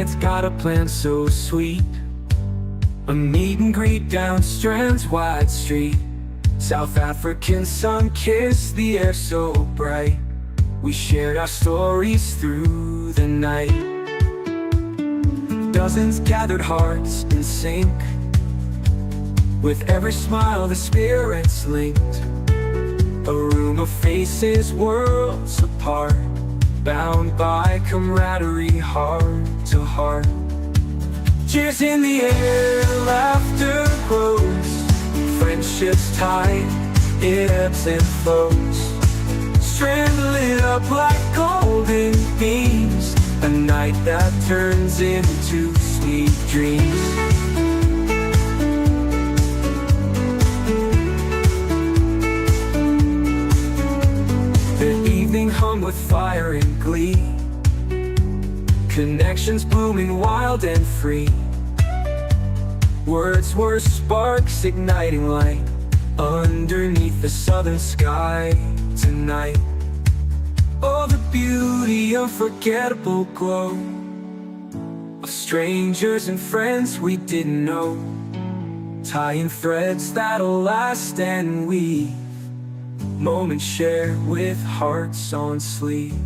client's got a plan so sweet. A meet and greet down Strand's wide street. South African sun kissed the air so bright. We shared our stories through the night. Dozens gathered hearts in sync. With every smile the spirits linked. A room of faces worlds apart, bound by camaraderie, heart to heart. Cheers in the air, laughter grows. Friendships tight, it ebbs and flows. Strand lit up like golden beams. A night that turns into sweet dreams. The evening hung with fire and glee. Connections blooming wild and free. Words were sparks igniting light underneath the southern sky tonight. Oh, the beauty, unforgettable glow of strangers and friends we didn't know, tying threads that'll last and weave, moments shared with hearts on sleeves.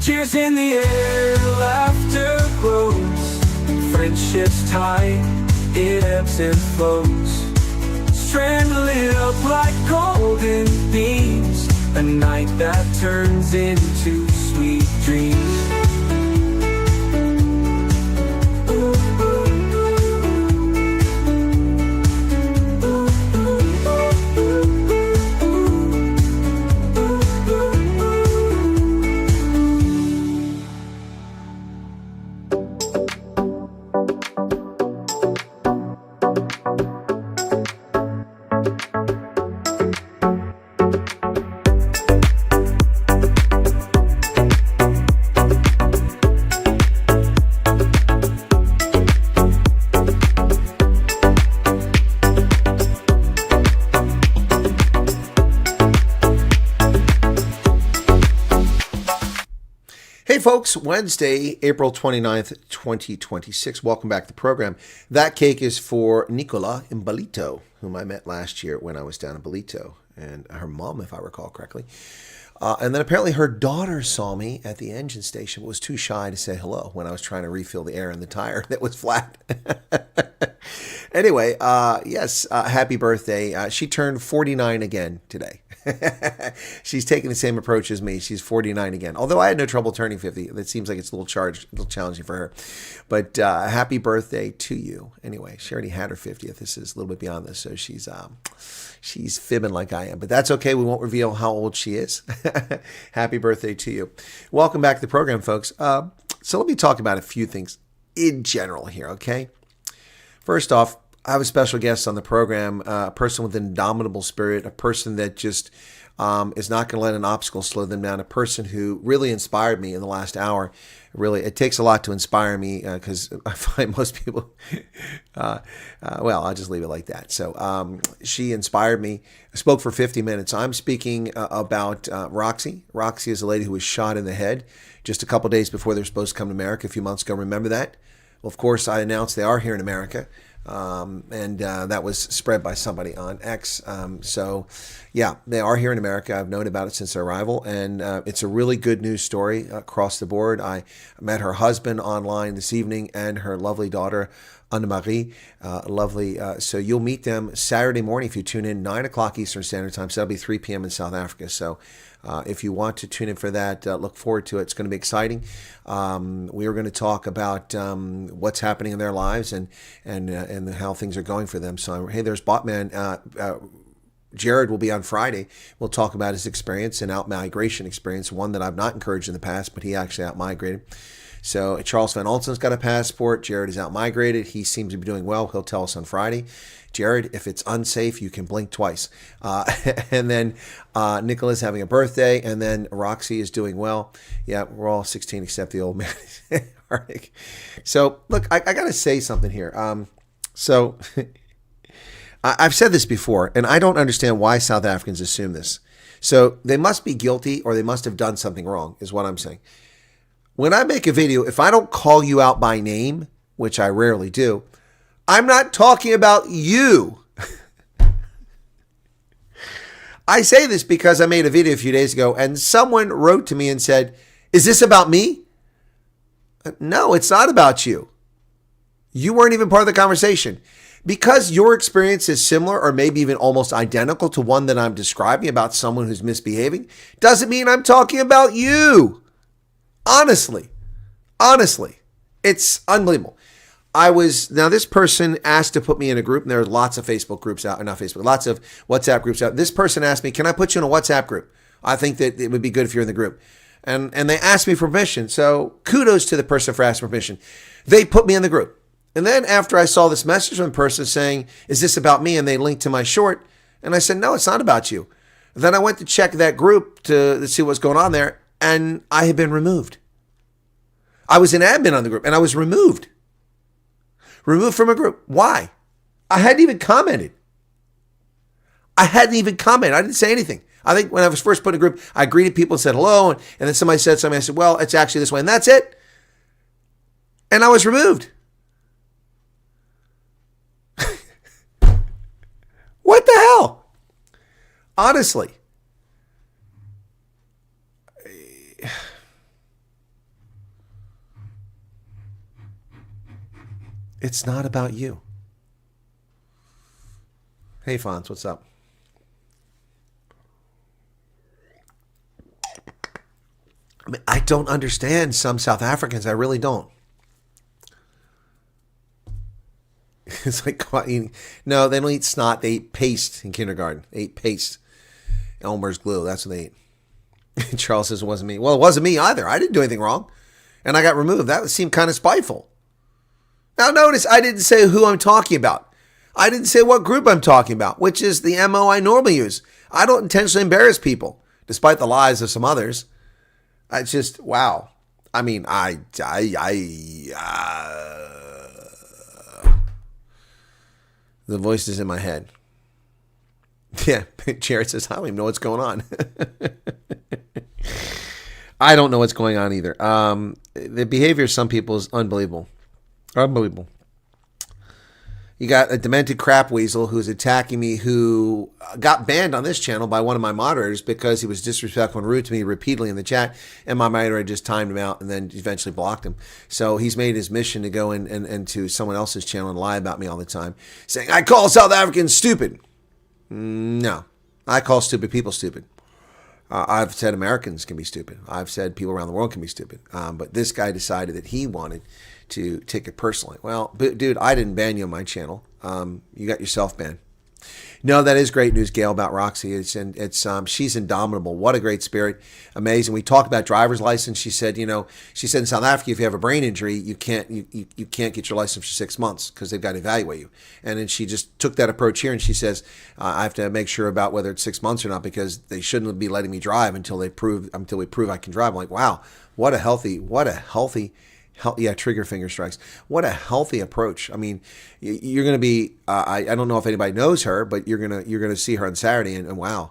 Cheers in the air, laughter grows. Friendships tight, it ebbs and flows. Strand lit up like golden beams. A night that turns into sweet dreams. Hey folks, Wednesday, April 29th, 2026. Welcome back to the program. That cake is for Nicola in Balito, whom I met last year when I was down in Balito, and her mom, if I recall correctly. And then apparently her daughter saw me at the engine station, but was too shy to say hello when I was trying to refill the air in the tire that was flat. Anyway, yes, happy birthday. She turned 49 again today. She's taking the same approach as me. She's 49 again. Although I had no trouble turning 50. That seems like it's a little challenging for her. But happy birthday to you. Anyway, she already had her 50th. This is a little bit beyond this, so she's fibbing like I am. But that's okay. We won't reveal how old she is. Happy birthday to you. Welcome back to the program, folks. So let me talk about a few things in general here, okay? First off, I have a special guest on the program, a person with an indomitable spirit, a person that just is not going to let an obstacle slow them down, a person who really inspired me in the last hour. Really, it takes a lot to inspire me because I find most people, well, I'll just leave it like that. So she inspired me. I spoke for 50 minutes. I'm speaking about Roxy. Roxy is a lady who was shot in the head just a couple days before they were supposed to come to America a few months ago. Remember that? Well, of course, I announced they are here in America. And that was spread by somebody on X. So, yeah, they are here in America. I've known about it since their arrival, and it's a really good news story across the board. I met her husband online this evening and her lovely daughter, Anne-Marie. Lovely. So you'll meet them Saturday morning if you tune in, 9 o'clock Eastern Standard Time. So that'll be 3 p.m. in South Africa. So if you want to tune in for that, look forward to it. It's going to be exciting. We are going to talk about what's happening in their lives and how things are going for them. So, hey, there's Botman. Jared will be on Friday. We'll talk about his experience and out-migration experience, one that I've not encouraged in the past, but he actually out-migrated. So Charles Van Olsen's got a passport. Jared is out-migrated. He seems to be doing well. He'll tell us on Friday. Jared, if it's unsafe, you can blink twice. And then Nicola's having a birthday, and then Roxy is doing well. Yeah, we're all 16 except the old man. So, look, I got to say something here. I've said this before, and I don't understand why South Africans assume this. So they must be guilty or they must have done something wrong, is what I'm saying. when I make a video, if I don't call you out by name, which I rarely do, I'm not talking about you. I say this because I made a video a few days ago and someone wrote to me and said, "Is this about me?" No, it's not about you. You weren't even part of the conversation. Because your experience is similar or maybe even almost identical to one that I'm describing about someone who's misbehaving, doesn't mean I'm talking about you. Honestly, it's unbelievable. Now this person asked to put me in a group, and there are lots of Facebook groups out, not Facebook, lots of WhatsApp groups out. This person asked me, "Can I put you in a WhatsApp group? I think that it would be good if you're in the group." And they asked me for permission. So kudos to the person for asking permission. They put me in the group. And then after I saw this message from the person saying, "Is this about me?" and they linked to my short, and I said, "No, it's not about you." Then I went to check that group to see what's going on there, and I had been removed. I was an admin on the group, and I was removed. Removed from a group. Why? I hadn't even commented. I didn't say anything. I think when I was first put in a group, I greeted people and said hello, and then somebody said something. I said, "Well, it's actually this way," and that's it. And I was removed. What the hell? Honestly. It's not about you. Hey, Fonz, what's up? I mean, I don't understand some South Africans. I really don't. It's like eating. No, they don't eat snot. They eat paste in kindergarten. They ate paste. Elmer's glue. That's what they ate. Charles says it wasn't me. Well, it wasn't me either. I didn't do anything wrong. And I got removed. That seemed kind of spiteful. Now notice I didn't say who I'm talking about. I didn't say what group I'm talking about, which is the MO I normally use. I don't intentionally embarrass people, despite the lies of some others. I just, wow. I mean, the voice is in my head. Yeah, Jared says, "I don't even know what's going on." I don't know what's going on either. The behavior of some people is unbelievable. Unbelievable. You got a demented crap weasel who's attacking me, who got banned on this channel by one of my moderators because he was disrespectful and rude to me repeatedly in the chat, and my moderator just timed him out and then eventually blocked him. So he's made his mission to go into someone else's channel and lie about me all the time, saying, "I call South Africans stupid." No, I call stupid people stupid. I've said Americans can be stupid. I've said people around the world can be stupid. But this guy decided that he wanted to take it personally. Well, dude, I didn't ban you on my channel. You got yourself banned. No, that is great news, Gail, about Roxy. She's indomitable. What a great spirit. Amazing. We talked about driver's license. She said, in South Africa, if you have a brain injury, you can't get your license for 6 months because they've got to evaluate you. And then she just took that approach here, and she says, I have to make sure about whether it's 6 months or not because they shouldn't be letting me drive until we prove I can drive. I'm like, wow, what a healthy trigger finger strikes. What a healthy approach. I mean, you're going to be, I don't know if anybody knows her, but you're going to see her on Saturday and wow.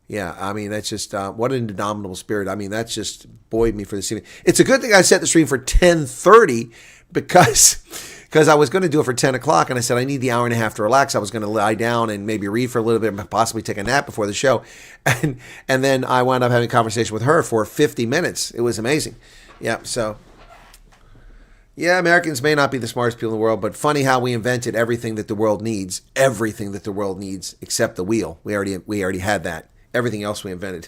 Yeah. I mean, that's just, what an indomitable spirit. I mean, that's just buoyed me for this evening. It's a good thing I set the stream for 10:30 because I was going to do it for 10 o'clock. And I said, I need the hour and a half to relax. I was going to lie down and maybe read for a little bit and possibly take a nap before the show. And then I wound up having a conversation with her for 50 minutes. It was amazing. Yeah. So, yeah, Americans may not be the smartest people in the world, but funny how we invented everything that the world needs, except the wheel. We already had that. Everything else we invented.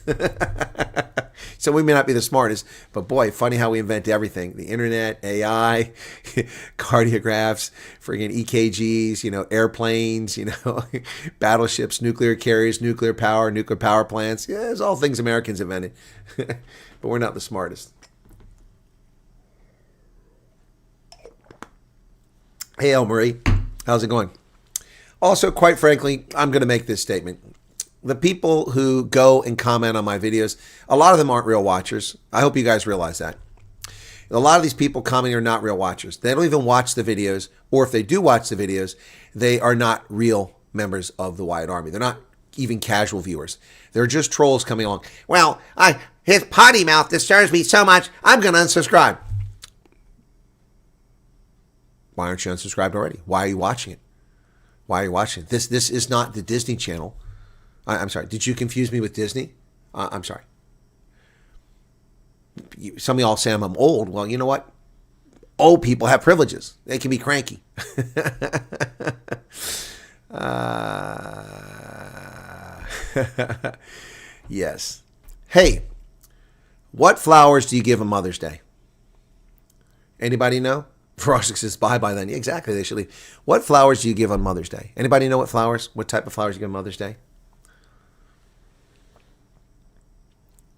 So we may not be the smartest, but boy, funny how we invent everything. The internet, AI, cardiographs, friggin' EKGs, airplanes, battleships, nuclear carriers, nuclear power plants. Yeah, it's all things Americans invented. But we're not the smartest. Hey, El Marie, how's it going? Also, quite frankly, I'm going to make this statement. The people who go and comment on my videos, a lot of them aren't real watchers. I hope you guys realize that. A lot of these people commenting are not real watchers. They don't even watch the videos, or if they do watch the videos, they are not real members of the Wyatt Army. They're not even casual viewers. They're just trolls coming along. Well, his potty mouth disturbs me so much, I'm going to unsubscribe. Why aren't you unsubscribed already? Why are you watching it? Why are you watching it? This is not the Disney Channel. I'm sorry. Did you confuse me with Disney? I'm sorry. Some of y'all say I'm old. Well, you know what? Old people have privileges. They can be cranky. Yes. Hey, what flowers do you give on Mother's Day? Anybody know? Frosty says bye then. Yeah, exactly. They should leave. What flowers do you give on Mother's Day? Anybody know what type of flowers you give on Mother's Day?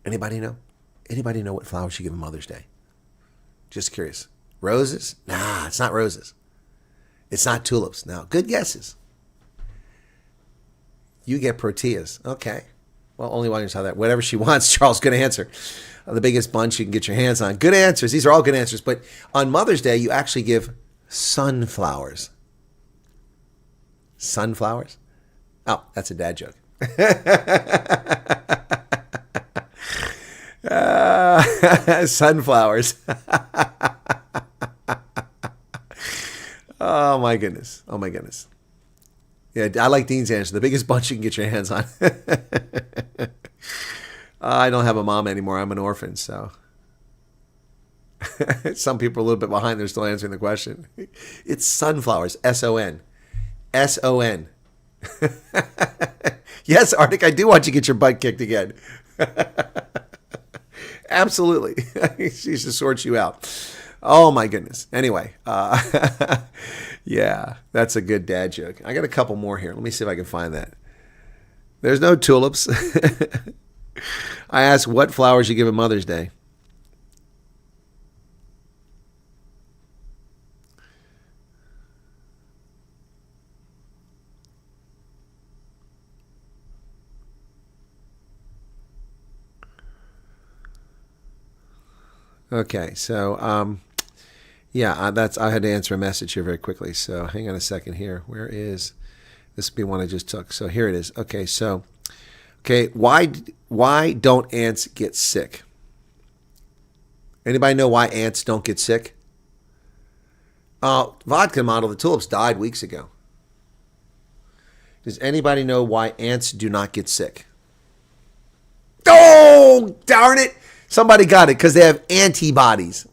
Anybody know? Anybody know what flowers you give on Mother's Day? Just curious. Roses? Nah, it's not roses. It's not tulips. No, good guesses. You get proteas. Okay. Well, only one saw that. Whatever she wants, Charles, good answer. The biggest bunch you can get your hands on. Good answers. These are all good answers. But on Mother's Day, you actually give sunflowers. Sunflowers? Oh, that's a dad joke. Sunflowers. Oh, my goodness. Oh, my goodness. Yeah, I like Dean's answer. The biggest bunch you can get your hands on. I don't have a mom anymore. I'm an orphan, so. Some people are a little bit behind. They're still answering the question. It's sunflowers. S-O-N. S-O-N. Yes, Arctic, I do want you to get your butt kicked again. Absolutely. She should sort you out. Oh, my goodness. Anyway. Yeah, that's a good dad joke. I got a couple more here. Let me see if I can find that. There's no tulips. I asked what flowers you give on Mother's Day. Okay, so yeah, I had to answer a message here very quickly. So hang on a second here. Where is this? Would be one I just took. So here it is. Okay, so why don't ants get sick? Anybody know why ants don't get sick? Vodka model, the tulips died weeks ago. Does anybody know why ants do not get sick? Oh, darn it. Somebody got it because they have antibodies.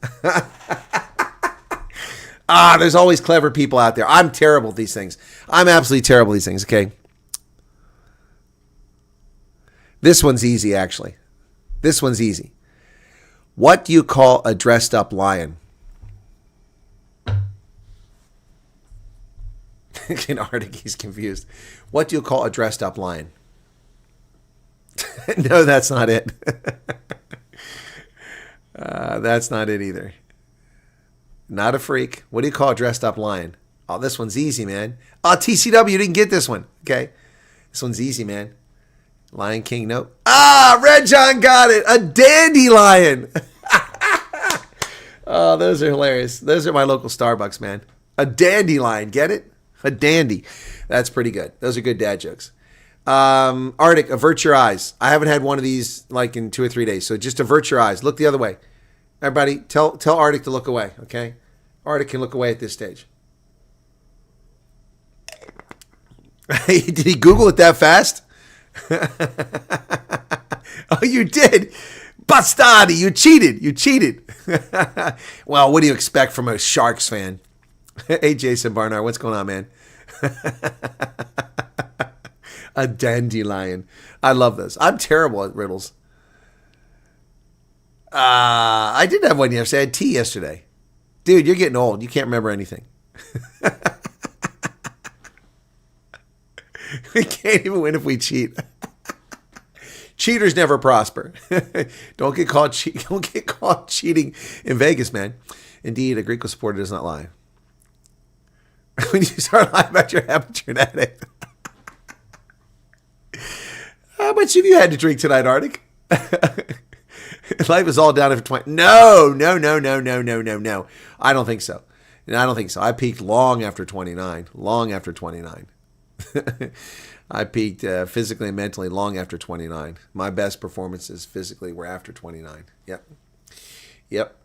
There's always clever people out there. I'm terrible at these things. I'm absolutely terrible at these things, okay? This one's easy, actually. This one's easy. What do you call a dressed up lion? In Arctic, he's confused. What do you call a dressed up lion? No, that's not it. That's not it either. Not a freak. What do you call a dressed up lion? Oh, this one's easy, man. Oh, TCW, you didn't get this one. Okay. This one's easy, man. Lion King, nope. Red John got it. A dandelion. Oh, those are hilarious. Those are my local Starbucks, man. A dandelion, get it? A dandy. That's pretty good. Those are good dad jokes. Arctic, avert your eyes. I haven't had one of these like in 2 or 3 days. So just avert your eyes. Look the other way. Everybody, tell Arctic to look away, okay? Arctic can look away at this stage. Did he Google it that fast? Oh, you did. Bastardi, you cheated. You cheated. Well, what do you expect from a Sharks fan? Hey, Jason Barnard, what's going on, man? A dandelion. I love this. I'm terrible at riddles. I did have one yesterday. I had tea yesterday. Dude, you're getting old. You can't remember anything. We can't even win if we cheat. Cheaters never prosper. Don't get caught cheating in Vegas, man. Indeed, a Greco supporter does not lie. When you start lying about your habits, you're an addict. How much have you had to drink tonight, Arctic? Life is all down after 20. No. I don't think so. I don't think so. I peaked long after 29. Long after 29. I peaked physically and mentally long after 29. My best performances physically were after 29. Yep. Yep.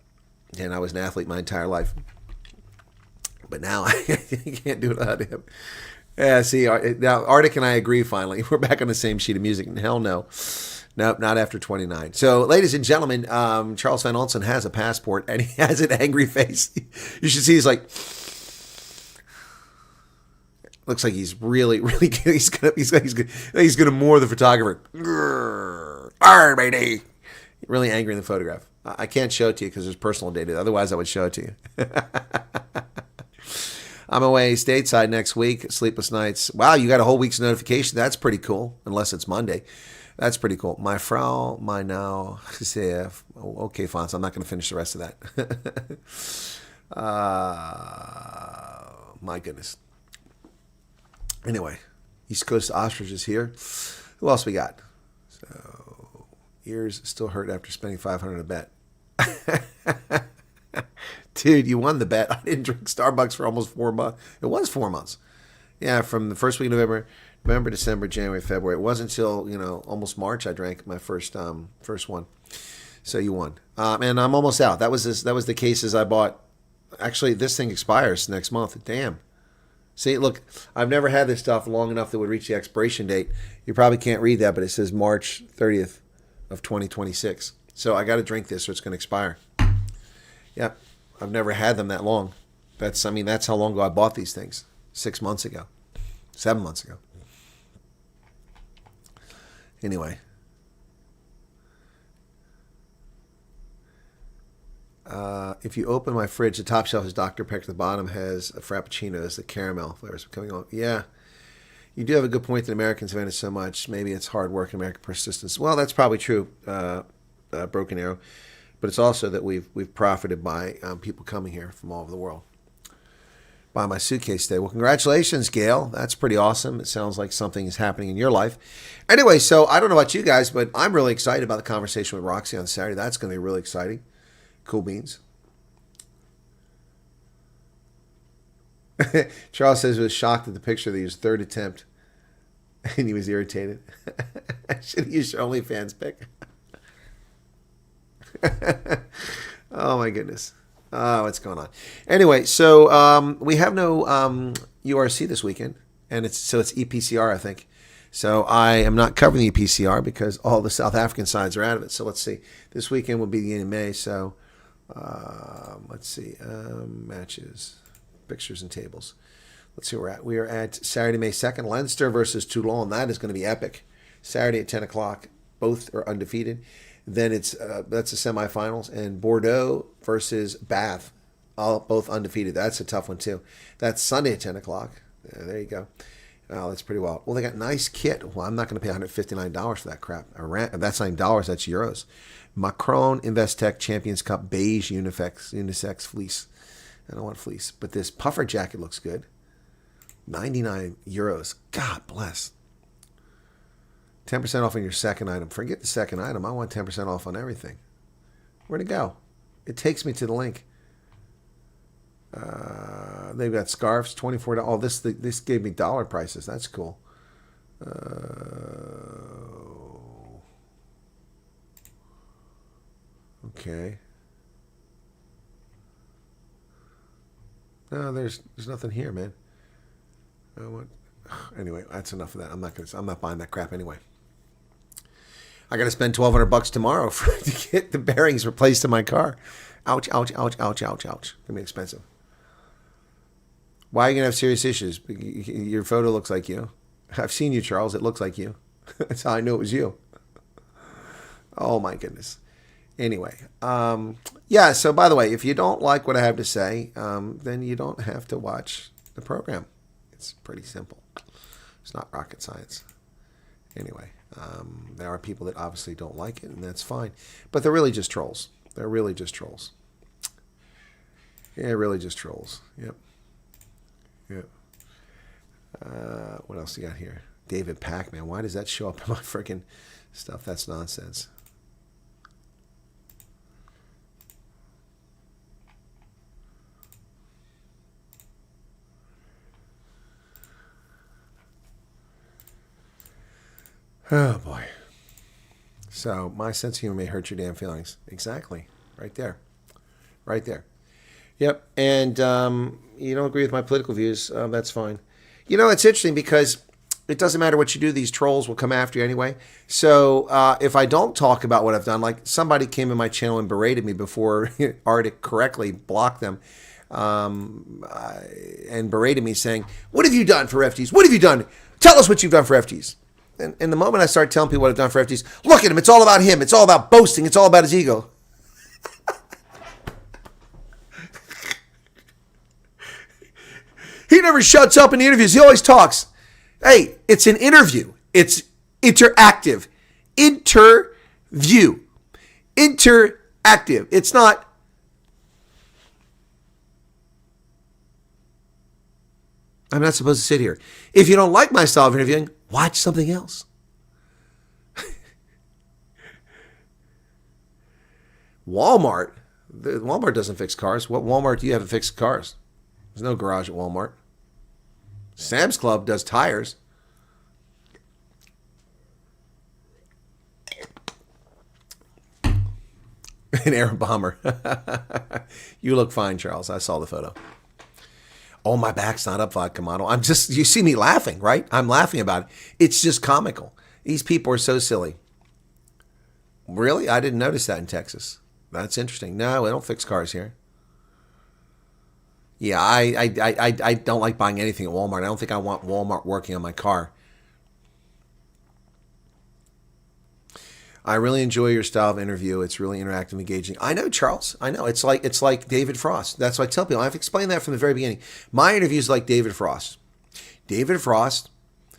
And I was an athlete my entire life. But now I can't do it without him. Yeah, see, now Arctic and I agree finally. We're back on the same sheet of music. Hell no. Nope, not after 29. So, ladies and gentlemen, Charles Van Olsen has a passport, and he has an angry face. You should see he's like... Looks like he's really good. He's gonna moor the photographer. Arr, matey. Really angry in the photograph. I can't show it to you because there's personal data. Otherwise, I would show it to you. I'm away stateside next week. Sleepless nights. Wow, you got a whole week's notification. That's pretty cool. Unless it's Monday. That's pretty cool. My Frau, my now, CF. Okay, Fonz. I'm not going to finish the rest of that. My goodness. Anyway, East Coast Ostrich is here. Who else we got? So, ears still hurt after spending $500 a bet. Dude, you won the bet. I didn't drink Starbucks for almost 4 months. It was 4 months. Yeah, from the first week of November, December, January, February. It wasn't until, almost March I drank my first one. So you won. And I'm almost out. That was the cases I bought. Actually, this thing expires next month. Damn. See, look, I've never had this stuff long enough that would reach the expiration date. You probably can't read that, but it says March 30th of 2026. So I got to drink this or it's going to expire. Yep. I've never had them that long. That's how long ago I bought these things. 6 months ago. 7 months ago. Anyway. If you open my fridge, the top shelf is Dr. Pepper. The bottom has a Frappuccino. As the caramel flavors coming on. Yeah. You do have a good point that Americans have it so much. Maybe it's hard work and American persistence. Well, that's probably true, Broken Arrow. But it's also that we've profited by people coming here from all over the world. Buy my suitcase today. Well, congratulations, Gail. That's pretty awesome. It sounds like something is happening in your life. Anyway, so I don't know about you guys, but I'm really excited about the conversation with Roxy on Saturday. That's going to be really exciting. Cool beans. Charles says he was shocked at the picture that he was third attempt and he was irritated. Should have used your OnlyFans pic. Oh my goodness. What's going on? Anyway, so we have no URC this weekend, and it's EPCR, I think. So I am not covering the EPCR because all the South African sides are out of it. So let's see. This weekend will be the beginning of May. So let's see. Matches, fixtures, and tables. Let's see where we're at. We are at Saturday, May 2nd. Leinster versus Toulon. That is going to be epic. Saturday at 10 o'clock. Both are undefeated. Then that's the semifinals. And Bordeaux versus Bath. Both undefeated. That's a tough one, too. That's Sunday at 10 o'clock. There you go. Oh, that's pretty wild. Well, they got nice kit. Well, I'm not going to pay $159 for that crap. That's not even dollars. That's euros. Macron Investec Champions Cup beige unisex fleece. I don't want fleece. But this puffer jacket looks good. 99 euros. God bless. 10% off on your second item. Forget the second item. I want 10% off on everything. Where'd it go? It takes me to the link. They've got scarves, $24. Oh, this gave me dollar prices. That's cool. Okay. No, there's nothing here, man. Anyway, that's enough of that. I'm not buying that crap anyway. I got to spend $1,200 tomorrow to get the bearings replaced in my car. Ouch, ouch, ouch, ouch, ouch, ouch. Gonna be expensive. Why are you gonna have serious issues? Your photo looks like you. I've seen you, Charles. It looks like you. That's how I knew it was you. Oh my goodness. Anyway, yeah. So by the way, if you don't like what I have to say, then you don't have to watch the program. It's pretty simple. It's not rocket science. Anyway, there are people that obviously don't like it, and that's fine. But they're really just trolls. They're really just trolls. Yeah, really just trolls. Yep. Yep. What else you got here? David Pac-Man. Why does that show up in my freaking stuff? That's nonsense. Oh, boy. So my sense of humor may hurt your damn feelings. Exactly. Right there. Right there. Yep. And you don't agree with my political views. That's fine. You know, it's interesting because it doesn't matter what you do. These trolls will come after you anyway. So if I don't talk about what I've done, like somebody came in my channel and berated me before Arctic correctly blocked them and berated me saying, what have you done for refugees? What have you done? Tell us what you've done for refugees. And the moment I start telling people what I've done for refugees, look at him. It's all about him. It's all about boasting. It's all about his ego. He never shuts up in the interviews. He always talks. Hey, it's an interview. It's interactive. Interview. Interactive. It's not. I'm not supposed to sit here. If you don't like my style of interviewing, watch something else. Walmart. Walmart doesn't fix cars. What Walmart do you have that fixes cars? There's no garage at Walmart. Sam's Club does tires. An air bomber. You look fine, Charles. I saw the photo. Oh, my back's not up, vodka model. I'm just, you see me laughing, right? I'm laughing about it. It's just comical. These people are so silly. Really? I didn't notice that in Texas. That's interesting. No, we don't fix cars here. Yeah, I don't like buying anything at Walmart. I don't think I want Walmart working on my car. I really enjoy your style of interview. It's really interactive, engaging. I know, Charles. I know. It's like David Frost. That's what I tell people. I've explained that from the very beginning. My interview is like David Frost. David Frost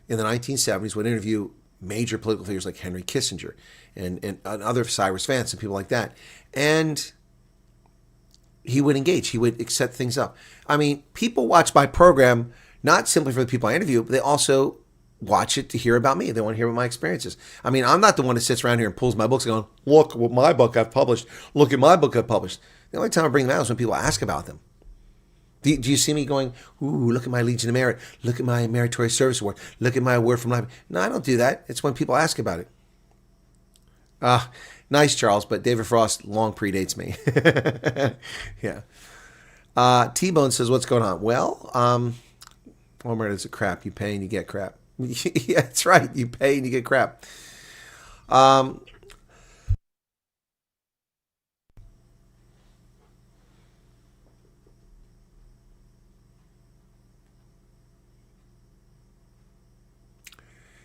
in the 1970s would interview major political figures like Henry Kissinger and other Cyrus Vance and people like that. And he would engage. He would set things up. I mean, people watch my program not simply for the people I interview, but they also watch it to hear about me. They want to hear about my experiences. I mean, I'm not the one that sits around here and pulls my books and going, look what my book I've published. Look at my book I've published. The only time I bring them out is when people ask about them. Do you see me going, ooh, look at my Legion of Merit. Look at my Meritorious Service Award. Look at my award from life. No, I don't do that. It's when people ask about it. Nice, Charles, but David Frost long predates me. Yeah. T-Bone says, what's going on? Well, Walmart is a crap. You pay and you get crap. Yeah, that's right. You pay and you get crap.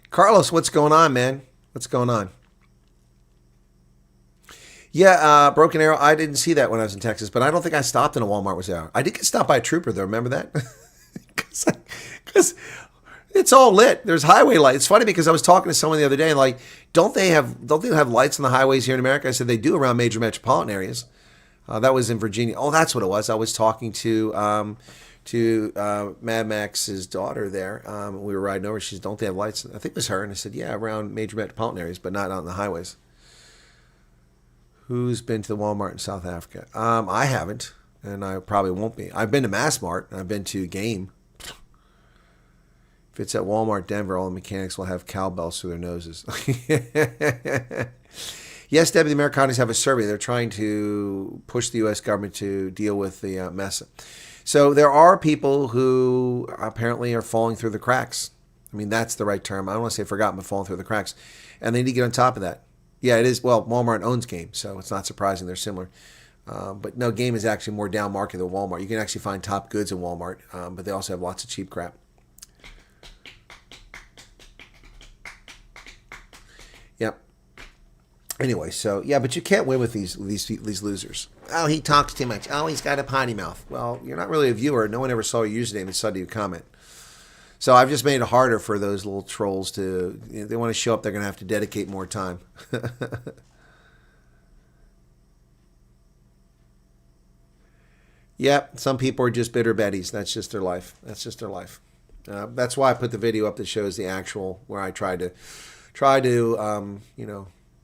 Carlos, what's going on, man? What's going on? Yeah, Broken Arrow. I didn't see that when I was in Texas, but I don't think I stopped in a Walmart was there. I did get stopped by a trooper, though. Remember that? Because it's all lit. There's highway lights. It's funny because I was talking to someone the other day and like, don't they have lights on the highways here in America? I said they do around major metropolitan areas. That was in Virginia. Oh, that's what it was. I was talking to Mad Max's daughter there. We were riding over. She said, don't they have lights? I think it was her. And I said, yeah, around major metropolitan areas, but not on the highways. Who's been to the Walmart in South Africa? I haven't, and I probably won't be. I've been to Massmart, and I've been to Game. If it's at Walmart Denver, all the mechanics will have cowbells through their noses. Yes, Debbie, the Americanis have a survey. They're trying to push the U.S. government to deal with the mess. So there are people who apparently are falling through the cracks. I mean, that's the right term. I don't want to say forgotten, but falling through the cracks. And they need to get on top of that. Yeah, it is. Well, Walmart owns Game, so it's not surprising they're similar. But no, Game is actually more down market than Walmart. You can actually find top goods in Walmart, but they also have lots of cheap crap. Yep. Anyway, so yeah, but you can't win with these losers. Oh, he talks too much. Oh, he's got a potty mouth. Well, you're not really a viewer. No one ever saw your username and saw you comment. So I've just made it harder for those little trolls to, they want to show up, they're going to have to dedicate more time. Yep, some people are just bitter betties. That's just their life. That's just their life. That's why I put the video up that shows the actual, where I try to,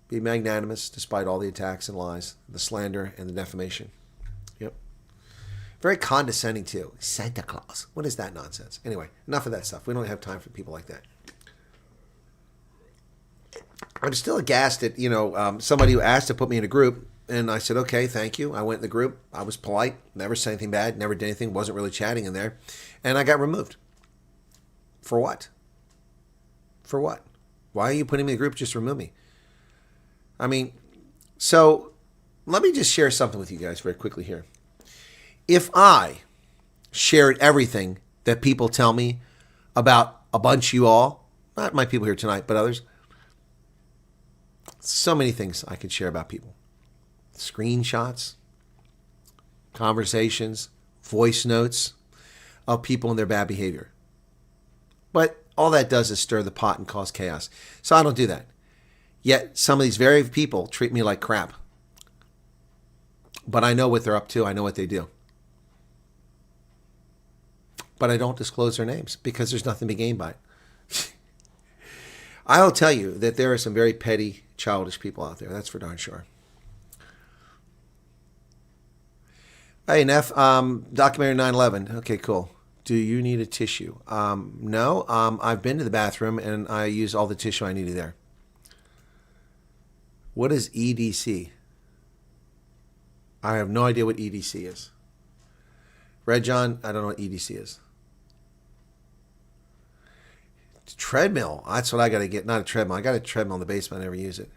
be magnanimous despite all the attacks and lies, the slander and the defamation. Yep. Very condescending too. Santa Claus. What is that nonsense? Anyway, enough of that stuff. We don't have time for people like that. I'm still aghast at, somebody who asked to put me in a group. And I said, okay, thank you. I went in the group. I was polite, never said anything bad, never did anything, wasn't really chatting in there. And I got removed. For what? For what? Why are you putting me in the group? Just remove me. I mean, so let me just share something with you guys very quickly here. If I shared everything that people tell me about a bunch of you all, not my people here tonight, but others, so many things I could share about people. Screenshots, conversations, voice notes of people and their bad behavior. But all that does is stir the pot and cause chaos. So I don't do that. Yet some of these very people treat me like crap. But I know what they're up to. I know what they do. But I don't disclose their names because there's nothing to be gained by it. I'll tell you that there are some very petty, childish people out there. That's for darn sure. Hey, Neff, documentary 9/11. Okay, cool. Do you need a tissue? No, I've been to the bathroom and I use all the tissue I needed there. What is EDC? I have no idea what EDC is. Red John, I don't know what EDC is. Treadmill. That's what I got to get. Not a treadmill. I got a treadmill in the basement. I never use it.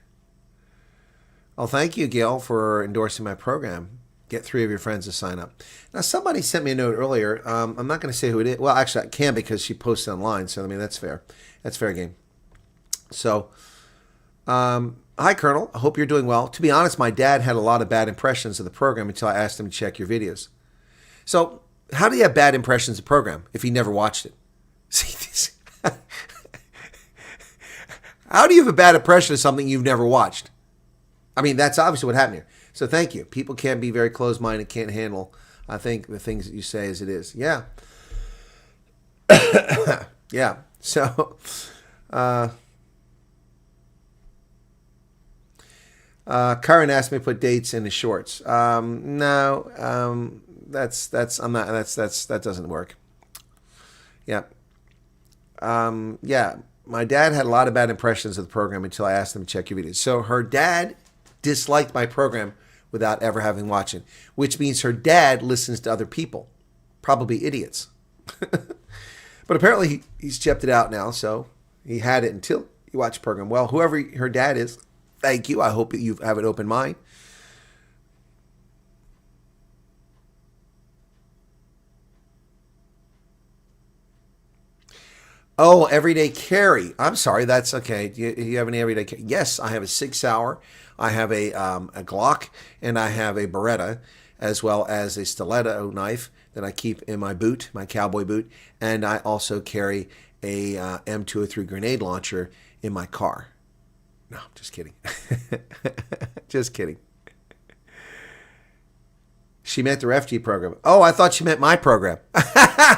Well, thank you, Gail, for endorsing my program. Get 3 of your friends to sign up. Now, somebody sent me a note earlier. I'm not going to say who it is. Well, actually, I can because she posted online. So, I mean, that's fair. That's fair game. So, hi, Colonel. I hope you're doing well. To be honest, my dad had a lot of bad impressions of the program until I asked him to check your videos. So, how do you have bad impressions of the program if he never watched it? See this? How do you have a bad impression of something you've never watched? I mean, that's obviously what happened here. So thank you. People can be very closed-minded, can't handle, I think, the things that you say as it is. Yeah. Yeah. So, Karen asked me to put dates in the shorts. No, that doesn't work. Yeah. Yeah. My dad had a lot of bad impressions of the program until I asked him to check your videos. So her dad disliked my program without ever having watched it, which means her dad listens to other people, probably idiots. But apparently he's checked it out now, so he had it until he watched the program. Well, whoever her dad is, thank you. I hope that you have an open mind. Oh, everyday carry. I'm sorry. That's okay. Do you have any everyday carry? Yes, I have a 6 Sauer. I have a Glock, and I have a Beretta, as well as a stiletto knife that I keep in my boot, my cowboy boot, and I also carry a M203 grenade launcher in my car. No, just kidding. Just kidding. She meant the refugee program. Oh, I thought she meant my program.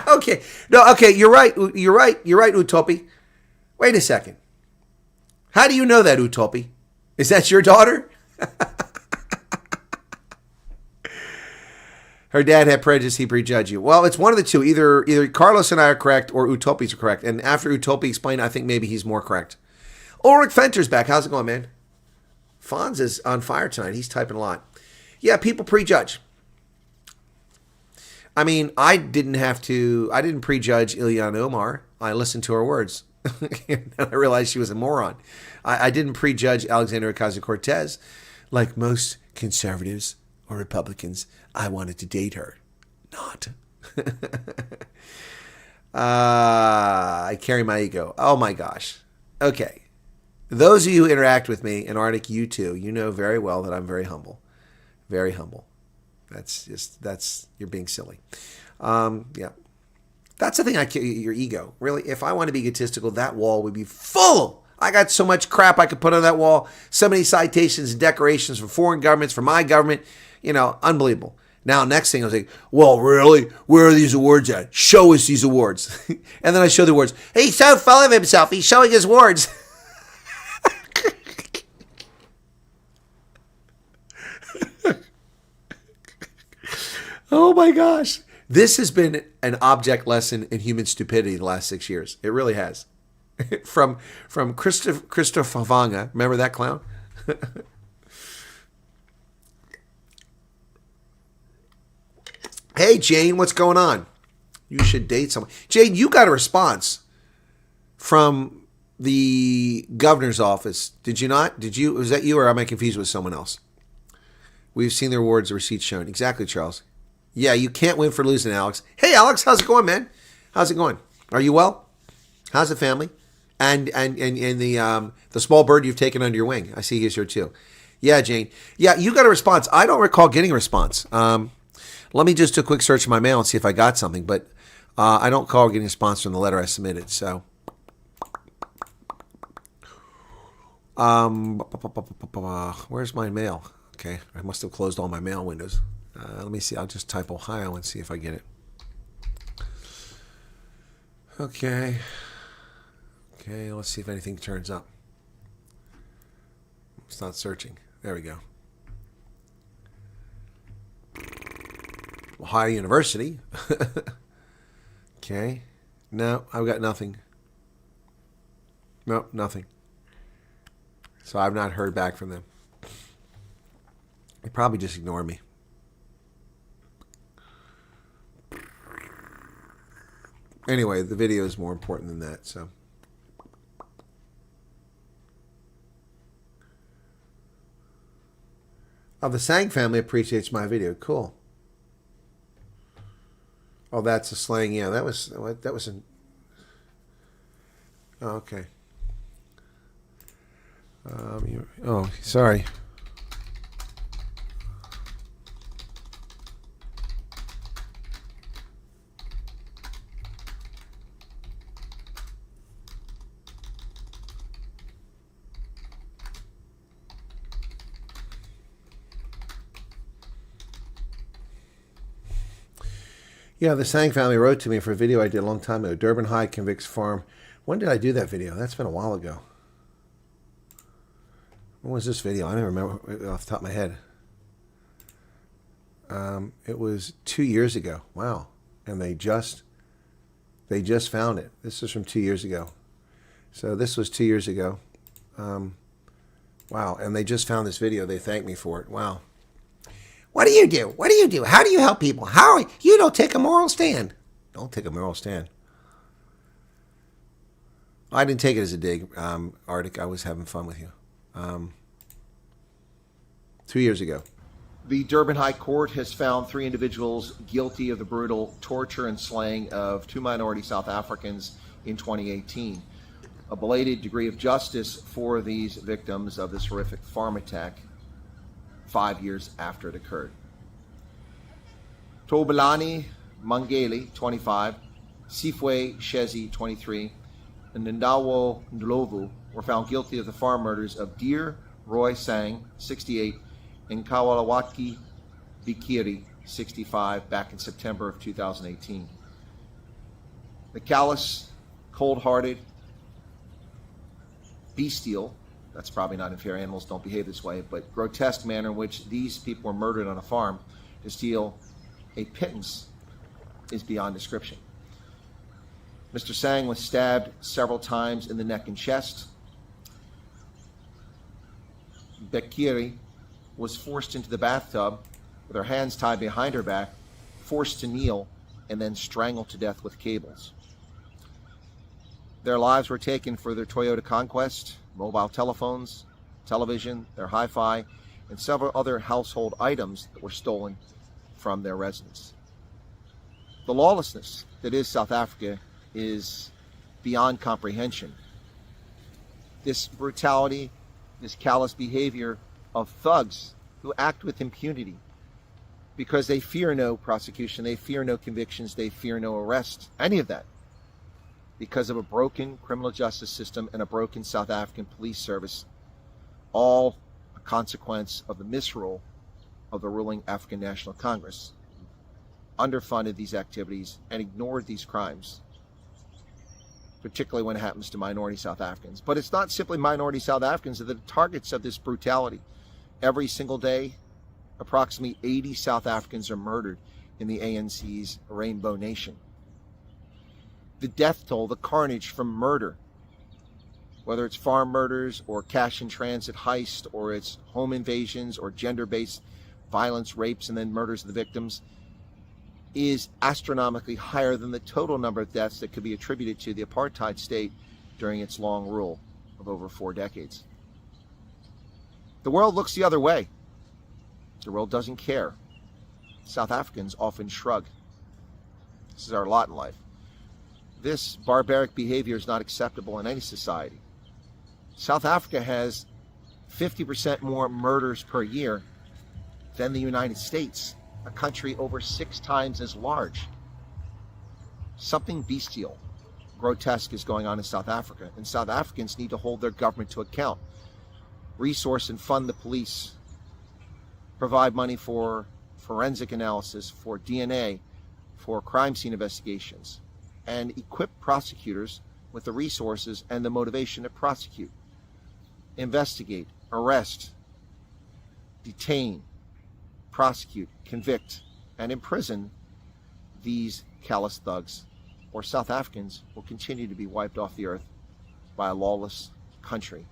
Okay. No, okay, you're right. You're right, Utopi. Wait a second. How do you know that, Utopi? Is that your daughter? Her dad had prejudice, he prejudged you. Well, it's one of the two. Either Carlos and I are correct or Utopi's are correct. And after Utopi explained, I think maybe he's more correct. Ulrich Fenter's back. How's it going, man? Fonz is on fire tonight. He's typing a lot. Yeah, people prejudge. I mean, I didn't prejudge Ileana Omar. I listened to her words. And I realized she was a moron. I didn't prejudge Alexandria Ocasio-Cortez. Like most conservatives or Republicans, I wanted to date her. Not. I carry my ego. Oh my gosh. Okay. Those of you who interact with me, and Arctic, you too, you know very well that I'm very humble. Very humble. You're being silly. Yeah. That's the thing, your ego. Really, if I want to be egotistical, that wall would be full. I got so much crap I could put on that wall. So many citations and decorations from foreign governments, from my government. Unbelievable. Now, next thing I was like, well, really? Where are these awards at? Show us these awards. And then I show the awards. He's so full of himself. He's showing his awards. Oh my gosh. This has been an object lesson in human stupidity the last 6 years. It really has. from Christopher Vanga. Remember that clown? Hey, Jane, what's going on? You should date someone. Jane, you got a response from the governor's office. Did you not? Did you? Was that you, or am I confused with someone else? We've seen their awards receipts shown. Exactly, Charles. Yeah, you can't win for losing, Alex. Hey, Alex, how's it going, man? How's it going? Are you well? How's the family? And the small bird you've taken under your wing. I see he's here too. Yeah, Jane. Yeah, you got a response. I don't recall getting a response. Let me just do a quick search in my mail and see if I got something. But I don't recall getting a response from the letter I submitted. So, where's my mail? Okay, I must have closed all my mail windows. Let me see. I'll just type Ohio and see if I get it. Okay. Okay, let's see if anything turns up. It's not searching. There we go. Ohio University. Okay. No, I've got nothing. No, nothing. So I've not heard back from them. They probably just ignore me. Anyway, the video is more important than that, so. Oh, the Sang family appreciates my video. Cool. Oh, that's a slang. Yeah, that was an. Oh, okay. Sorry. Yeah, the Sang family wrote to me for a video I did a long time ago. Durban High convicts farm. When did I do that video? That's been a while ago. When was this video? I don't remember off the top of my head. It was 2 years ago. Wow. And they just found it. This is from 2 years ago. So this was 2 years ago. Wow. And they just found this video. They thanked me for it. Wow. What do you do? What do you do? How do you help people? You don't take a moral stand. Don't take a moral stand. I didn't take it as a dig, Arctic. I was having fun with you. 2 years ago. The Durban High Court has found 3 individuals guilty of the brutal torture and slaying of 2 minority South Africans in 2018. A belated degree of justice for these victims of this horrific farm attack 5 years after it occurred. Tobelani Mangeli, 25, Sifwe Shezi, 23, and Ndawo Ndlovu were found guilty of the farm murders of Dear Roy Sang, 68, and Kawalawati Bikiri, 65, back in September of 2018. The callous, cold-hearted, bestial, that's probably not unfair, animals don't behave this way, but grotesque manner in which these people were murdered on a farm to steal a pittance is beyond description. Mr. Sang was stabbed several times in the neck and chest. Bekiri was forced into the bathtub with her hands tied behind her back, forced to kneel, and then strangled to death with cables. Their lives were taken for their Toyota Conquest, mobile telephones, television, their hi-fi, and several other household items that were stolen from their residence. The lawlessness that is South Africa is beyond comprehension. This brutality, this callous behavior of thugs who act with impunity because they fear no prosecution, they fear no convictions, they fear no arrest, any of that, because of a broken criminal justice system and a broken South African police service, all a consequence of the misrule of the ruling African National Congress, underfunded these activities and ignored these crimes, particularly when it happens to minority South Africans. But it's not simply minority South Africans that are the targets of this brutality. Every single day, approximately 80 South Africans are murdered in the ANC's Rainbow Nation. The death toll, the carnage from murder whether it's farm murders or cash in transit heist, or it's home invasions or gender-based violence, rapes, and then murders of the victims, is astronomically higher than the total number of deaths that could be attributed to the apartheid state during its long rule of over 4 decades. The world looks the other way. The world doesn't care. South Africans often shrug. This is our lot in life. This barbaric behavior is not acceptable in any society. South Africa has 50% more murders per year than the United States, a country over 6 times as large. Something bestial, grotesque is going on in South Africa, and South Africans need to hold their government to account, resource and fund the police, provide money for forensic analysis, for DNA, for crime scene investigations, and equip prosecutors with the resources and the motivation to prosecute, investigate, arrest, detain, prosecute, convict, and imprison these callous thugs, or South Africans will continue to be wiped off the earth by a lawless country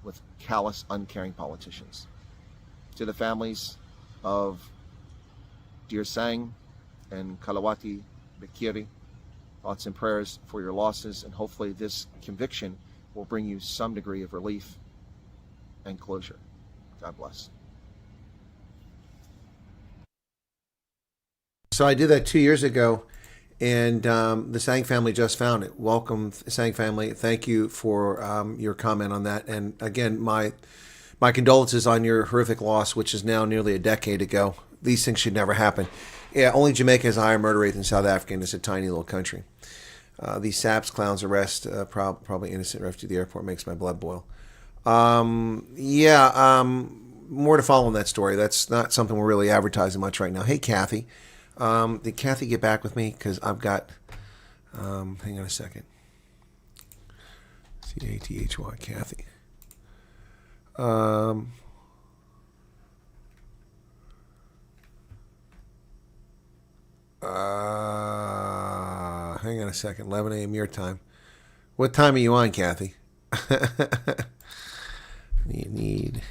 with callous, uncaring politicians. To the families of Dear Sang and Kalawati Bekiri, thoughts and prayers for your losses, and hopefully this conviction will bring you some degree of relief and closure. God bless. So I did that 2 years ago, and the Sang family just found it. Welcome, Sang family. Thank you for your comment on that. And again, my condolences on your horrific loss, which is now nearly a decade ago. These things should never happen. Yeah, only Jamaica has a higher murder rate than South Africa, and it's a tiny little country. These SAPS clowns arrest probably innocent refugee at the airport makes my blood boil. More to follow on that story. That's not something we're really advertising much right now. Hey, Kathy. Did Kathy get back with me? Because I've got, hang on a second. C-A-T-H-Y, Kathy. Hang on a second. 11 a.m. your time. What time are you on, Kathy? You need...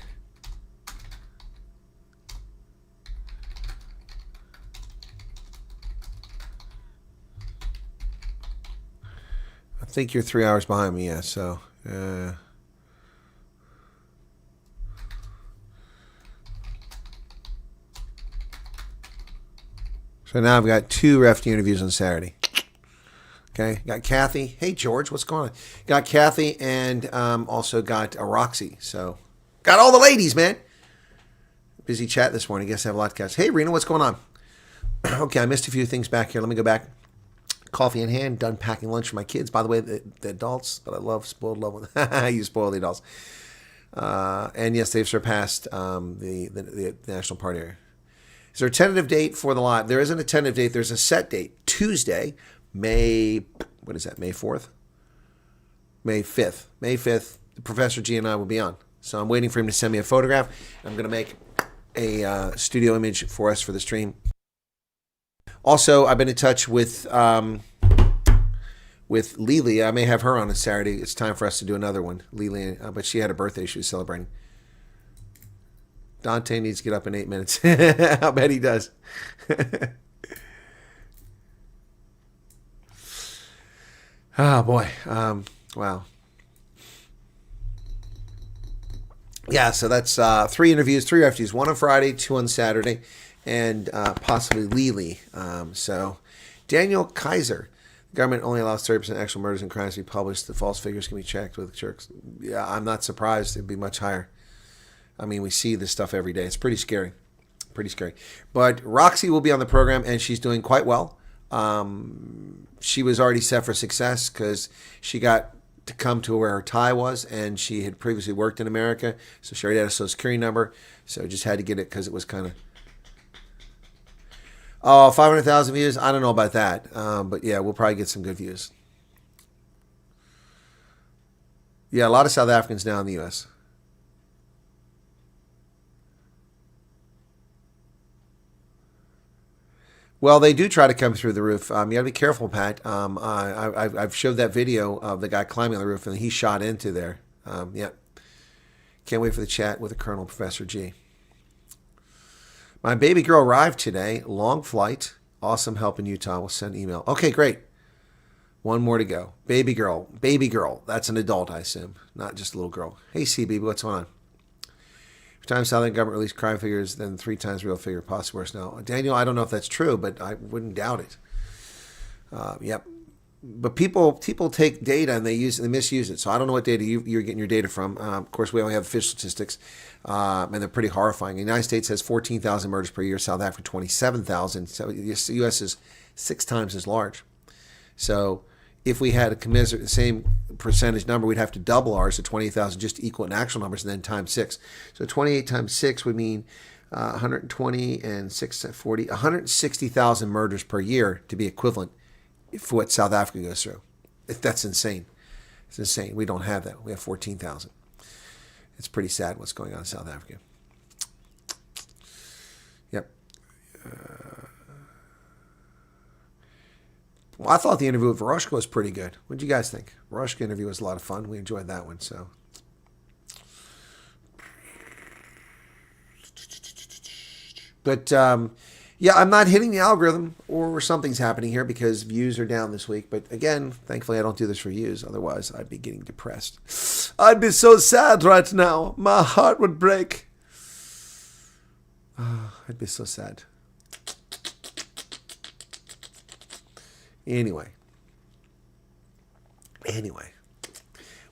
I think you're 3 hours behind me, yeah, so... So now I've got 2 refugee interviews on Saturday. Okay, got Kathy. Hey, George, what's going on? Got Kathy and also got Roxy. So got all the ladies, man. Busy chat this morning. Guess I have a lot to catch. Hey, Rena, what's going on? Okay, I missed a few things back here. Let me go back. Coffee in hand, done packing lunch for my kids. By the way, the adults, but I love spoiled love with you spoil the adults. And yes, they've surpassed the National Party area. Is there a tentative date for the live? There isn't a tentative date. There's a set date. Tuesday, May 4th? May 5th. May 5th, Professor G and I will be on. So I'm waiting for him to send me a photograph. I'm going to make a studio image for us for the stream. Also, I've been in touch with Lily. I may have her on a Saturday. It's time for us to do another one. Lily, but she had a birthday she was celebrating. Dante needs to get up in 8 minutes. I bet he does. Oh, boy. Wow. Yeah, so that's 3 interviews, 3 refugees, 1 on Friday, 2 on Saturday, and possibly Lily. So Daniel Kaiser. The government only allows 30% actual murders and crimes to be published. The false figures can be checked with jerks. Yeah, I'm not surprised. It'd be much higher. I mean, we see this stuff every day. It's pretty scary. Pretty scary. But Roxy will be on the program, and she's doing quite well. She was already set for success because she got to come to where her tie was, and she had previously worked in America, so she already had a Social Security number, so just had to get it because it was kind of... Oh, 500,000 views? I don't know about that, but yeah, we'll probably get some good views. Yeah, a lot of South Africans now in the U.S. Well, they do try to come through the roof. You got to be careful, Pat. I've showed that video of the guy climbing on the roof, and he shot into there. Yeah. Can't wait for the chat with the Colonel, Professor G. My baby girl arrived today. Long flight. Awesome help in Utah. We'll send email. Okay, great. One more to go. Baby girl. Baby girl. That's an adult, I assume. Not just a little girl. Hey, CB, what's going on? Every time Southern government released crime figures, then 3 times real figure, possibly worse now. Daniel, I don't know if that's true, but I wouldn't doubt it. Yep. But people take data and they misuse it. So I don't know what data you're getting your data from. Of course, we only have official statistics, and they're pretty horrifying. The United States has 14,000 murders per year. South Africa 27,000. So the U.S. is 6 times as large. So if we had the same percentage number, we'd have to double ours to 28,000 just to equal in actual numbers, and then times 6. So 28 times 6 would mean 120 and 6 40, 160,000 murders per year to be equivalent for what South Africa goes through. That's insane. It's insane. We don't have that. We have 14,000. It's pretty sad what's going on in South Africa. Yep. Well, I thought the interview with Varoshka was pretty good. What did you guys think? Varoshka interview was a lot of fun. We enjoyed that one. So, but yeah, I'm not hitting the algorithm, or something's happening here because views are down this week. But again, thankfully, I don't do this for views. Otherwise, I'd be getting depressed. I'd be so sad right now. My heart would break. I'd be so sad. Anyway,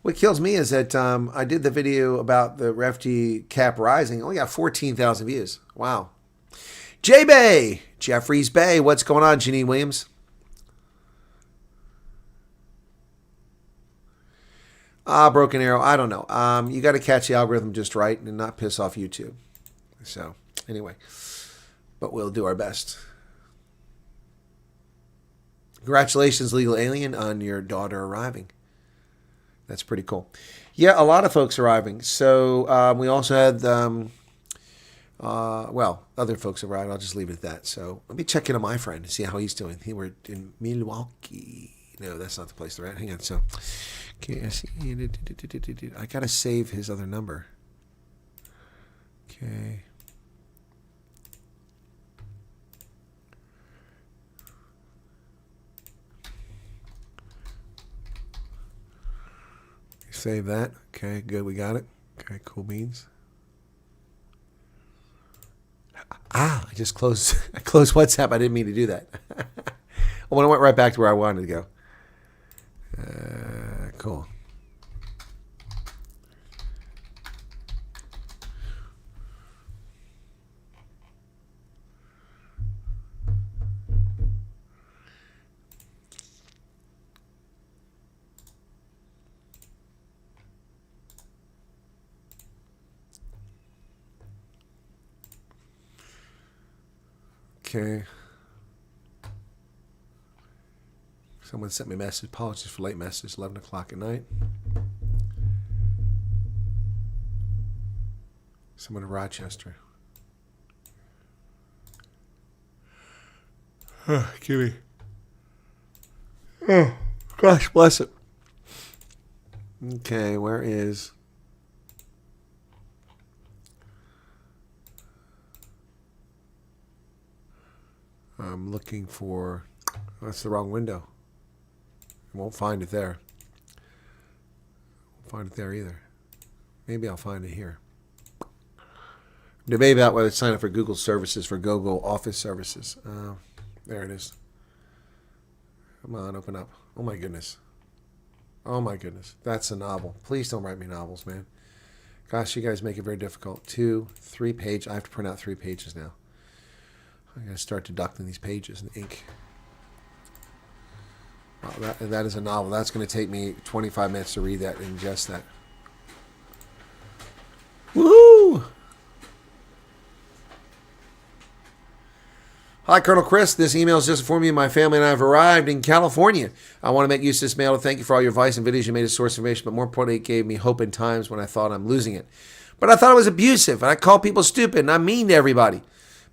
what kills me is that I did the video about the refugee cap rising. Only got 14,000 views. Wow. J-Bay, Jeffries Bay. What's going on, Janine Williams? Broken Arrow. I don't know. You got to catch the algorithm just right and not piss off YouTube. So anyway, but we'll do our best. Congratulations, Legal Alien, on your daughter arriving. That's pretty cool. Yeah, a lot of folks arriving. So we also had, well, other folks arrived. I'll just leave it at that. So let me check in on my friend and see how he's doing. We're in Milwaukee. No, that's not the place they're at. Hang on. So, okay, I got to save his other number. Okay. Save that. Okay, good. We got it. Okay, cool beans. I just closed. I closed WhatsApp. I didn't mean to do that. Well, I went right back to where I wanted to go. Cool. Okay. Someone sent me a message. Apologies for late message. 11 o'clock at night. Someone in Rochester. Kiwi. Oh, gosh bless it. Okay, where is... I'm looking for... That's the wrong window. I won't find it there. Won't find it there either. Maybe I'll find it here. I'm debating about whether to sign up for Google services, for Google Office services. There it is. Come on, open up. Oh my goodness. Oh my goodness. That's a novel. Please don't write me novels, man. Gosh, you guys make it very difficult. 2, 3 page. I have to print out 3 pages now. I'm going to start deducting these pages in ink. Wow, that is a novel. That's going to take me 25 minutes to read that and ingest that. Woo! Hi, Colonel Chris. This email is just informing you my family and I have arrived in California. I want to make use of this mail to thank you for all your advice and videos you made as source of information, but more importantly, it gave me hope in times when I thought I'm losing it. But I thought it was abusive, and I called people stupid, and I'm mean to everybody.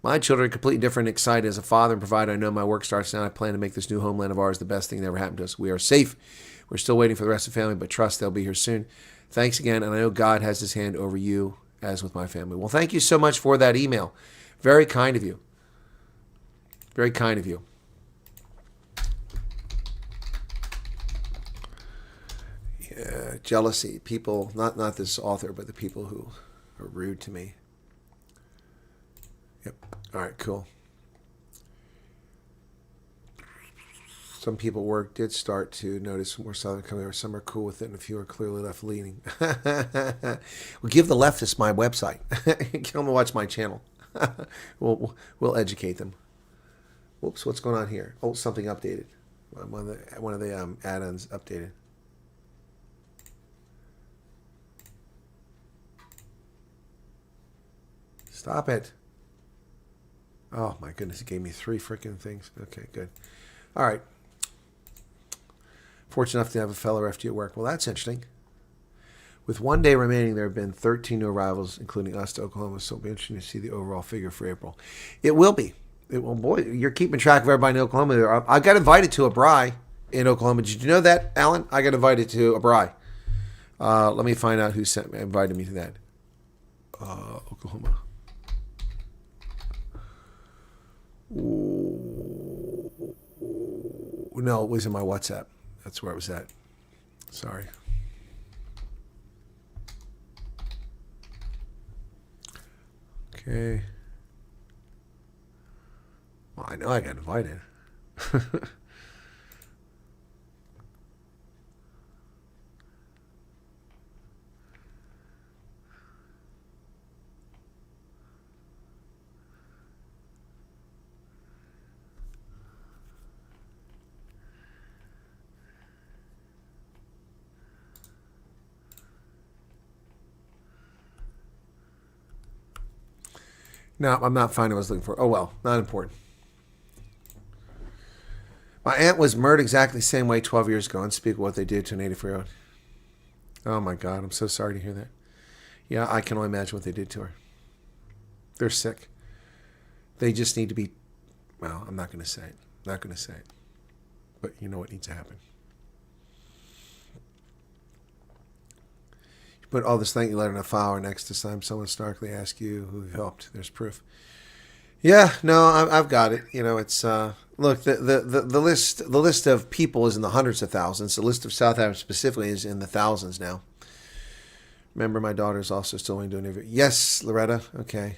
My children are completely different and excited. As a father and provider, I know my work starts now. I plan to make this new homeland of ours the best thing that ever happened to us. We are safe. We're still waiting for the rest of the family, but trust they'll be here soon. Thanks again, and I know God has his hand over you as with my family. Well, thank you so much for that email. Very kind of you. Very kind of you. Yeah, jealousy. People, not this author, but the people who are rude to me. Yep. All right, cool. Some people at work did start to notice more Southern coming over. Some are cool with it, and a few are clearly left-leaning. Well, give the leftists my website. Get them to watch my channel. We'll educate them. Whoops, what's going on here? Oh, something updated. One of the add-ons updated. Stop it. Oh, my goodness. It gave me 3 freaking things. Okay, good. All right. Fortunate enough to have a fellow refugee at work. Well, that's interesting. With 1 day remaining, there have been 13 new arrivals, including us to Oklahoma. So it'll be interesting to see the overall figure for April. It will be. Well, boy, you're keeping track of everybody in Oklahoma. I got invited to a braai in Oklahoma. Did you know that, Alan? I got invited to a braai. Let me find out who invited me to that. Oklahoma. No, it was in my WhatsApp. That's where it was at. Sorry. Okay. Well, I know I got invited. No, I'm not finding what I was looking for. Oh, well, not important. My aunt was murdered exactly the same way 12 years ago. Unspeakable what they did to an 84-year-old. Oh, my God. I'm so sorry to hear that. Yeah, I can only imagine what they did to her. They're sick. They just need to be... Well, I'm not going to say it. Not going to say it. But you know what needs to happen. Put all this thank you letter in a file or next to someone starkly ask you who helped. There's proof. Yeah, no, I've got it. You know, it's look, the list of people is in the hundreds of thousands. The list of South Africa specifically is in the thousands now. Remember, my daughter's also still doing an interview. Yes, Loretta. Okay.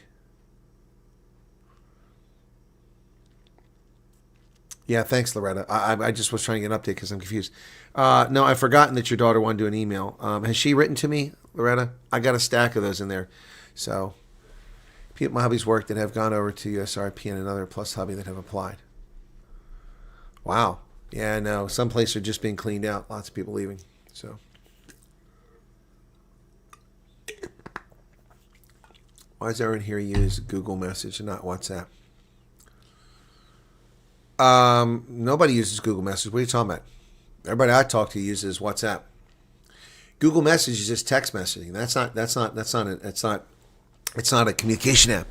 Yeah, thanks, Loretta. I just was trying to get an update because I'm confused. No, I've forgotten that your daughter wanted to do an email. Has she written to me, Loretta? I got a stack of those in there. So, people at my hubby's work that have gone over to USRP and another plus hubby that have applied. Wow. Yeah, I know. Some places are just being cleaned out. Lots of people leaving. So, why does everyone here use Google Message and not WhatsApp? Nobody uses Google Message. What are you talking about? Everybody I talk to uses WhatsApp. Google Message is just text messaging. It's not a communication app.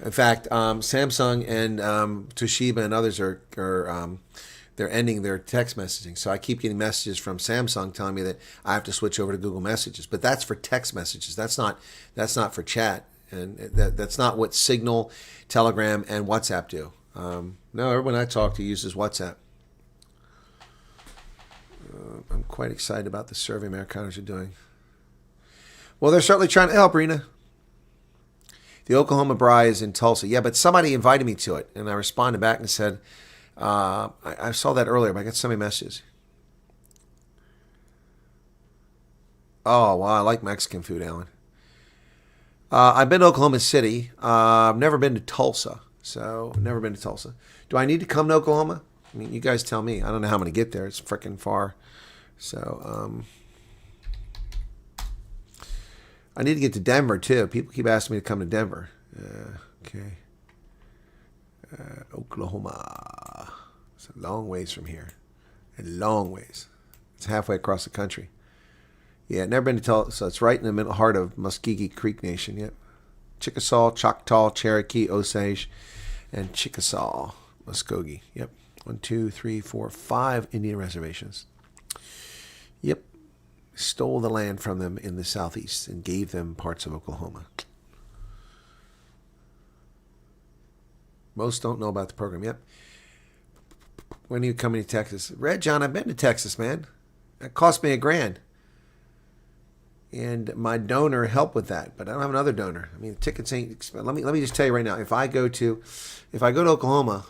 In fact, Samsung and Toshiba and others are they're ending their text messaging. So I keep getting messages from Samsung telling me that I have to switch over to Google Messages. But that's for text messages. That's not for chat, and that's not what Signal, Telegram, and WhatsApp do. No, everyone I talk to uses WhatsApp. I'm quite excited about the survey Americaners are doing. Well, they're certainly trying to help, Rena. The Oklahoma braai is in Tulsa. Yeah, but somebody invited me to it, and I responded back and said, I saw that earlier, but I got so many messages. Oh, wow, I like Mexican food, Alan. I've been to Oklahoma City. I've never been to Tulsa. Do I need to come to Oklahoma? I mean, you guys tell me. I don't know how I'm going to get there. It's freaking far. So, I need to get to Denver, too. People keep asking me to come to Denver. Okay. Oklahoma. It's a long ways from here. A long ways. It's halfway across the country. Yeah, never been to Tulsa. So it's right in the middle heart of Muskogee Creek Nation. Yep. Chickasaw, Choctaw, Cherokee, Osage, and Chickasaw, Muskogee. Yep. 1, 2, 3, 4, 5 Indian reservations. Yep. Stole the land from them in the southeast and gave them parts of Oklahoma. Most don't know about the program. Yep. When are you coming to Texas? Red John, I've been to Texas, man. That cost me $1,000. And my donor helped with that, but I don't have another donor. I mean, tickets ain't. Let me just tell you right now. If I go to Oklahoma,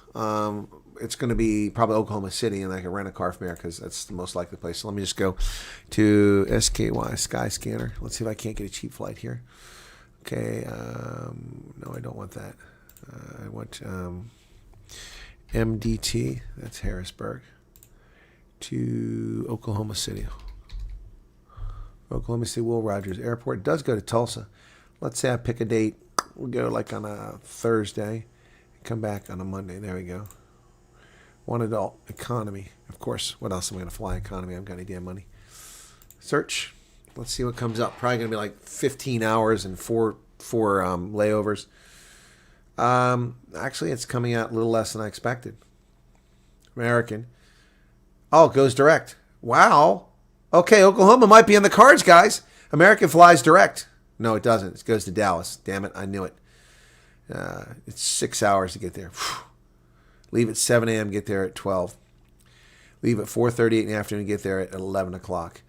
it's going to be probably Oklahoma City, and I can rent a car from there because that's the most likely place. So let me just go to SKY Skyscanner. Let's see if I can't get a cheap flight here. Okay, no, I don't want that. I want MDT. That's Harrisburg to Oklahoma City. Oklahoma City Will Rogers Airport. It does go to Tulsa. Let's say I pick a date. We'll go like on a Thursday. Come back on a Monday. There we go. One adult economy. Of course, what else am I going to fly economy? I haven't got any damn money. Search. Let's see what comes up. Probably going to be like 15 hours and four layovers. Actually, it's coming out a little less than I expected. American. Oh, it goes direct. Wow. Okay, Oklahoma might be in the cards, guys. American flies direct. No, it doesn't. It goes to Dallas. Damn it, I knew it. It's 6 hours to get there. Leave at 7 a.m., get there at 12. Leave at 4:38 in the afternoon, get there at 11 o'clock.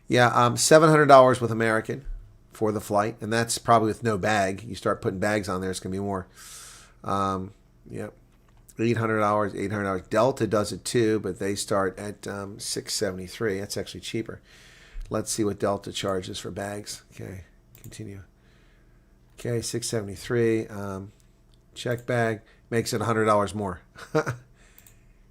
Yeah, $700 with American for the flight, and that's probably with no bag. You start putting bags on there, it's going to be more. Yep. $800. Delta does it too, but they start at $673. That's actually cheaper. Let's see what Delta charges for bags. Okay, continue. Okay, $673. Check bag makes it $100 more.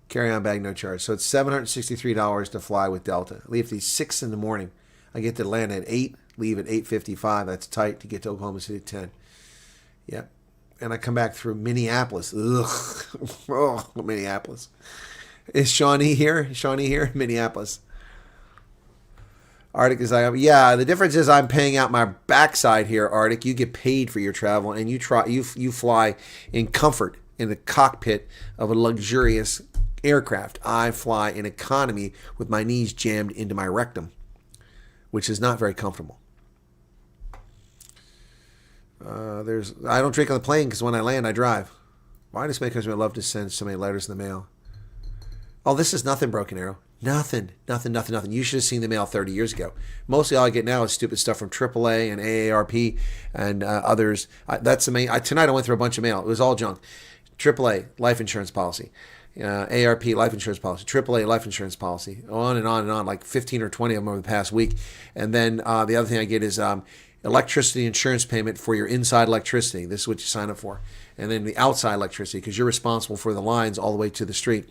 Carry-on bag, no charge. So it's $763 to fly with Delta. Leave at 6 in the morning. I get to Atlanta at 8. Leave at 8:55. That's tight to get to Oklahoma City at 10. Yep. And I come back through Minneapolis. Ugh. Oh, Minneapolis. Is Shawnee here? Minneapolis. Arctic is like, yeah, the difference is I'm paying out my backside here, Arctic. You get paid for your travel, and you fly in comfort in the cockpit of a luxurious aircraft. I fly in economy with my knees jammed into my rectum, which is not very comfortable. I don't drink on the plane because when I land, I drive. Why does make husband love to send so many letters in the mail? Oh, this is nothing, Broken Arrow. Nothing. You should have seen the mail 30 years ago. Mostly all I get now is stupid stuff from AAA and AARP and others. That's the main. Tonight I went through a bunch of mail. It was all junk. AAA, life insurance policy. ARP, life insurance policy. AAA, life insurance policy. On and on and on, like 15 or 20 of them over the past week. And then the other thing I get is electricity insurance payment for your inside electricity. This is what you sign up for. And then the outside electricity, because you're responsible for the lines all the way to the street.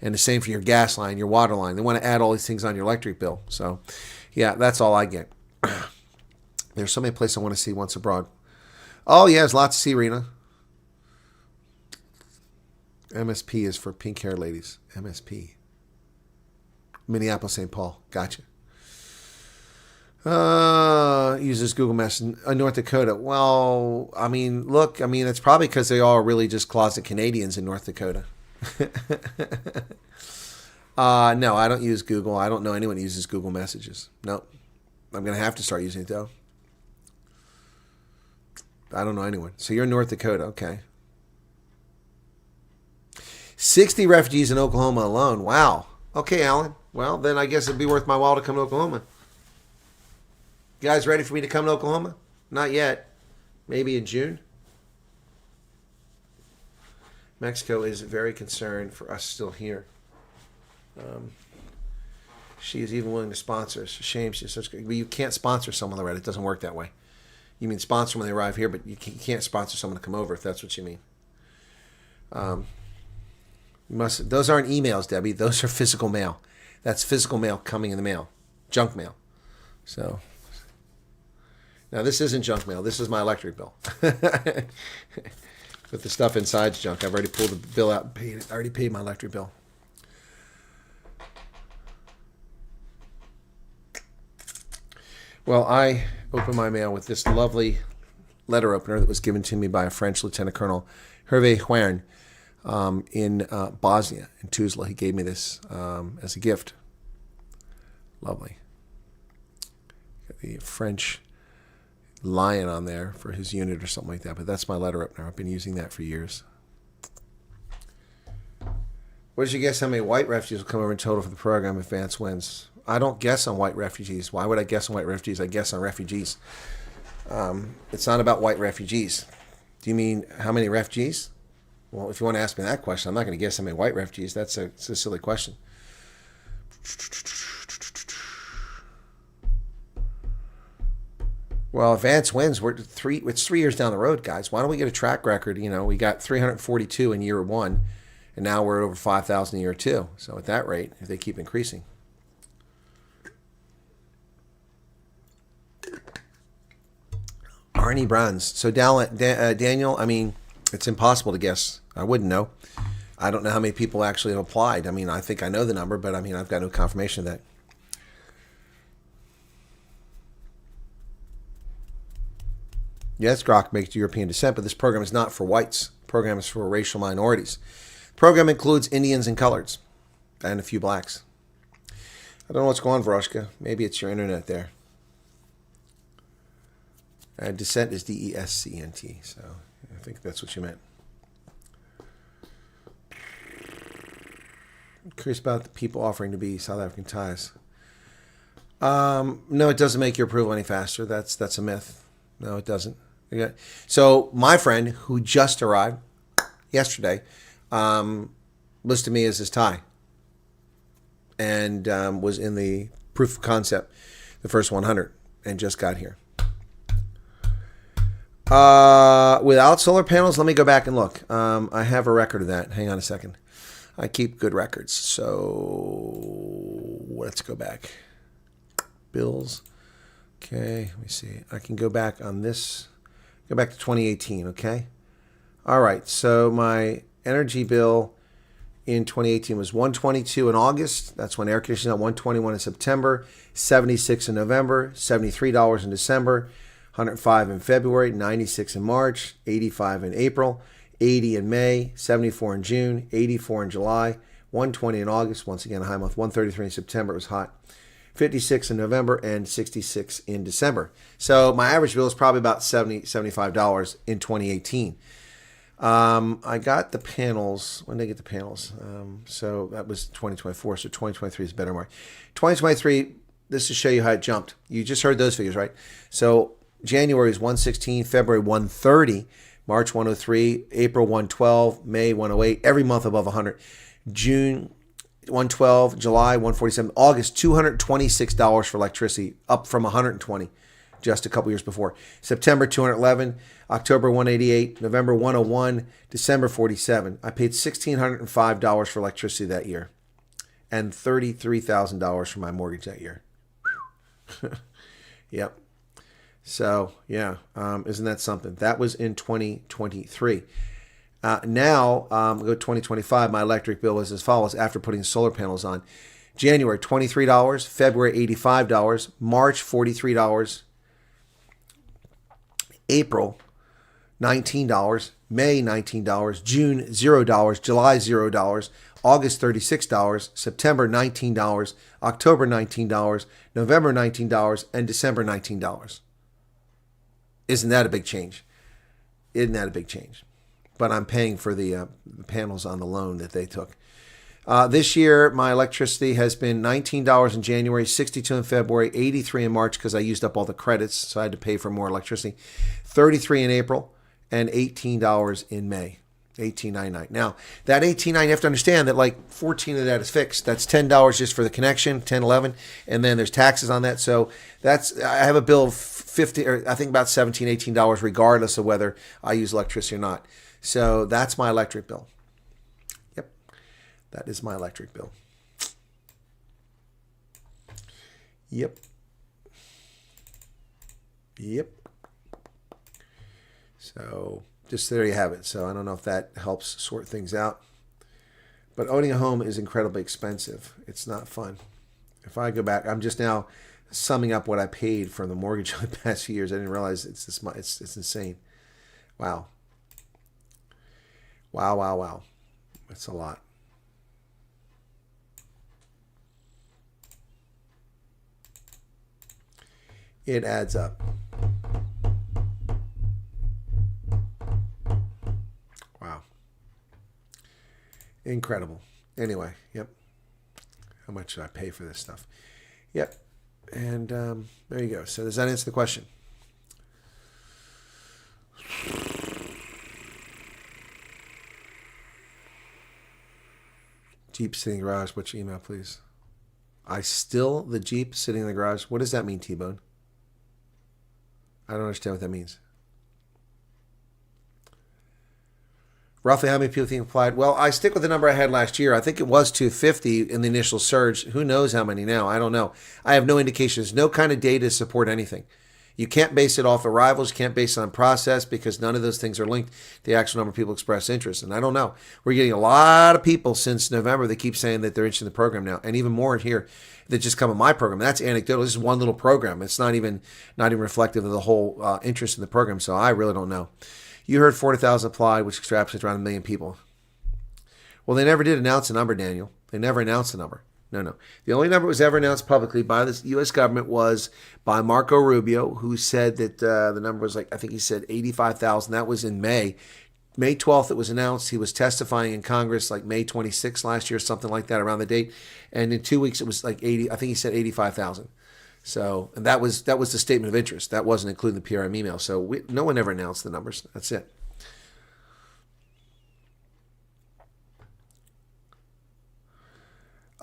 And the same for your gas line, your water line. They want to add all these things on your electric bill. So, yeah, that's all I get. There's so many places I want to see once abroad. Oh, yeah, there's lots to see, Rena. MSP is for pink-haired ladies. MSP. Minneapolis, St. Paul. Gotcha. Uses Google Maps in North Dakota. Well, I mean, look, it's probably because they all are really just closet Canadians in North Dakota. No, I don't use Google. I don't know anyone who uses Google Messages. No. I'm going to have to start using it, though. I don't know anyone. So you're in North Dakota. Okay. 60 refugees in Oklahoma alone. Wow. Okay, Alan. Well, then I guess it'd be worth my while to come to Oklahoma. You guys ready for me to come to Oklahoma? Not yet. Maybe in June. Mexico is very concerned for us still here. She is even willing to sponsor us. Shame she's such good. But you can't sponsor someone already. It doesn't work that way. You mean sponsor when they arrive here, but you can't sponsor someone to come over if that's what you mean. Those aren't emails, Debbie. Those are physical mail. That's physical mail coming in the mail. Junk mail. So now this isn't junk mail. This is my electric bill. But the stuff inside's junk. I've already pulled the bill out and paid it. I already paid my electric bill. Well, I opened my mail with this lovely letter opener that was given to me by a French Lieutenant Colonel Hervé Huern in Bosnia, in Tuzla. He gave me this as a gift. Lovely. Got the French lion on there for his unit or something like that, but that's my letter opener. I've been using that for years. What did you guess how many white refugees will come over in total for the program if Vance wins? I don't guess on white refugees. Why would I guess on white refugees? I guess on refugees. It's not about white refugees. Do you mean how many refugees? Well, if you want to ask me that question, I'm not going to guess how many white refugees. It's a silly question. Well, if Vance wins, it's 3 years down the road, guys. Why don't we get a track record? You know, we got 342 in year 1, and now we're at over 5,000 in year 2. So at that rate, if they keep increasing. Arnie Bruns. So Daniel, I mean, it's impossible to guess. I wouldn't know. I don't know how many people actually have applied. I mean, I think I know the number, but I mean, I've got no confirmation of that. Yes, Grok makes European descent, but this program is not for whites. The program is for racial minorities. The program includes Indians and coloreds, and a few blacks. I don't know what's going on, Veroshka. Maybe it's your internet there. Descent is D-E-S-C-N-T, so I think that's what you meant. Curious about the people offering to be South African ties. No, it doesn't make your approval any faster. That's a myth. No, it doesn't. Okay. So my friend who just arrived yesterday listed me as his tie and was in the proof of concept, the first 100, and just got here. Without solar panels, let me go back and look. I have a record of that. Hang on a second. I keep good records. So let's go back. Bills. Okay, let me see. I can go back on this. Go back to 2018, okay? All right, so my energy bill in 2018 was $122 in August. That's when air conditioning was $121 in September, $76 in November, $73 in December, $105 in February, $96 in March, $85 in April, $80 in May, $74 in June, $84 in July, $120 in August. Once again, a high month. $133 in September. It was hot. $56 in November and $66 in December. So my average bill is probably about $70, $75 in 2018. I got the panels. When did I get the panels? So that was 2024. So 2023 is a better mark. 2023, this to show you how it jumped. You just heard those figures, right? So January is 116, February 130, March 103, April 112, May 108, every month above 100. June 112, July 147, August $226 for electricity, up from $120 just a couple years before. September 211, October 188, November 101, December 47. I paid $1,605 for electricity that year, and $33,000 for my mortgage that year. Yep. So yeah, isn't that something? That was in 2023. Now, go to 2025, my electric bill is as follows after putting solar panels on. January, $23, February, $85, March, $43, April, $19, May, $19, June, $0, July, $0, August, $36, September, $19, October, $19, November, $19, and December, $19. Isn't that a big change? Isn't that a big change? But I'm paying for the panels on the loan that they took. This year, my electricity has been $19 in January, $62 in February, $83 in March because I used up all the credits, so I had to pay for more electricity, $33 in April, and $18 in May, $18.99. Now, that $18.99, you have to understand that like $14 of that is fixed. That's $10 just for the connection, $10, $11, and then there's taxes on that. So I have a bill of $50, or I think about $17, $18 regardless of whether I use electricity or not. So that's my electric bill. Yep, that is my electric bill. Yep. So just there you have it. So I don't know if that helps sort things out. But owning a home is incredibly expensive. It's not fun. If I go back, I'm just now summing up what I paid for the mortgage over the past few years. I didn't realize it's this much. It's insane. Wow. Wow, wow, wow. That's a lot. It adds up. Wow. Incredible. Anyway, yep. How much should I pay for this stuff? Yep. And there you go. So does that answer the question? Jeep sitting in the garage. What's your email, please? The Jeep sitting in the garage. What does that mean, T-Bone? I don't understand what that means. Roughly how many people think applied? Well, I stick with the number I had last year. I think it was 250 in the initial surge. Who knows how many now? I don't know. I have no indications. No kind of data to support anything. You can't base it off arrivals. You can't base it on process because none of those things are linked to the actual number of people express interest. And I don't know. We're getting a lot of people since November that keep saying that they're interested in the program now. And even more here that just come on my program. That's anecdotal. This is one little program. It's not even reflective of the whole interest in the program. So I really don't know. You heard 40,000 applied, which extrapolates around 1 million people. Well, they never did announce a number, Daniel. They never announced a number. No. The only number that was ever announced publicly by the U.S. government was by Marco Rubio, who said that the number was I think he said 85,000. That was in May. May 12th it was announced. He was testifying in Congress May 26th last year, something like that, around the date. And in 2 weeks it was 80. I think he said 85,000. So, and that was the statement of interest. That wasn't including the PRM email. So no one ever announced the numbers. That's it.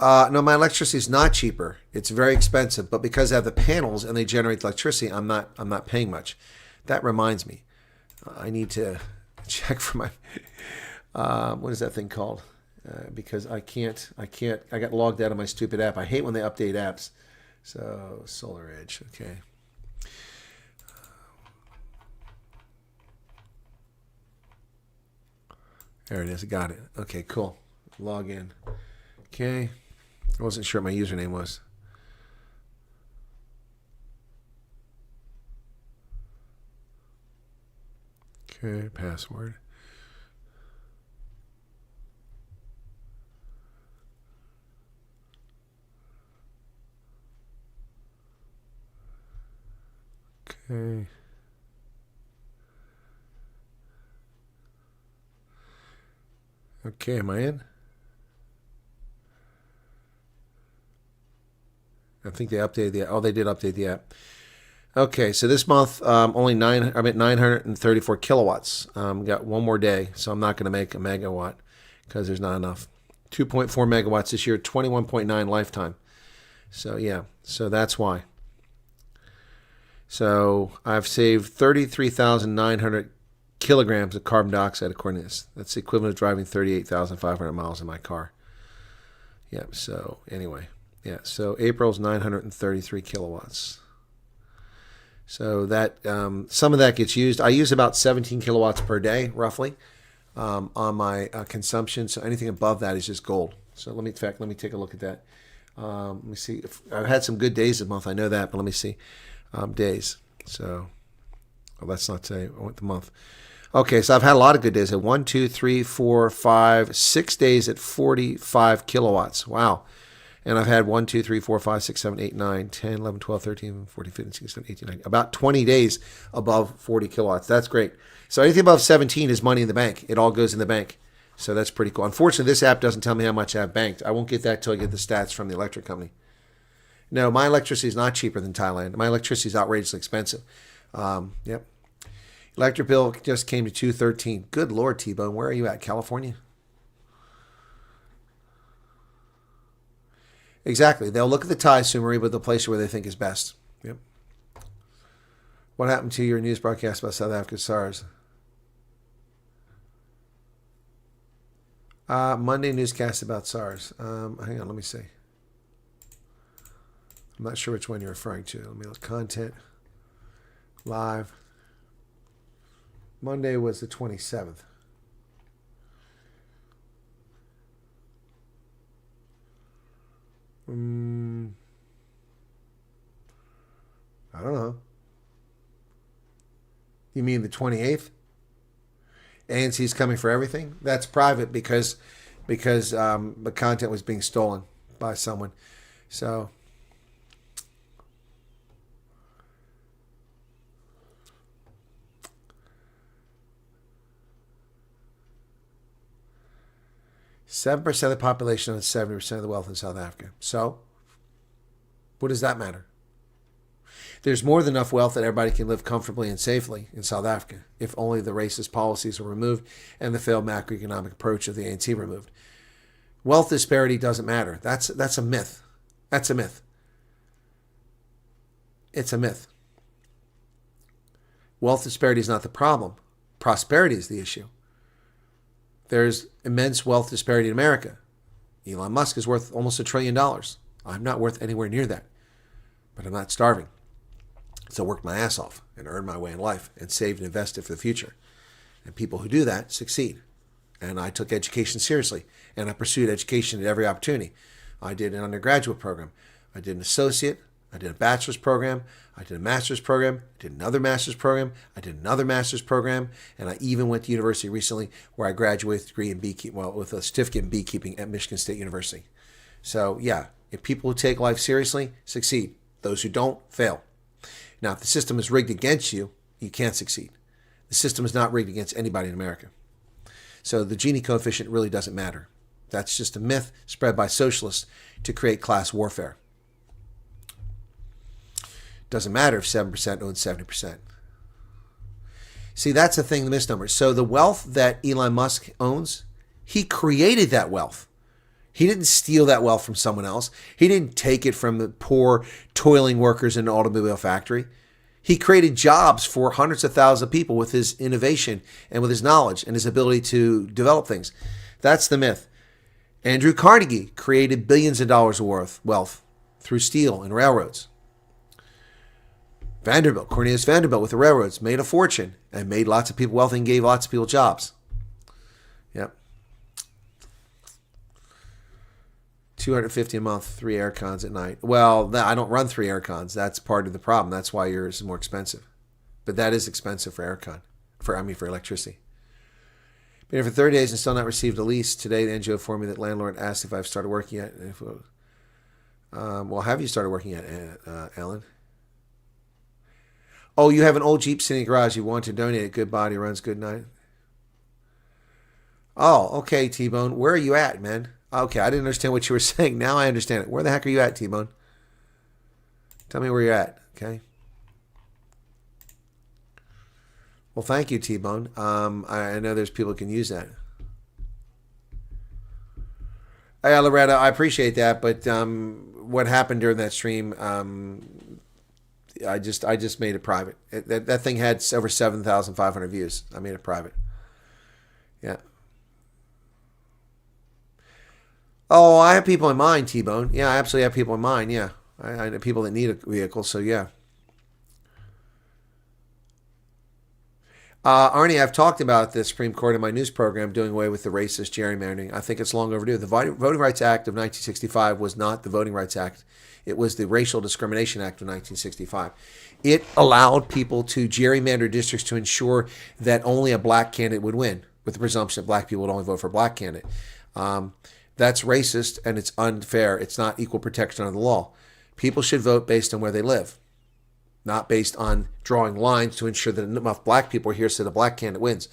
No, my electricity is not cheaper. It's very expensive, but because I have the panels and they generate electricity, I'm not paying much. That reminds me, I need to check for my what is that thing called? Because I got logged out of my stupid app. I hate when they update apps. So Solar Edge, okay. There it is. I got it. Okay, cool. Log in. Okay. I wasn't sure what my username was. Okay, password. Okay. Okay, am I in? I think they updated the app. Oh, they did update the app. Okay, so this month I'm at 934 kilowatts. Got one more day, so I'm not going to make a megawatt because there's not enough. 2.4 megawatts this year, 21.9 lifetime. So yeah, so that's why. So I've saved 33,900 kilograms of carbon dioxide according to this. That's the equivalent of driving 38,500 miles in my car. Yeah, so anyway. Yeah, so April's 933 kilowatts. So that some of that gets used. I use about 17 kilowatts per day, roughly, on my consumption. So anything above that is just gold. So let me take a look at that. Let me see. I've had some good days this month. I know that, but let me see. Days. So let's not say I want the month. Okay, so I've had a lot of good days. 1, 2, 3, 4, 5, 6 days at 45 kilowatts. Wow. And I've had 1, 2, 3, 4, 5, 6, 7, 8, 9, 10, 11, 12, 13, 14, 15, 16, 17, 18, 19. About 20 days above 40 kilowatts. That's great. So anything above 17 is money in the bank. It all goes in the bank. So that's pretty cool. Unfortunately, this app doesn't tell me how much I've banked. I won't get that till I get the stats from the electric company. No, my electricity is not cheaper than Thailand. My electricity is outrageously expensive. Yep. Electric bill just came to $213. Good Lord, T-Bone. Where are you at? California? Exactly. They'll look at the Thai summary, but they'll place it where they think is best. Yep. What happened to your news broadcast about South Africa's SARS? Monday newscast about SARS. Hang on, let me see. I'm not sure which one you're referring to. Let me look. Content. Live. Monday was the 27th. I don't know. You mean the 28th? ANC's coming for everything? That's private because the content was being stolen by someone. So 7% of the population owns 70% of the wealth in South Africa. So, what does that matter? There's more than enough wealth that everybody can live comfortably and safely in South Africa if only the racist policies were removed and the failed macroeconomic approach of the ANC removed. Wealth disparity doesn't matter. That's a myth. That's a myth. It's a myth. Wealth disparity is not the problem. Prosperity is the issue. There's immense wealth disparity in America. Elon Musk is worth almost $1 trillion. I'm not worth anywhere near that. But I'm not starving. So I worked my ass off and earned my way in life and saved and invested for the future. And people who do that succeed. And I took education seriously. And I pursued education at every opportunity. I did an undergraduate program. I did an associate. I did a bachelor's program. I did a master's program. I did another master's program. I did another master's program. And I even went to university recently where I graduated with a degree in beekeeping, with a certificate in beekeeping at Michigan State University. So yeah, if people who take life seriously succeed. Those who don't fail. Now, if the system is rigged against you, you can't succeed. The system is not rigged against anybody in America. So the Gini coefficient really doesn't matter. That's just a myth spread by socialists to create class warfare. Doesn't matter if 7% owns 70%. See, that's the thing, the misnomer. So the wealth that Elon Musk owns, he created that wealth. He didn't steal that wealth from someone else. He didn't take it from the poor, toiling workers in an automobile factory. He created jobs for hundreds of thousands of people with his innovation and with his knowledge and his ability to develop things. That's the myth. Andrew Carnegie created billions of dollars of wealth through steel and railroads. Cornelius Vanderbilt with the railroads made a fortune and made lots of people wealthy and gave lots of people jobs. Yep. $250 a month, 3 air cons at night. Well, I don't run 3 air cons. That's part of the problem. That's why yours is more expensive. But that is expensive for aircon. For electricity. Been here for 30 days and still not received a lease. Today, the NGO informed me that landlord asked if I've started working yet. Well, have you started working yet, Alan? Oh, you have an old Jeep sitting in the garage. You want to donate it. Good body, runs good night. Oh, okay, T-Bone. Where are you at, man? Okay, I didn't understand what you were saying. Now I understand it. Where the heck are you at, T-Bone? Tell me where you're at, okay? Well, thank you, T-Bone. I know there's people who can use that. Hey, Loretta, I appreciate that, but what happened during that stream, I just made it private. That thing had over 7,500 views. I made it private. Yeah. Oh, I have people in mind, T-Bone. Yeah, I absolutely have people in mind, yeah. I have people that need a vehicle, so yeah. Arnie, I've talked about the Supreme Court in my news program doing away with the racist gerrymandering. I think it's long overdue. The Voting Rights Act of 1965 was not the Voting Rights Act. It was the Racial Discrimination Act of 1965. It allowed people to gerrymander districts to ensure that only a black candidate would win, with the presumption that black people would only vote for a black candidate. That's racist and it's unfair. It's not equal protection under the law. People should vote based on where they live, not based on drawing lines to ensure that enough black people are here so the black candidate wins.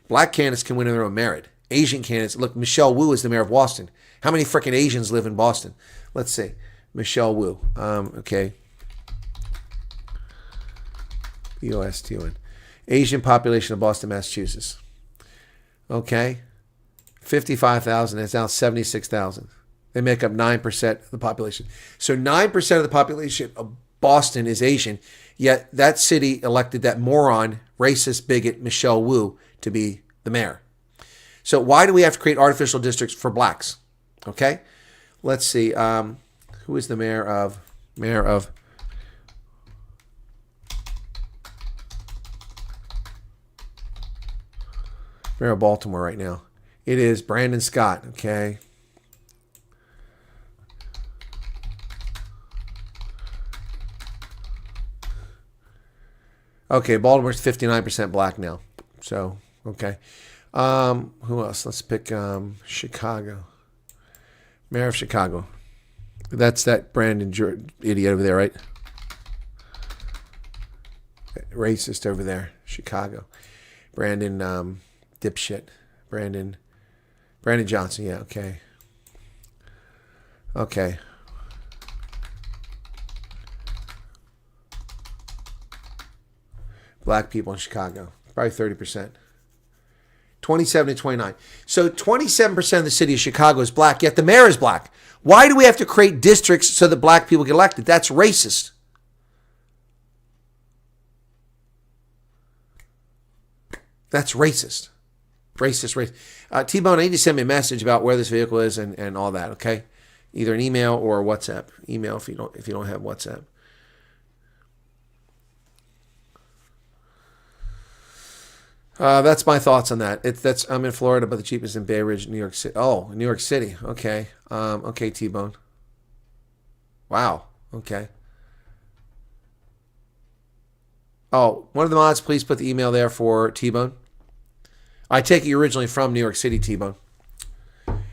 Black candidates can win on their own merit. Asian candidates, look, Michelle Wu is the mayor of Boston. How many freaking Asians live in Boston? Let's see. Michelle Wu. Okay. B-O-S-T-O-N. Asian population of Boston, Massachusetts. Okay. 55,000. It's now 76,000. They make up 9% of the population. So 9% of the population of Boston is Asian, yet that city elected that moron, racist bigot Michelle Wu to be the mayor. So why do we have to create artificial districts for blacks? Okay. Let's see. Who is the mayor of Baltimore right now? It is Brandon Scott, okay? Okay, Baltimore's 59% black now. So, okay. Who else? Let's pick Chicago. Mayor of Chicago. That's that Brandon idiot over there, right? Racist over there. Chicago. Brandon dipshit. Brandon Johnson, yeah, okay. Okay. Black people in Chicago. Probably 30%. 27 to 29. So 27% of the city of Chicago is black, yet the mayor is black. Why do we have to create districts so that black people get elected? That's racist. That's racist. Racist. T-Bone, I need to send me a message about where this vehicle is and all that, okay? Either an email or WhatsApp. Email if you don't have WhatsApp. That's my thoughts on that. I'm in Florida, but the cheapest in Bay Ridge, New York City. Oh, New York City. Okay. Okay, T-Bone. Wow. Okay. Oh, one of the mods, please put the email there for T-Bone. I take it you're originally from New York City, T-Bone.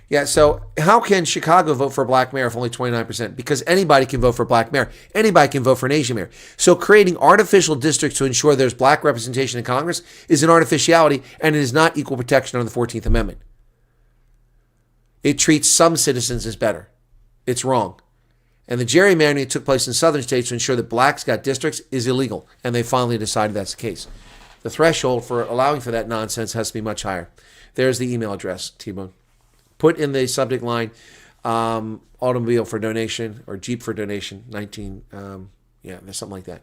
Yeah, so how can Chicago vote for a black mayor if only 29%? Because anybody can vote for a black mayor. Anybody can vote for an Asian mayor. So creating artificial districts to ensure there's black representation in Congress is an artificiality, and it is not equal protection under the 14th Amendment. It treats some citizens as better. It's wrong. And the gerrymandering that took place in southern states to ensure that blacks got districts is illegal, and they finally decided that's the case. The threshold for allowing for that nonsense has to be much higher. There's the email address, T-Bone. Put in the subject line, automobile for donation or Jeep for donation, 19, yeah, there's something like that.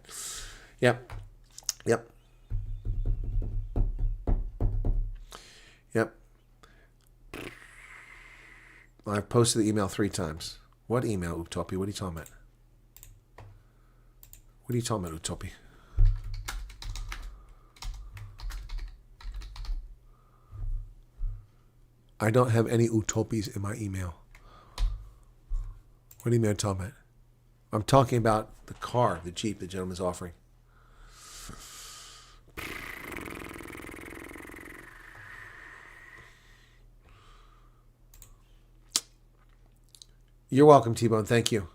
Yep. I've posted the email 3 times. What email, Utopi? What are you talking about? What are you talking about, Utopi? I don't have any utopies in my email. What do you mean I'm talking about? I'm talking about the car, the Jeep the gentleman's offering. You're welcome, T-Bone. Thank you.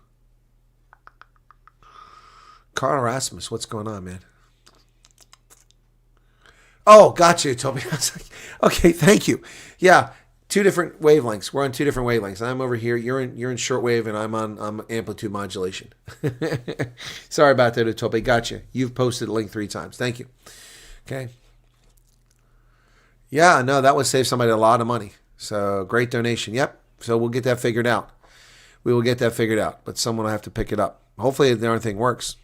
Carl Erasmus, what's going on, man? Oh, gotcha, Toby. I was like, okay, thank you. Yeah, 2 different wavelengths. We're on 2 different wavelengths. I'm over here. You're in shortwave, and I'm amplitude modulation. Sorry about that, Utopi. Gotcha. You've posted a link 3 times. Thank you. Okay. Yeah, no, that would save somebody a lot of money. So great donation. Yep. So we'll get that figured out. We will get that figured out, but someone will have to pick it up. Hopefully the darn thing works.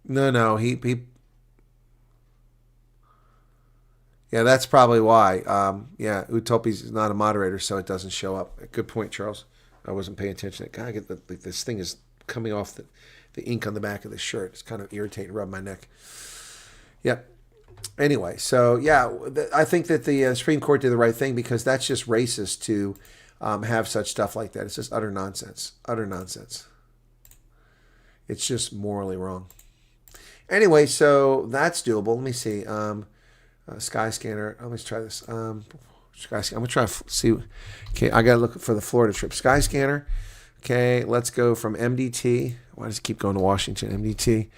No, he yeah, that's probably why. Yeah, Utopi's not a moderator, so it doesn't show up. Good point, Charles. I wasn't paying attention. God, this thing is coming off the ink on the back of the shirt. It's kind of irritating, rub my neck. Yep. Anyway, so yeah, I think that the Supreme Court did the right thing because that's just racist to have such stuff like that. It's just utter nonsense. Utter nonsense. It's just morally wrong. Anyway, so that's doable. Let me see. Skyscanner. Let's try this. Skyscanner. I'm gonna try to see. Okay, I gotta look for the Florida trip. Skyscanner. Okay, let's go from MDT. Why does it keep going to Washington? MDT.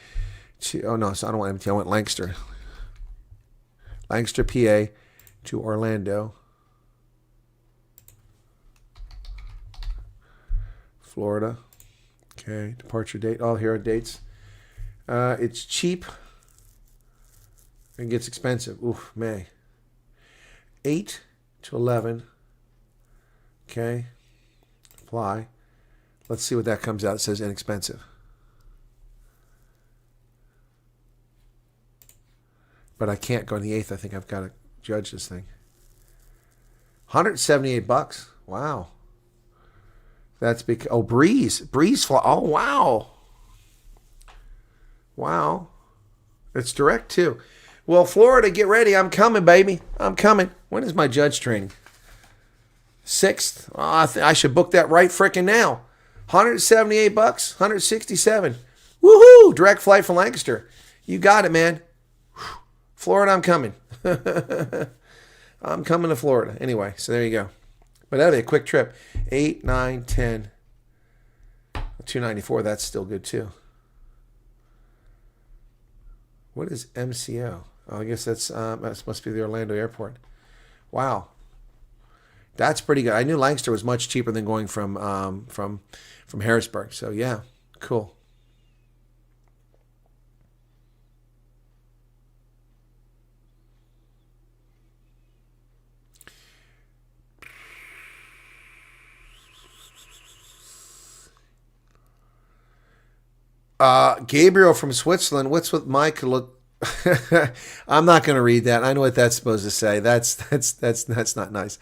Oh no, so I don't want MDT. I want Lancaster. Lancaster, PA, to Orlando, Florida. Okay, departure date. Oh, here are dates. It's cheap. It gets expensive. Oof, May. 8 to 11. Okay. Fly. Let's see what that comes out. It says inexpensive. But I can't go on the 8th. I think I've got to judge this thing. $178. Wow. That's because Breeze fly. Oh wow. Wow. It's direct too. Well, Florida, get ready. I'm coming, baby. I'm coming. When is my judge training? 6th. Oh, I should book that right frickin' now. $178, 167. Woohoo! Direct flight from Lancaster. You got it, man. Florida, I'm coming. I'm coming to Florida. Anyway, so there you go. But that'll be a quick trip. 8, 9, 10. 294, that's still good too. What is MCO? Oh, I guess that must be the Orlando airport. Wow. That's pretty good. I knew Lancaster was much cheaper than going from Harrisburg. So yeah, cool. Gabriel from Switzerland. What's with Mike? Look, I'm not going to read that. I know what that's supposed to say. That's not nice.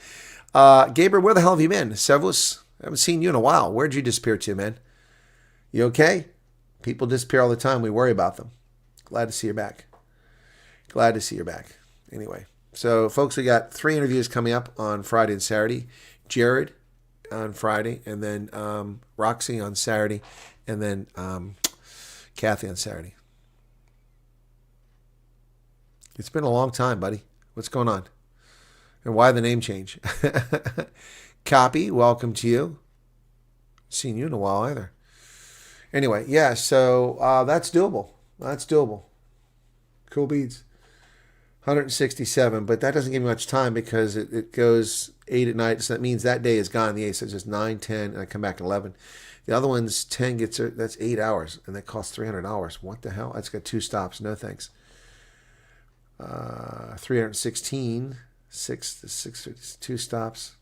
Gabriel, where the hell have you been? Servus, I haven't seen you in a while. Where'd you disappear to, man? You okay? People disappear all the time. We worry about them. Glad to see you're back. Glad to see you're back. Anyway, so folks, we got 3 interviews coming up on Friday and Saturday. Jared on Friday, and then Roxy on Saturday, and then Kathy on Saturday. It's been a long time, buddy. What's going on? And why the name change? Copy, welcome to you. Seen you in a while either. Anyway, yeah, so that's doable. That's doable. Cool beads. 167, but that doesn't give me much time because it goes 8 at night, so that means that day is gone. The 8, so it's just 9, 10, and I come back at 11. The other one's 10 gets her, that's 8 hours, and that costs $300. What the hell? That's got 2 stops. No thanks. 316, 2 stops.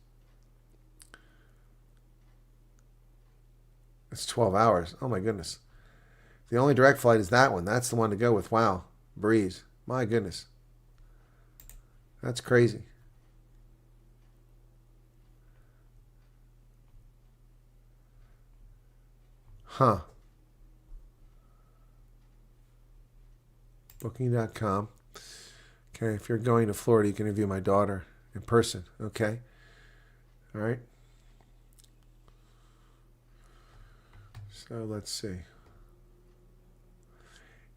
That's 12 hours. Oh my goodness. The only direct flight is that one. That's the one to go with. Wow. Breeze. My goodness. That's crazy. Huh. Booking.com. Okay, if you're going to Florida, you can interview my daughter in person. Okay. All right. So let's see.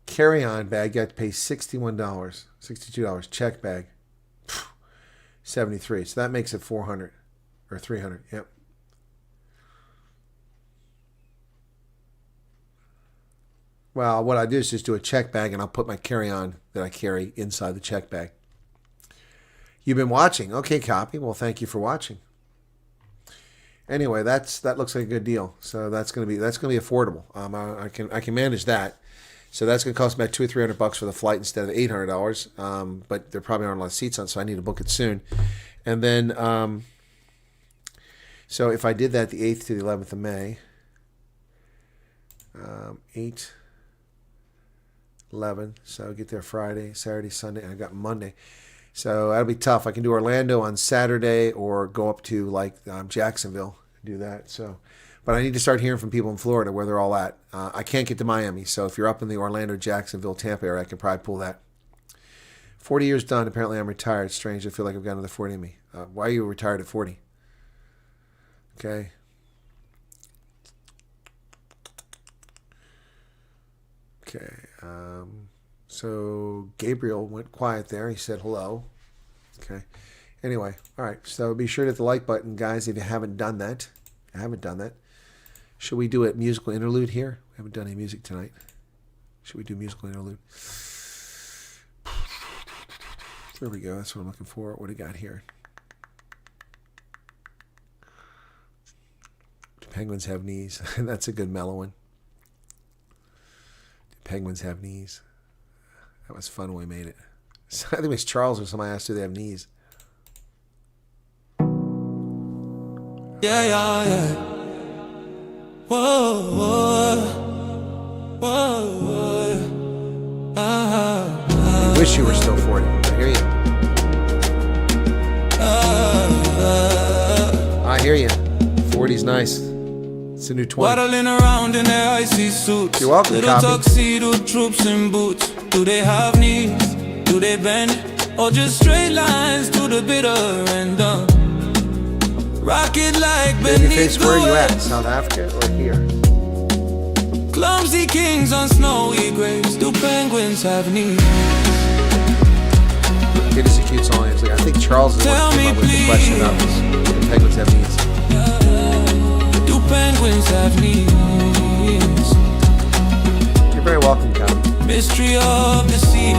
Carry-on bag, you have to pay $61, $62. Check bag, $73. So that makes it $400 or $300. Yep. Well, what I do is just do a check bag, and I'll put my carry-on that I carry inside the check bag. You've been watching. Okay, copy. Well, thank you for watching. Anyway, that looks like a good deal. So that's gonna be affordable. I can manage that. So that's gonna cost about $200 or $300 for the flight instead of $800. But there probably aren't a lot of seats on, so I need to book it soon. And then, so if I did that the 8th to the 11th of May, 8, 11. So I get there Friday, Saturday, Sunday, and I got Monday. So that'll be tough. I can do Orlando on Saturday or go up to like Jacksonville and do that. So, but I need to start hearing from people in Florida where they're all at. I can't get to Miami. So if you're up in the Orlando, Jacksonville, Tampa area, I can probably pull that. 40 years done. Apparently I'm retired. Strange. I feel like I've got another 40 in me. Why are you retired at 40? Okay. Okay. So Gabriel went quiet there. He said hello. Okay. Anyway, all right. So be sure to hit the like button, guys, if you haven't done that. I haven't done that. Should we do a musical interlude here? We haven't done any music tonight. Should we do musical interlude? There we go. That's what I'm looking for. What do we got here? Do penguins have knees? That's a good mellow one. Do penguins have knees? That was fun when we made it. I think it was Charles or somebody asked, do they have knees? Yeah, yeah, yeah. Whoa, whoa, whoa, I wish you were still 40. I hear you. I hear you. 40's nice. It's a new 20. Waddling around in their icy suits. You're welcome, Little copy. tuxedo troops in boots. Do they have knees? Do they bend? Or just straight lines to the bitter end? Rocket like Babyface, beneath where are you the at? waves. South Africa or here? Clumsy kings on snowy graves. Do penguins have knees? It is a cute song. Actually. I think Charles is the one who came up with the question about this. The penguins have knees. Do penguins have knees? You're very welcome, Calvin. Mystery of the seas.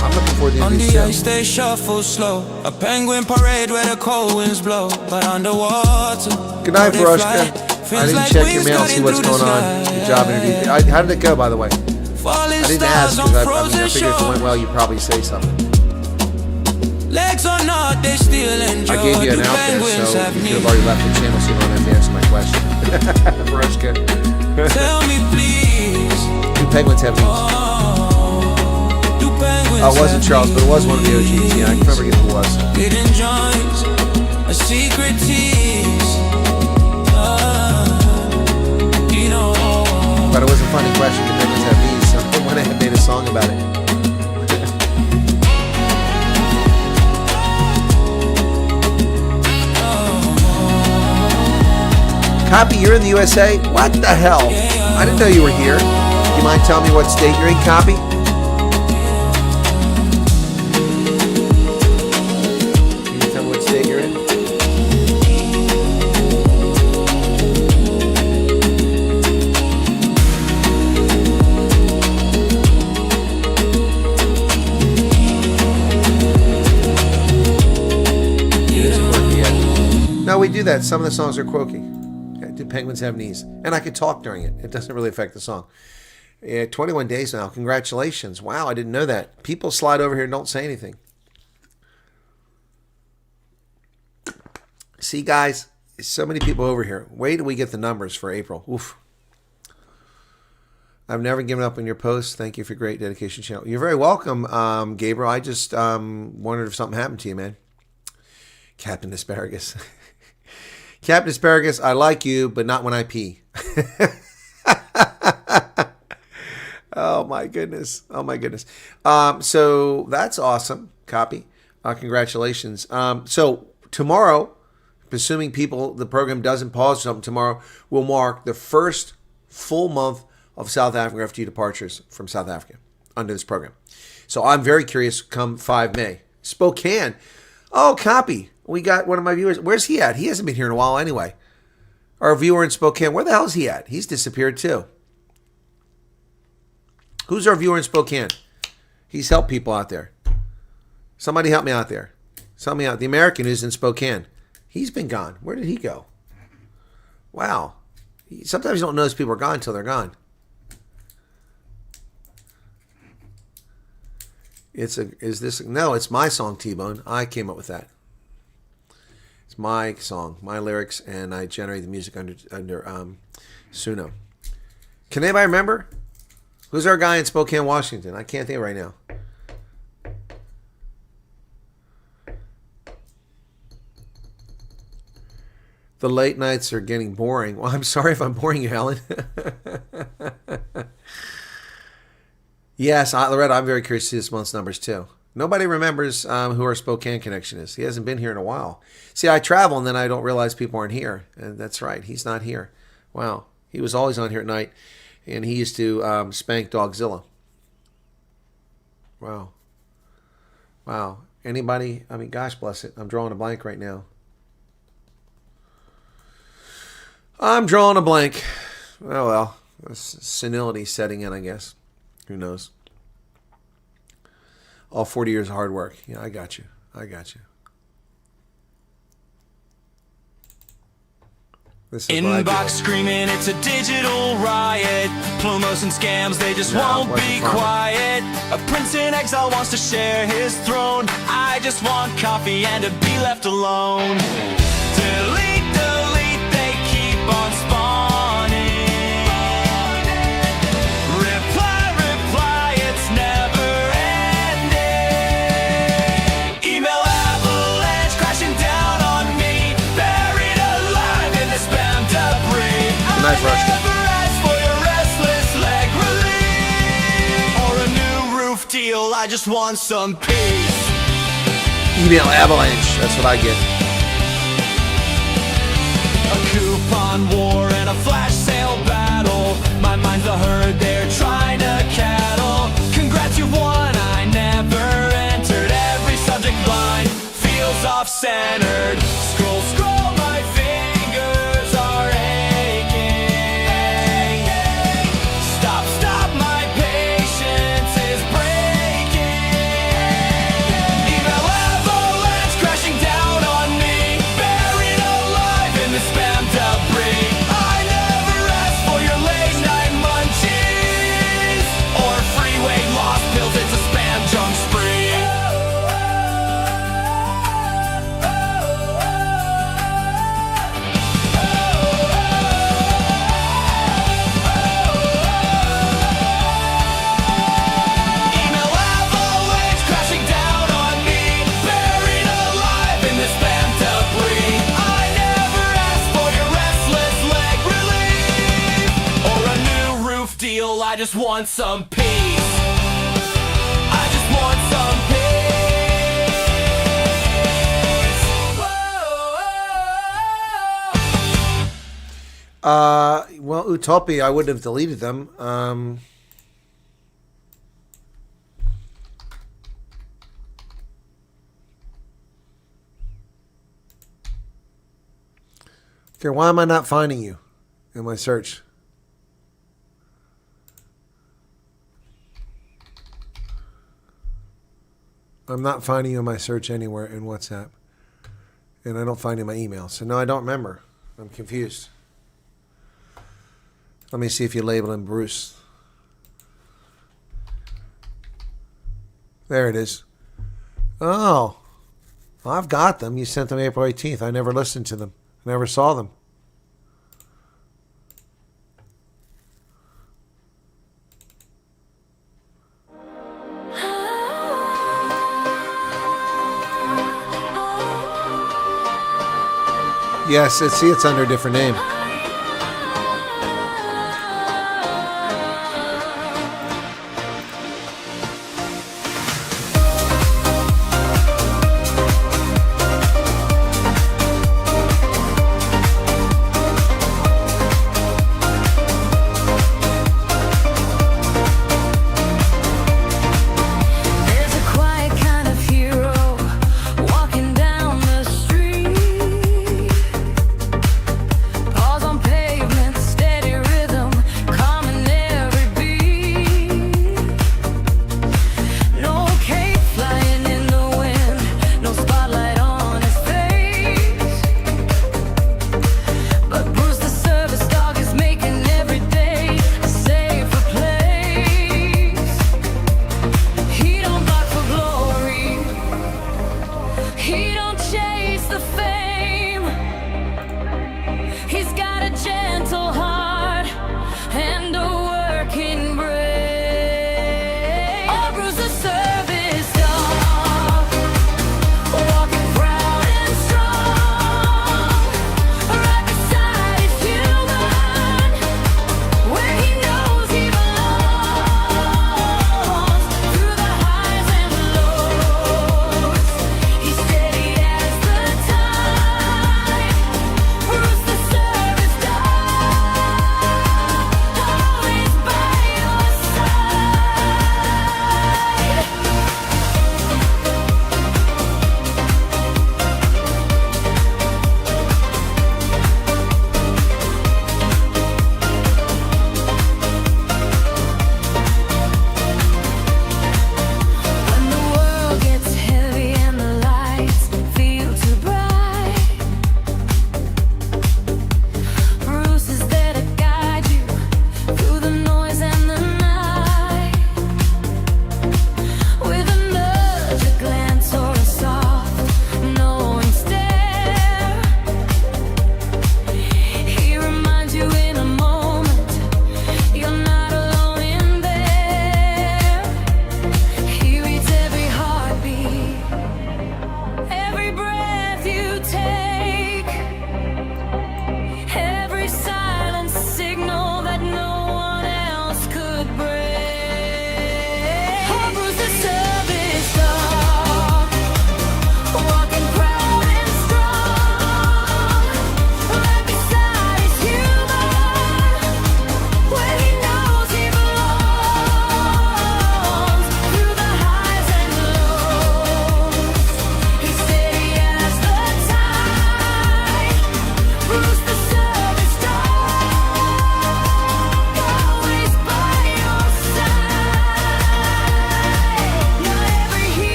I'm looking forward to On these the ice shows. they shuffle slow. A penguin parade where the cold winds blow. But underwater, Good night, they fly. Veroshka. I Feels didn't like check your wings mail, see cutting what's through the going on. sky. Good job interview. How did it go, by the way? Falling I didn't stars ask on because I frozen figured if it went well, you'd probably say something. Legs or not, they still enjoy. I gave you an Do out there, penguins so have you could have knees? already left the channel, so you don't have to answer my question. Veroshka. Tell me please. Do penguins have knees? Do penguins Oh, it wasn't have Charles, but it was one of the OGs. Yeah, I can remember who it was. hidden joints, a secret tease. You know. But it was a funny question. Do penguins have knees? So I went ahead and made a song about it. Copy, you're in the USA? What the hell? I didn't know you were here. You mind telling me what state you're in, Copy? Can you tell me what state you're in? It isn't working yet. No, we do that. Some of the songs are quirky. Do penguins have knees? And I could talk during it. It doesn't really affect the song. Yeah, 21 days now. Congratulations. Wow, I didn't know that. People slide over here and don't say anything. See, guys, so many people over here. Wait till we get the numbers for April. Oof. I've never given up on your posts. Thank you for your great dedication channel. You're very welcome, Gabriel. I just wondered if something happened to you, man. Captain Asparagus. Captain Asparagus, I like you, but not when I pee. Oh, my goodness. Oh, my goodness. So that's awesome. Copy. Congratulations. So tomorrow, assuming the program doesn't pause or something, tomorrow will mark the first full month of South African refugee departures from South Africa under this program. So I'm very curious come 5 May. Spokane. Oh, copy. We got one of my viewers. Where's he at? He hasn't been here in a while anyway. Our viewer in Spokane. Where the hell is he at? He's disappeared too. Who's our viewer in Spokane? He's helped people out there. Somebody help me out there. Help me out. The American who's in Spokane. He's been gone. Where did he go? Wow. Sometimes you don't notice people are gone until they're gone. No, it's my song, T-Bone. I came up with that. It's my song, my lyrics, and I generate the music under Suno. Can anybody remember? Who's our guy in Spokane, Washington? I can't think right now. The late nights are getting boring. Well, I'm sorry if I'm boring you, Helen. Yes, Loretta, I'm very curious to see this month's numbers too. Nobody remembers who our Spokane connection is. He hasn't been here in a while. See, I travel and then I don't realize people aren't here. And that's right. He's not here. Wow. He was always on here at night. And he used to spank Dogzilla. Wow. Wow. Anybody? I mean, gosh bless it. I'm drawing a blank right now. I'm drawing a blank. Oh, well. Senility setting in, I guess. Who knows? All 40 years of hard work. Yeah, I got you. I got you. This is Inbox screaming, it's a digital riot. Plumos and scams, they just won't be quiet. A prince in exile wants to share his throne. I just want coffee and to be left alone. Delete, delete, they keep on spawning. Reply, reply, it's never ending. Email avalanche crashing down on me. Buried alive in the spam debris. Good night, Rusty. I never asked for your restless leg relief or a new roof deal. I just want some peace. Email avalanche. That's what I get. A coupon war and a flash sale battle. My mind's a herd, they're trying to cattle. Congrats, you've won, I never entered. Every subject blind feels off-centered. Scroll, scroll, my fingers are aching. Stop, stop, my patience is breaking. Email avalanche crashing down on me, buried alive in the spam debris. I never asked for your late night munchies or freeway lost pills. It's a spam junk spree. Email avalanche crashing down on me, buried alive in this spam debris. I never asked for your restless leg relief or a new roof deal. I just want some peace. I just want some peace. Whoa. Well, Utopia, I wouldn't have deleted them. Okay, why am I not finding you in my search? I'm not finding you in my search anywhere in WhatsApp. And I don't find you in my email. So no, I don't remember. I'm confused. Let me see if you labeled him Bruce. There it is. Oh. I've got them. You sent them April 18th. I never listened to them. I never saw them. Yes, it's under a different name. There's a quiet kind of hero walking down the street.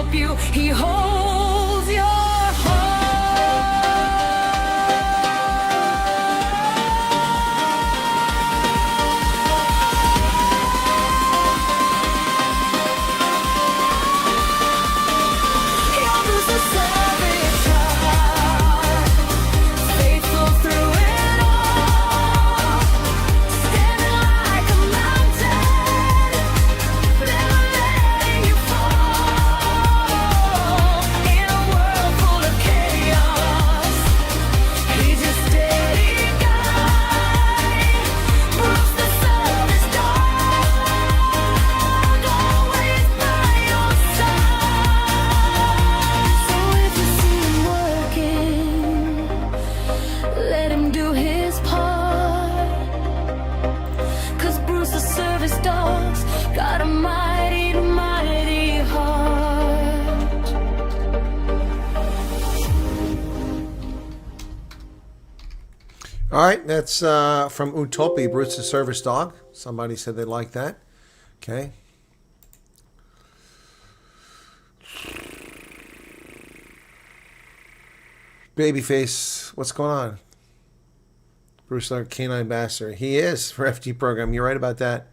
help you. He holds your All right, that's from Utopia, Bruce the Service Dog. Somebody said they liked that. Okay. Babyface, what's going on? Bruce, our canine ambassador. He is for FG program. You're right about that.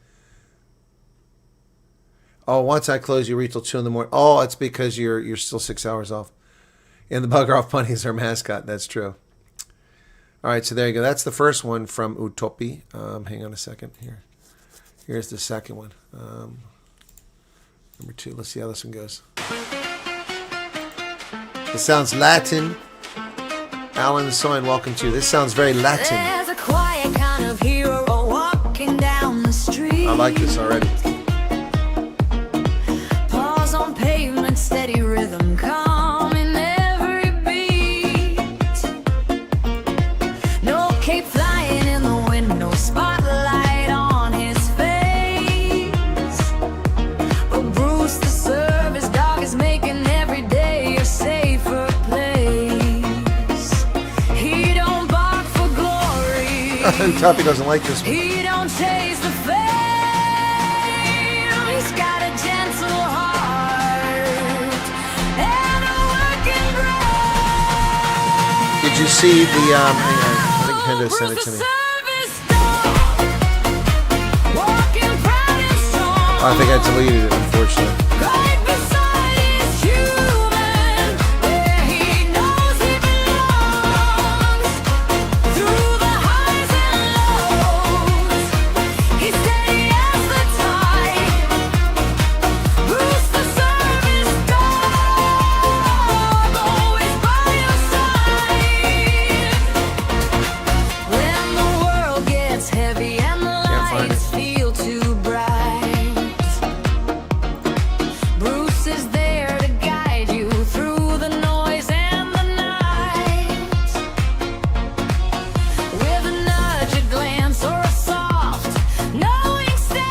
Oh, once I close, you read till 2 in the morning. Oh, it's because you're still 6 hours off. And the Bugger Off Bunny is our mascot. That's true. All right, so there you go. That's the first one from Utopia. Hang on a second here. Here's the second one. Number 2. Let's see how this one goes. It sounds Latin. Alan Soin, welcome to you. This sounds very Latin. There's a quiet kind of hero walking down the street. I like this already. Paws on pavement, steady rhythm, calm in every beat. No cape flying in the wind, no spotlight on his face. But Bruce the service dog is making every day a safer place. He don't bark for glory. Toppy doesn't like this one. He don't chase the fame. He's got a gentle heart and a working brain. Did you see the, hang on, I think Hendo sent it to me. I think I deleted it, unfortunately. Right beside his human, where he knows he belongs. Through the highs and lows, he's steady as the tide. Bruce the service dog, always by your side. When the world gets heavy and the find lights feel too bright, Bruce is there to guide you through the noise and the night. With a nudge, a glance, or a soft, knowing stare,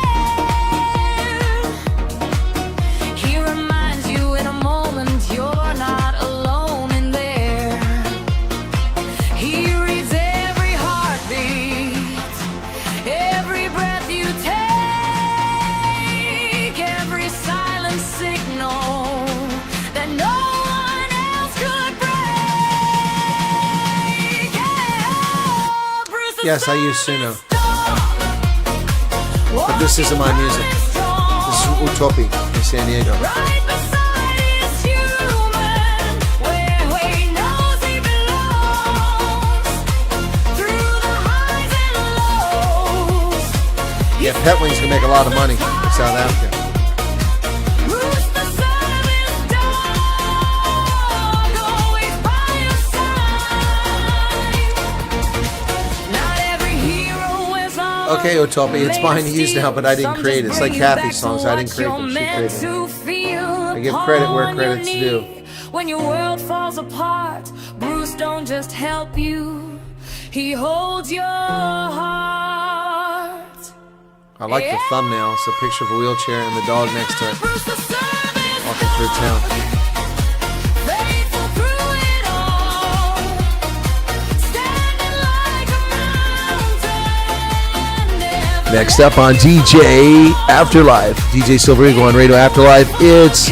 he reminds you in a moment you're not alone in there. He reads every heartbeat, every breath you take, every silent signal that no one else could break. Yeah. Bruce the Yes, I use Suno. service dog, But this isn't my music. This is Utopia in San Diego. right beside his human, where he knows he belongs. Through the highs and lows, Yeah, Pet Wings can make a lot of money in South Africa. Bruce the service dog, always by your side. Not every hero is on. Okay, Utopia, it's mine to use now, but I didn't create it. It's like Kathy's songs. I didn't create them. She created them. I give credit where credit's due. When your world falls apart, Bruce don't just help you, he holds your heart. I like the thumbnail. It's a picture of a wheelchair and the dog next to it Bruce the service walking through town. faithful through it all, standing like a mountain. Next up on DJ Afterlife, DJ Silver Eagle on Radio Afterlife, it's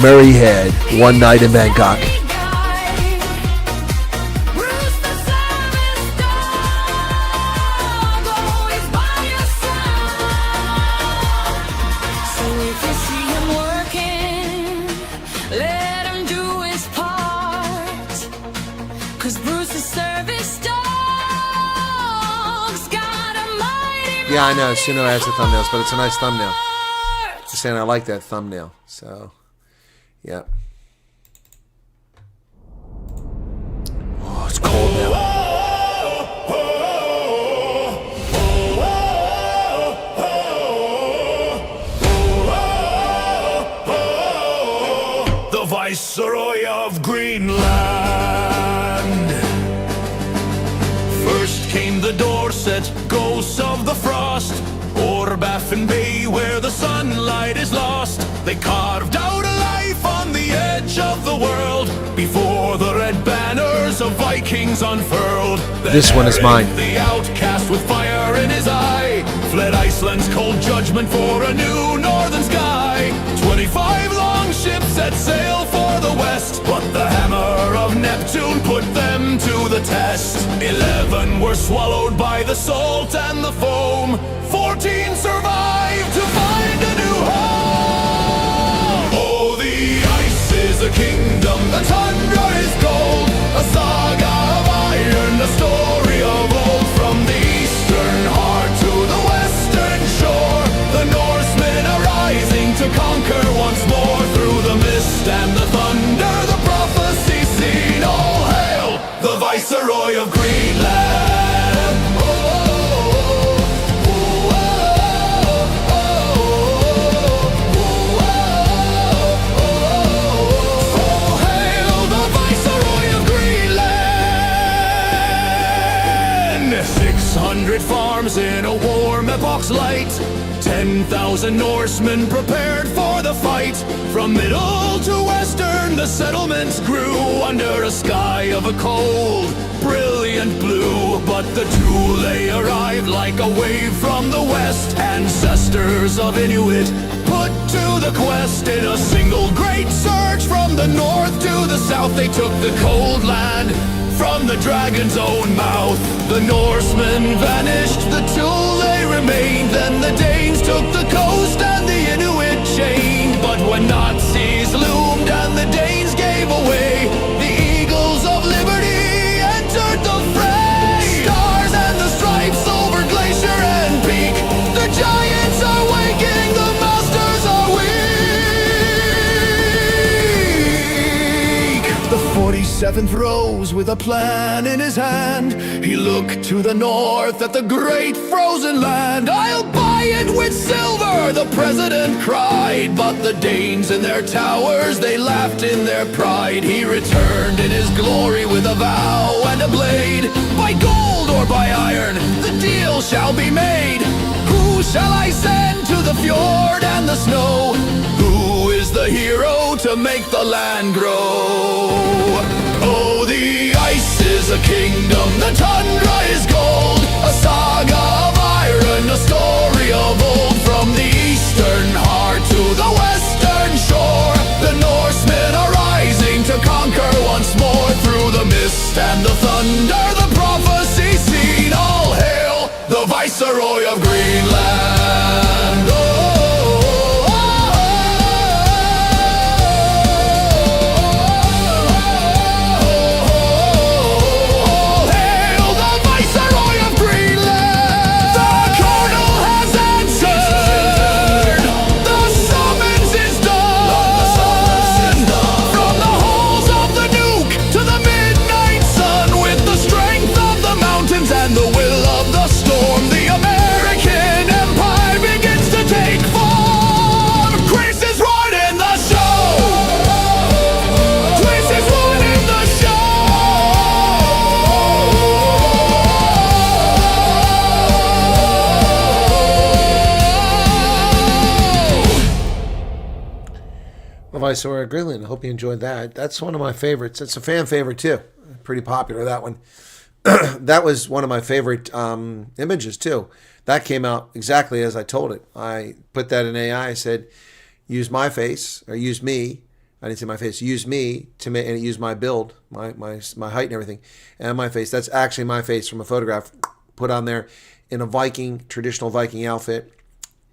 Murray had one night in Bangkok. Yeah, I know. Suno has the thumbnails, but it's a nice thumbnail. Just saying, I like that thumbnail. So, yeah. Oh, it's cold now. The Viceroy of Greenland. First came the Dorset, ghosts of the frost, o'er Baffin Bay where the sunlight is lost. They carved out a life on the edge of the world before the red banners of Vikings unfurled. This one is mine. The outcast with fire in his eye fled Iceland's cold judgment for a new northern sky. 25 long ships set sail for the west, but the hammer of Neptune put them to the test. 11 were swallowed by the salt and the foam. 14 survived to find a new home. Oh, the ice is a kingdom, the tundra is gold, a saga of iron, a story of old. From the eastern heart to the western shore, the Norsemen are rising to conquer once more. Through the mist and the thunder, the prophecy seen. All hail the Viceroy of Greenland. All hail the Viceroy of Greenland. 600 farms in a warm epoch's light, 10,000 Norsemen prepared for the fight. From middle to western, the settlements grew under a sky of a cold, brilliant blue. But the Thule arrived like a wave from the west. Ancestors of Inuit put to the quest. In a single great surge from the north to the south, they took the cold land from the dragon's own mouth. The Norsemen vanished, the Thule remained. Then the Danes took the coast and the Inuit chained. But when Nazis loomed and the Danes gave away, the eagles of liberty entered the fray. Stars and the stripes over glacier and peak, the giants are waking, the masters are weak. The 47th rose with a plan in his hand. He looked to the north at the great frozen land. I'll buy it with silver, the president cried. But the Danes in their towers, they laughed in their pride. He returned in his glory with a vow and a blade. By gold or by iron, the deal shall be made. Who shall I send to the fjord and the snow? Who is the hero to make the land grow? Oh, the ice is a kingdom, the tundra is gold, a saga of iron, a story of old. From the eastern heart to the western shore, the Norsemen are rising to conquer once more. Through the mist and the thunder, the prophecy seen. All hail the Viceroy of Greenland. Oh, Viceroy of Greenland. I hope you enjoyed that. That's one of my favorites. It's a fan favorite too. Pretty popular, that one. That was one of my favorite images too. That came out exactly as I told it. I put that in AI. I said, use my face, or use me, I didn't say my face. Use me to make, and it used my build, my height and everything, and my face. That's actually my face from a photograph put on there in a traditional Viking outfit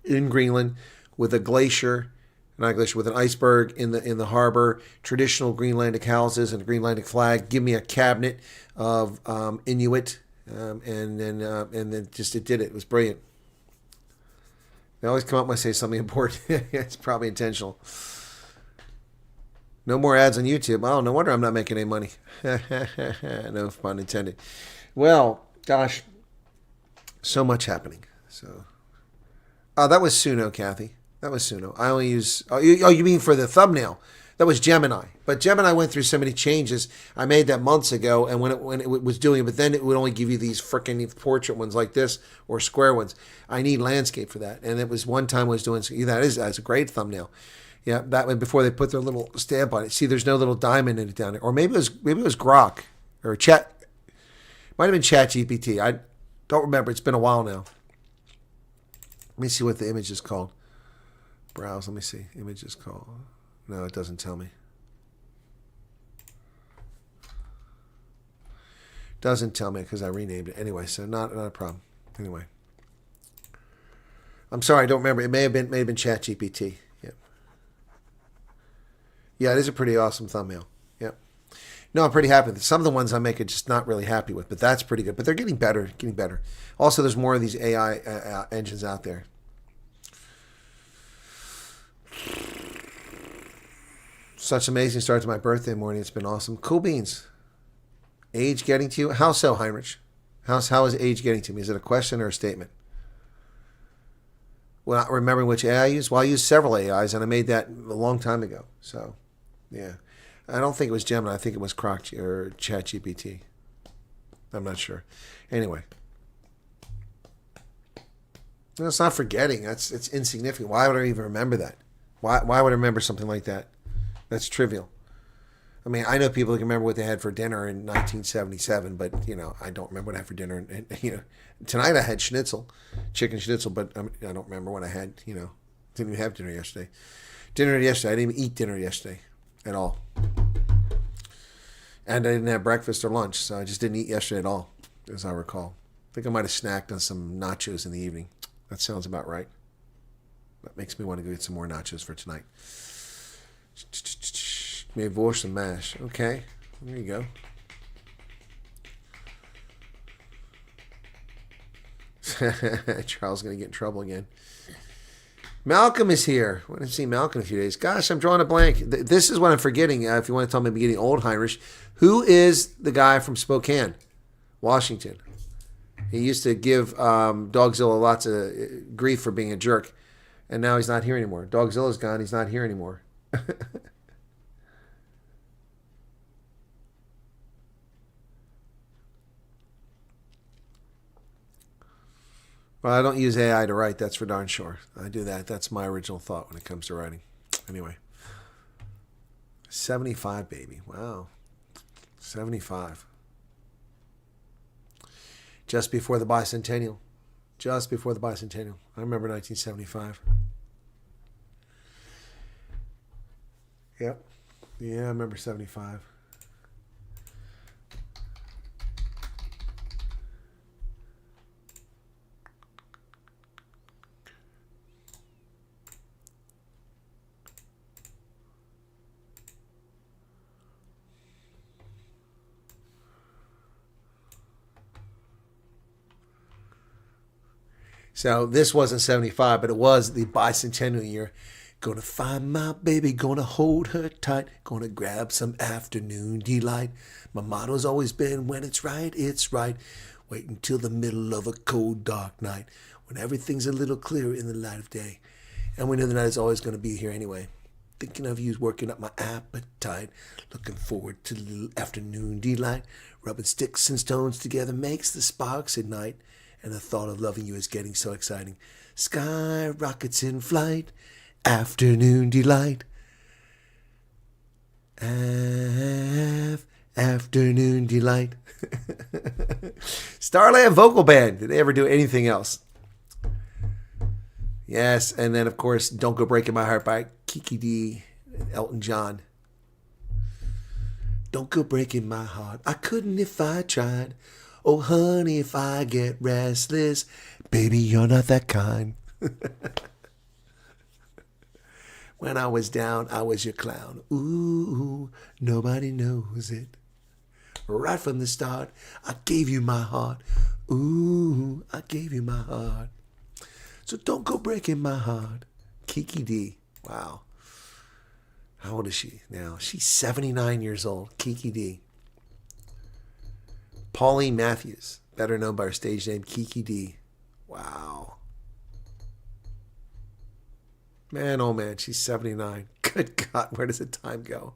in Greenland with a glacier, not glacier, with an iceberg in the harbor, traditional Greenlandic houses and a Greenlandic flag. Give me a cabinet of Inuit, and then just it did it. It was brilliant. They always come up when I say something important. It's probably intentional. No more ads on YouTube. Oh, no wonder I'm not making any money. No pun intended. Well, gosh, so much happening. So, that was Suno, Kathy. That was Suno. I only use. Oh, you mean for the thumbnail? That was Gemini. But Gemini went through so many changes. I made that months ago, and when it was doing it, but then it would only give you these freaking portrait ones like this or square ones. I need landscape for that. And it was one time I was doing. That's a great thumbnail. Yeah, that one before they put their little stamp on it. See, there's no little diamond in it down there. Or maybe it was Grok or Chat. Might have been Chat GPT. I don't remember. It's been a while now. Let me see what the image is called. Browse. Let me see. Image is called. No, it doesn't tell me. Doesn't tell me because I renamed it anyway. So not a problem. Anyway, I'm sorry. I don't remember. It may have been Chat GPT. Yeah, it is a pretty awesome thumbnail. Yep. No, I'm pretty happy. Some of the ones I make are just not really happy with, but that's pretty good. But they're getting better, Also, there's more of these AI engines out there. Such amazing start to my birthday morning. It's been awesome. Cool beans. Age getting to you? How so, Heinrich? How is age getting to me? Is it a question or a statement? Well, not remembering which AI I use? Well, I use several AIs, and I made that a long time ago. So, yeah. I don't think it was Gemini. I think it was Croc or ChatGPT. I'm not sure. Anyway. No, it's not forgetting. It's insignificant. Why would I even remember that? Why would I remember something like that? That's trivial. I mean, I know people who can remember what they had for dinner in 1977, but, I don't remember what I had for dinner. And, tonight I had chicken schnitzel, but I don't remember what I had, didn't even have dinner yesterday. I didn't even eat dinner yesterday at all. And I didn't have breakfast or lunch, so I just didn't eat yesterday at all, as I recall. I think I might have snacked on some nachos in the evening. That sounds about right. That makes me want to go get some more nachos for tonight. Maybe wash some mash. Okay, there you go. Charles is going to get in trouble again. Malcolm is here. I haven't seen Malcolm in a few days. Gosh, I'm drawing a blank. This is what I'm forgetting. If you want to tell me I'm getting old, Heinrich. Who is the guy from Spokane, Washington? He used to give Dogzilla lots of grief for being a jerk. And now he's not here anymore. Dogzilla's gone. He's not here anymore. Well, I don't use AI to write. That's for darn sure. I do that. That's my original thought when it comes to writing. Anyway. 75, baby. Wow. 75. Just before the bicentennial. Just before the bicentennial. I remember 1975. Yep. Yeah, I remember 75. So this wasn't 75, but it was the bicentennial year. Gonna find my baby, gonna hold her tight, gonna grab some afternoon delight. My motto's always been, when it's right, it's right. Wait until the middle of a cold, dark night, when everything's a little clearer in the light of day. And we know the night is always gonna be here anyway. Thinking of you's working up my appetite. Looking forward to the little afternoon delight. Rubbing sticks and stones together makes the sparks ignite. And the thought of loving you is getting so exciting. Sky rockets in flight, afternoon delight. Afternoon delight. Starland Vocal Band. Did they ever do anything else? Yes, and then of course, Don't Go Breaking My Heart by Kiki D and Elton John. Don't go breaking my heart. I couldn't if I tried. Oh, honey, if I get restless. Baby, you're not that kind. When I was down, I was your clown. Ooh, nobody knows it. Right from the start, I gave you my heart. Ooh, I gave you my heart. So don't go breaking my heart. Kiki D. Wow. How old is she now? She's 79 years old. Kiki D. Pauline Matthews, better known by her stage name Kiki D. Wow. Man, oh man, she's 79. Good God, where does the time go?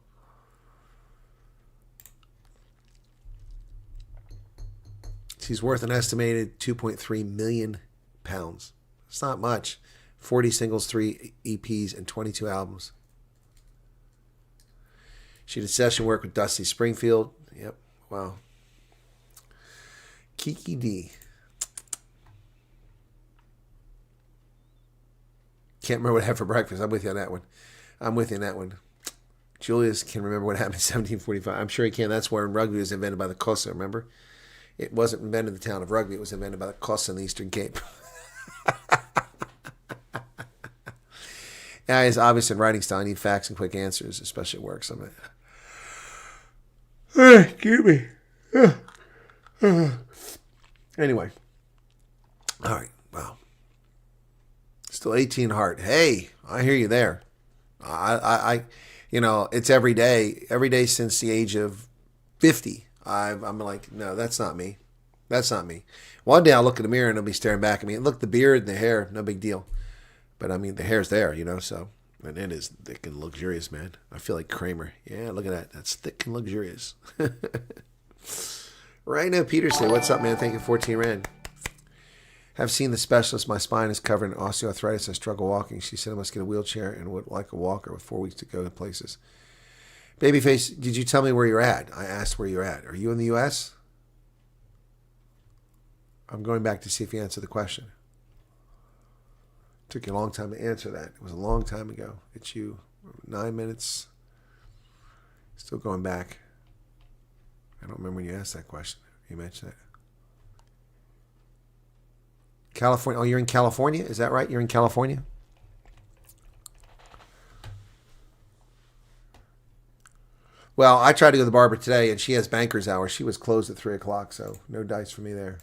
She's worth an estimated 2.3 million pounds. It's not much. 40 singles, 3 EPs, and 22 albums. She did session work with Dusty Springfield. Yep. Wow. Kiki D. Can't remember what I had for breakfast. I'm with you on that one. Julius can remember what happened in 1745. I'm sure he can. That's where rugby was invented by the Cossa, remember? It wasn't invented in the town of Rugby. It was invented by the Cossa in the Eastern Cape. Yeah, he's obvious in writing style. I need facts and quick answers, especially at work. So excuse me. Anyway. All right. Wow. Still 18 heart. Hey, I hear you there. It's every day since the age of 50. I'm like, no, that's not me. That's not me. One day I'll look in the mirror and it'll be staring back at me. And look, the beard and the hair, no big deal. But I mean, the hair's there, so. And it is thick and luxurious, man. I feel like Kramer. Yeah, look at that. That's thick and luxurious. Rhino Peterson, what's up, man? Thank you, 14 Rand. Have seen the specialist. My spine is covered in osteoarthritis. I struggle walking. She said I must get a wheelchair and would like a walker with 4 weeks to go to places. Babyface, did you tell me where you're at? I asked where you're at. Are you in the U.S.? I'm going back to see if you answered the question. Took you a long time to answer that. It was a long time ago. It's you. 9 minutes. Still going back. I don't remember when you asked that question. You mentioned it. California. Oh, you're in California? Is that right? You're in California? Well, I tried to go to the barber today, and she has banker's hours. She was closed at 3 o'clock, so no dice for me there.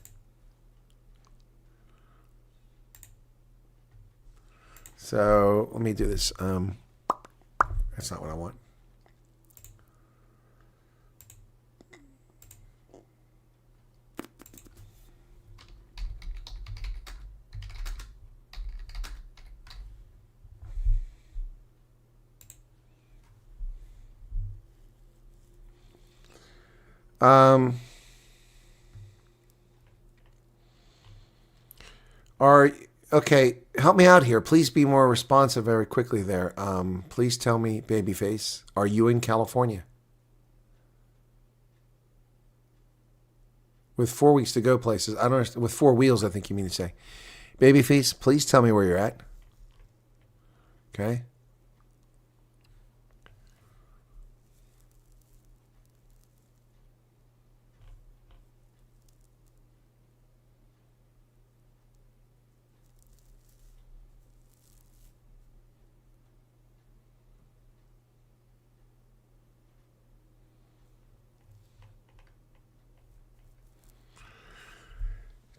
So let me do this. That's not what I want. Okay, help me out here. Please be more responsive very quickly there. Please tell me, Babyface, are you in California? With 4 weeks to go places. I don't understand. With 4 wheels, I think you mean to say. Babyface, please tell me where you're at. Okay?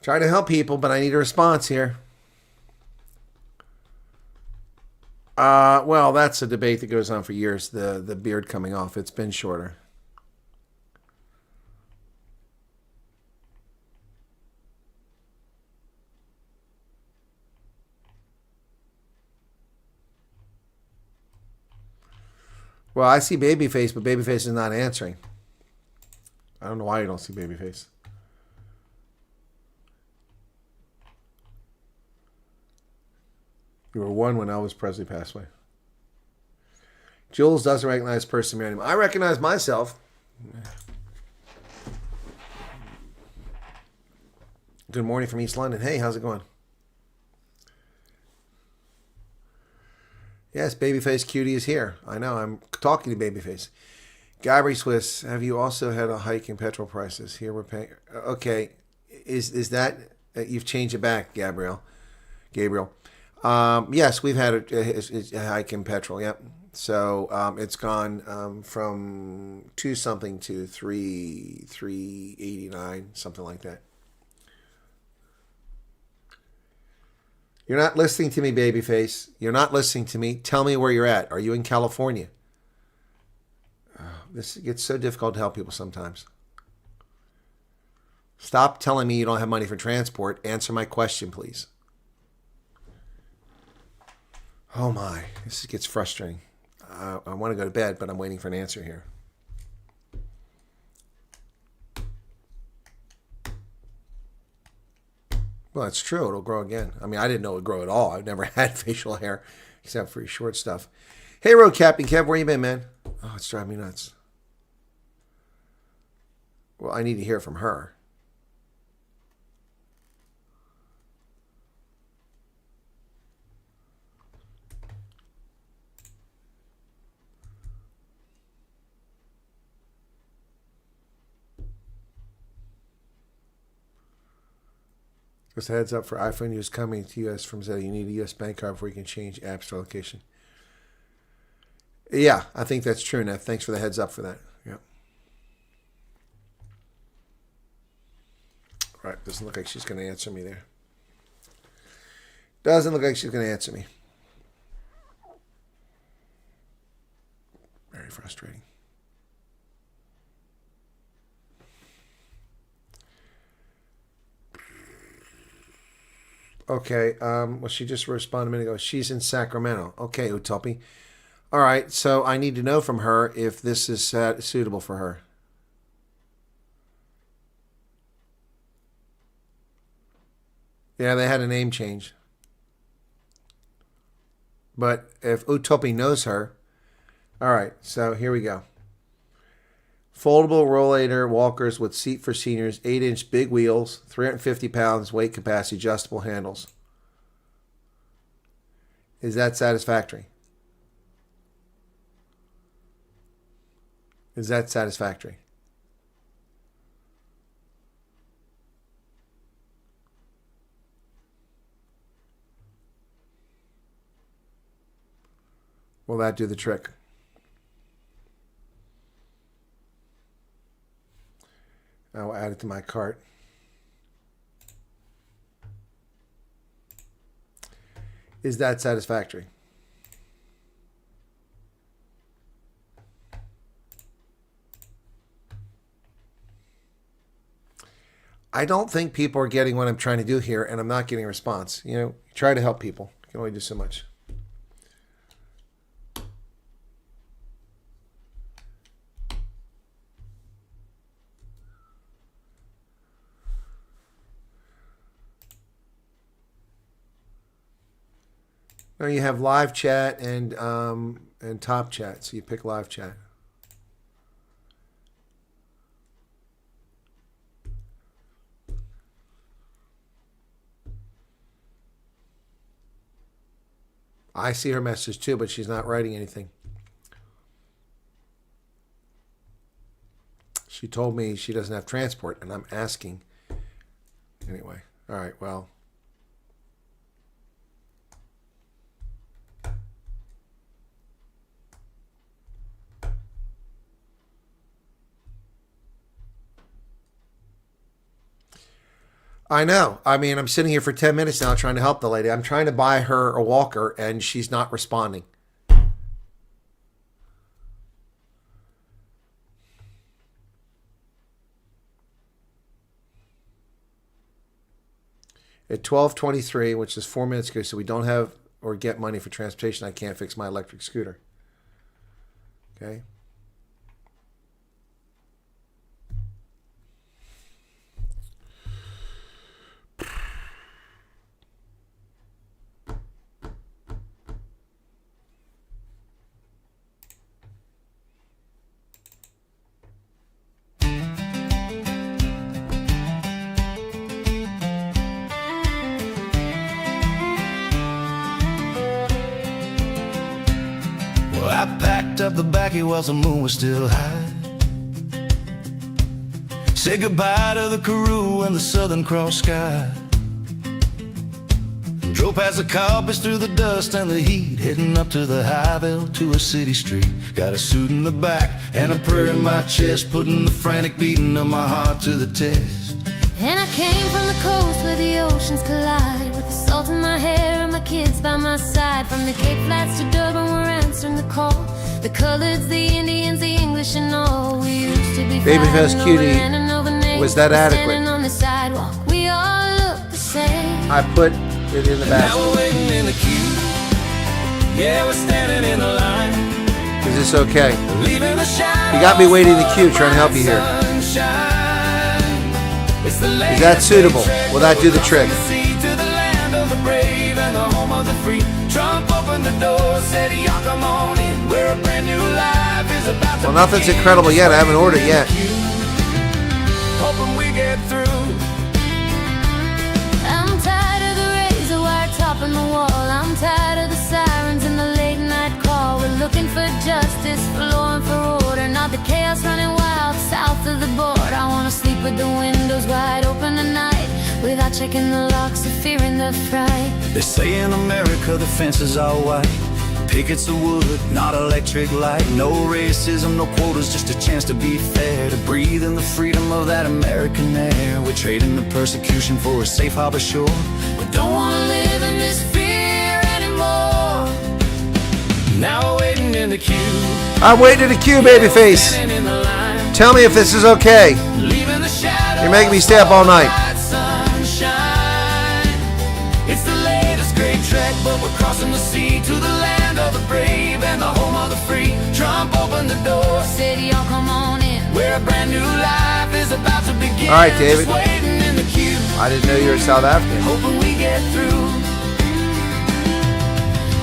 Trying to help people, but I need a response here. Well, that's a debate that goes on for years. The beard coming off. It's been shorter. Well, I see Babyface, but Babyface is not answering. I don't know why you don't see Babyface. You were 1 when Elvis Presley passed away. Jules doesn't recognize person married him. I recognize myself. Good morning from East London. Hey, how's it going? Yes, Babyface Cutie is here. I know, I'm talking to Babyface. Gabby Swiss, have you also had a hike in petrol prices? Here we're paying. Okay, is that you've changed it back, Gabriel? Yes, we've had a hike in petrol. Yep. So it's gone from 2 something to 3.89, something like that. You're not listening to me, babyface. You're not listening to me. Tell me where you're at. Are you in California? This gets so difficult to help people sometimes. Stop telling me you don't have money for transport. Answer my question, please. Oh my, this gets frustrating. I want to go to bed, but I'm waiting for an answer here. Well, it's true. It'll grow again. I mean, I didn't know it would grow at all. I've never had facial hair except for short stuff. Hey, Road Captain Kev, where you been, man? Oh, it's driving me nuts. Well, I need to hear from her. Just a heads up for iPhone use coming to US from Zeta. You need a US bank card before you can change app store location. Yeah, I think that's true, Neff. Thanks for the heads up for that. Yep. Right, doesn't look like she's going to answer me there. Doesn't look like she's going to answer me. Very frustrating. Okay, well, she just responded a minute ago. She's in Sacramento. Okay, Utopi. All right, so I need to know from her if this is suitable for her. Yeah, they had a name change. But if Utopi knows her, all right, so here we go. Foldable rollator walkers with seat for seniors, 8-inch big wheels, 350 pounds, weight capacity, adjustable handles. Is that satisfactory? Is that satisfactory? Will that do the trick? I'll add it to my cart. Is that satisfactory? I don't think people are getting what I'm trying to do here, and I'm not getting a response. You know, try to help people. You can only do so much. Now you have live chat and top chat, so you pick live chat. I see her message too, but she's not writing anything. She told me she doesn't have transport, and I'm asking. Anyway, all right, well. I know. I mean, I'm sitting here for 10 minutes now trying to help the lady. I'm trying to buy her a walker, and she's not responding. At 12:23, which is 4 minutes ago, so we don't have or get money for transportation, I can't fix my electric scooter. Okay. I packed up the backy while the moon was still high. Say goodbye to the Karoo and the Southern Cross sky. Drove past the carpets through the dust and the heat, heading up to the Highville to a city street. Got a suit in the back and a prayer in my chest, putting the frantic beating of my heart to the test. And I came from the coast where the oceans collide, with the salt in my hair and my kids by my side. From the Cape Flats to Durban, we're answering the call. The coloreds, the Indians, the English and all. We used to be Babyface Cutie, was that adequate? Standing on the sidewalk, we all look the same. I put it in the Now basket. we're waiting in the queue. Yeah, we're standing in the line. Is this okay? Leaving the shadow. You got me waiting in the queue trying to help you here. Is Is that suitable? Will that do the trick? To the land of the brave and the home of the free. Trump opened the door, said, "Y'all come on in. Where a brand new life is about to Well, nothing's begin." incredible yet. I haven't ordered yet. Hoping we get through. I'm tired of the razor wire topping the wall. I'm tired of the sirens and the late night call. We're looking for justice, for law and for order, not the chaos running wild south of the border. I wanna sleep with the windows wide open tonight, without checking the locks or fearing the fright. They say in America the fences are white, pickets of wood, not electric light. No racism, no quotas, just a chance to be fair, to breathe in the freedom of that American air. We're trading the persecution for a safe harbor shore. We don't wanna live in this fear anymore. Now we're waiting in the queue. I'm waiting in the queue, babyface. Standing in the line, Tell me if this is okay. leaving the shadow. You're making me stay up all night. Sunshine. It's the latest great trek, but we're crossing the sea to the land of the brave and the home of the free. Trump opened the door, Said y'all come on in. where a brand new life is about to begin. All right, David. Just waiting in the queue, I didn't know you were South African. hoping we get through.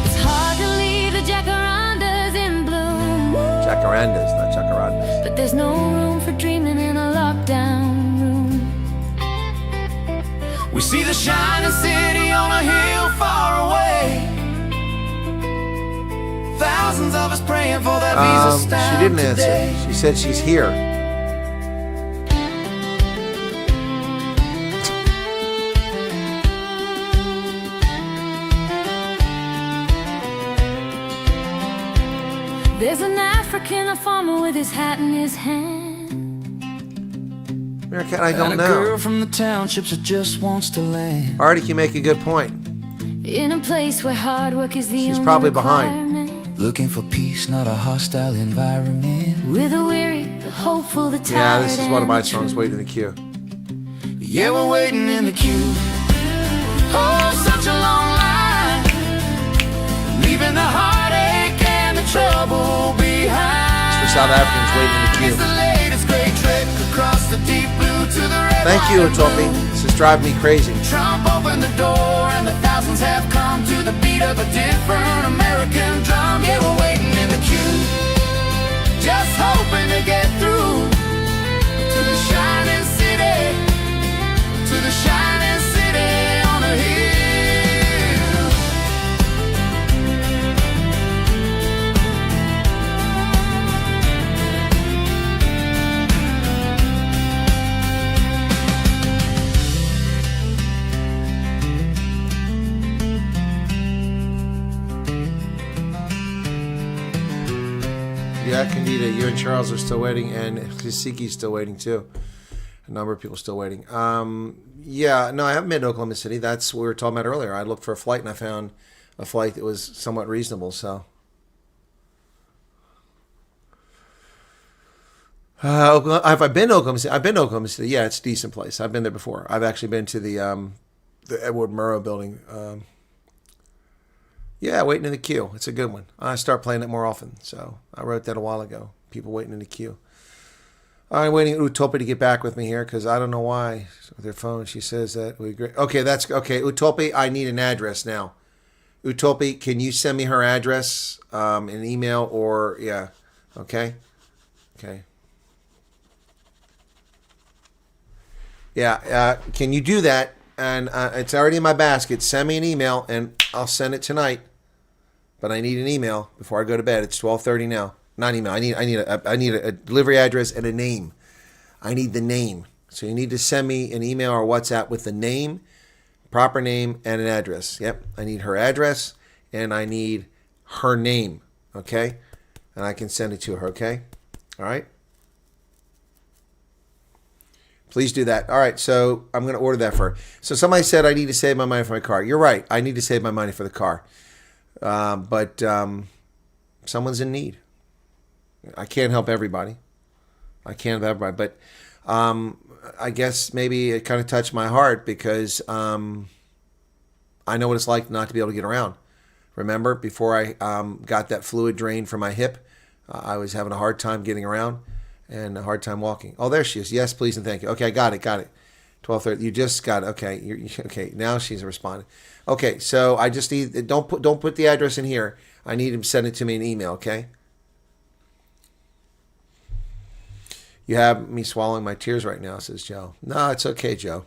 It's hard to leave the jacarandas in bloom, Jacarandas, not jacarandas. but there's no room for dreaming in a lockdown room. We see the shining city on a hill far away. Thousands of us praying for that visa She stamp didn't answer. today. She said she's here. There's an African, a farmer with his hat in his hand. American, I And don't a girl know. from the townships that just wants to land. Artie, you make a good point. In a place where hard work is the She's only probably behind. requirement. Looking for peace, not a hostile environment. With the weary, the hopeful, the tired. Yeah, this is one of my and the songs, true. Waiting in the Queue. Yeah, we're waiting in the queue. Oh, such a long line. Leaving the heartache and the trouble behind. For South Africans waiting in the It's queue. the latest great trek across the deep blue to the red. Thank you, white, and Utopi. blue. This is driving me crazy. Trump opened the door and the thousands have come to the beat of a different American drum. Yeah, we're waiting in the queue, just hoping to get through to the shining city, to the shining city on a hill. Yeah, Candida, you and Charles are still waiting, and Kasiki's still waiting too. A number of people still waiting. Yeah, no, I haven't been to Oklahoma City. That's what we were talking about earlier. I looked for a flight, and I found a flight that was somewhat reasonable. So, have I been to Oklahoma City? I've been to Oklahoma City. Yeah, it's a decent place. I've been there before. I've actually been to the Edward Murrow building. Yeah, waiting in the queue. It's a good one. I start playing it more often. So I wrote that a while ago. People waiting in the queue. I'm waiting for Utopi to get back with me here because I don't know why. With her phone, she says that we agree. Okay, that's okay. Utopi, I need an address now. Utopi, can you send me her address, an email or yeah? Okay, okay. Yeah, can you do that? And it's already in my basket. Send me an email and I'll send it tonight. But I need an email before I go to bed. It's 12:30 now. Not email. I need a delivery address and a name. I need the name. So you need to send me an email or WhatsApp with the name, proper name, and an address. Yep, I need her address and I need her name, okay? And I can send it to her, okay? All right? Please do that. All right, so I'm going to order that for her. So somebody said I need to save my money for my car. You're right. I need to save my money for the car. But someone's in need. I can't help everybody. But I guess maybe it kind of touched my heart because I know what it's like not to be able to get around. Remember, before I got that fluid drain from my hip, I was having a hard time getting around and a hard time walking. Oh, there she is. Yes, please and thank you. Okay, I got it. 12:30. You just got it. Okay, okay. Now she's responding. Okay, so I just need don't put the address in here. I need him to send it to me in email. Okay. You have me swallowing my tears right now, says Joe. No, it's okay, Joe.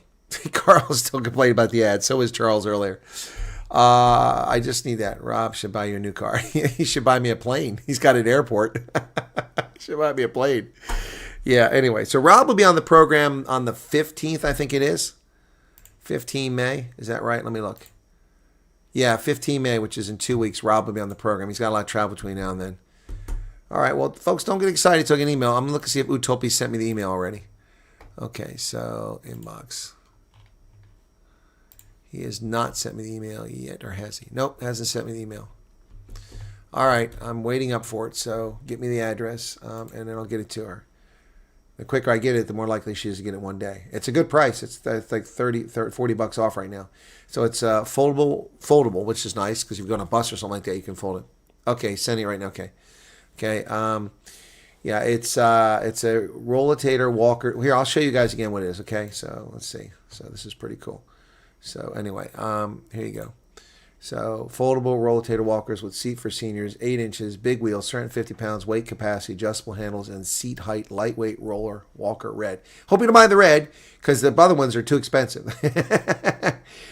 Carl's still complaining about the ad. So was Charles earlier. I just need that. Rob should buy you a new car. He should buy me a plane. He's got an airport. He should buy me a plane. Yeah, anyway. So Rob will be on the program on the 15th, I think it is. 15 May. Is that right? Let me look. Yeah, 15 May, which is in 2 weeks. Rob will be on the program. He's got a lot of travel between now and then. All right, well, folks, don't get excited until I get an email. I'm going to look and see if Utopi sent me the email already. Okay, so inbox. He has not sent me the email yet, or has he? Nope, hasn't sent me the email. All right, I'm waiting up for it, so get me the address, and then I'll get it to her. The quicker I get it, the more likely she is to get it one day. It's a good price. It's like 40 bucks off right now. So it's foldable, which is nice because if you go on a bus or something like that, you can fold it. Okay, sending it right now. Okay. Yeah, it's a rollitator walker. Here, I'll show you guys again what it is. Okay, so let's see. So this is pretty cool. So anyway, here you go. So foldable rollitator walkers with seat for seniors, 8 inches, big wheels, 350 pounds, weight capacity, adjustable handles, and seat height, lightweight roller walker red. Hope you don't mind the red because the other ones are too expensive.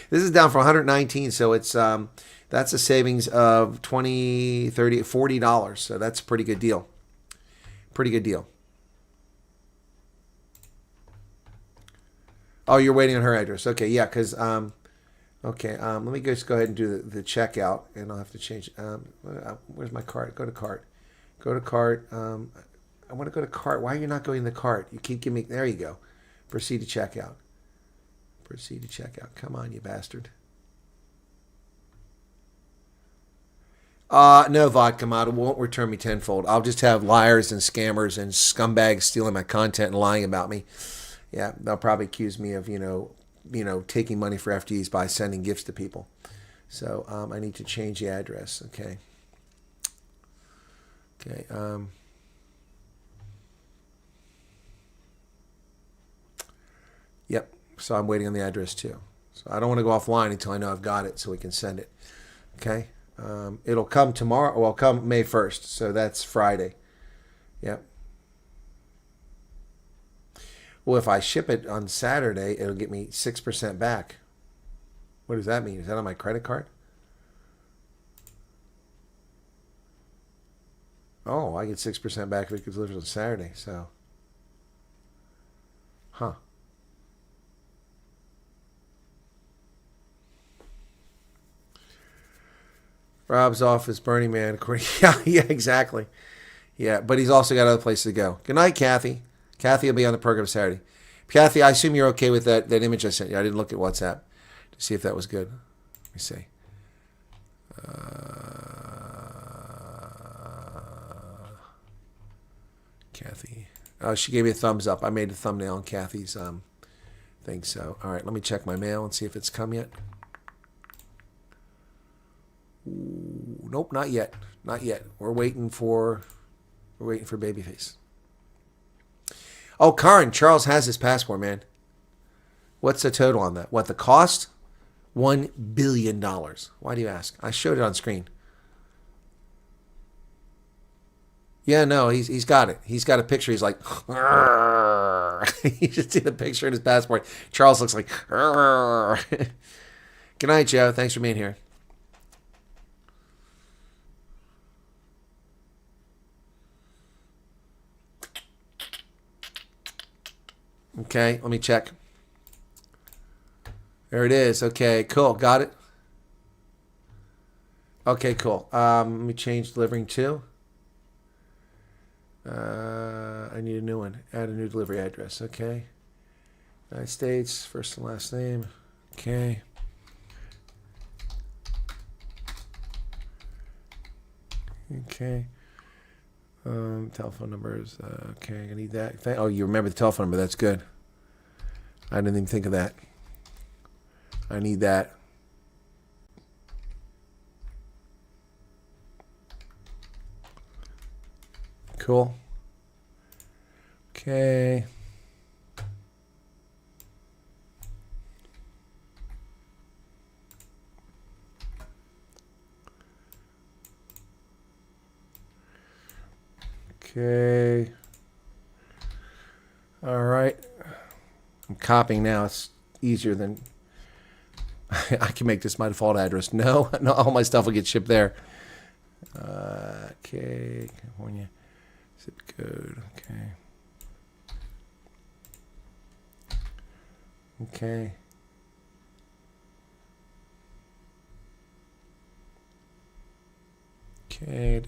This is down for $119, so it's that's a savings of $20, $30, $40. So that's a pretty good deal. Pretty good deal. Oh, you're waiting on her address. Okay, yeah, because okay, let me just go ahead and do the checkout, and I'll have to change. Where's my cart? Go to cart. Go to cart. I want to go to cart. Why are you not going to the cart? You keep giving me. There you go. Proceed to checkout. Proceed to checkout. Come on, you bastard. No, vodka model won't return me tenfold. I'll just have liars and scammers and scumbags stealing my content and lying about me. Yeah, they'll probably accuse me of, taking money for FTEs by sending gifts to people. So I need to change the address. Okay. Okay. Yep. So I'm waiting on the address too. So I don't want to go offline until I know I've got it so we can send it. Okay. It'll come tomorrow. Well, come May 1st. So that's Friday. Yep. Well, if I ship it on Saturday, it'll get me 6% back. What does that mean? Is that on my credit card? Oh, I get 6% back if it gets delivered on Saturday. So, huh. Rob's office, Burning Man. Yeah, exactly. Yeah, but he's also got other places to go. Good night, Kathy. Kathy will be on the program Saturday. Kathy, I assume you're okay with that image I sent you. I didn't look at WhatsApp to see if that was good. Let me see. Kathy. Oh, she gave me a thumbs up. I made a thumbnail on Kathy's thing. So, all right, let me check my mail and see if it's come yet. Ooh, nope, not yet. Not yet. We're waiting for Babyface. Oh, Karen, Charles has his passport, man. What's the total on that? What, the cost? $1 billion. Why do you ask? I showed it on screen. Yeah, no, he's got it. He's got a picture. He's like, you should see the picture in his passport. Charles looks like, good night, Joe. Thanks for being here. Okay, let me check. There it is. Okay, cool. Got it. Okay, cool. Let me change delivering to. I need a new one. Add a new delivery address. Okay. United States, first and last name. Okay. Okay. Telephone numbers. Okay, I need that. Oh, you remember the telephone number. That's good. I didn't even think of that. I need that. Cool. Okay. Okay. All right. I'm copying now. It's easier than I can make this my default address. No, all my stuff will get shipped there. Okay, California zip code. Okay. Okay. Okay.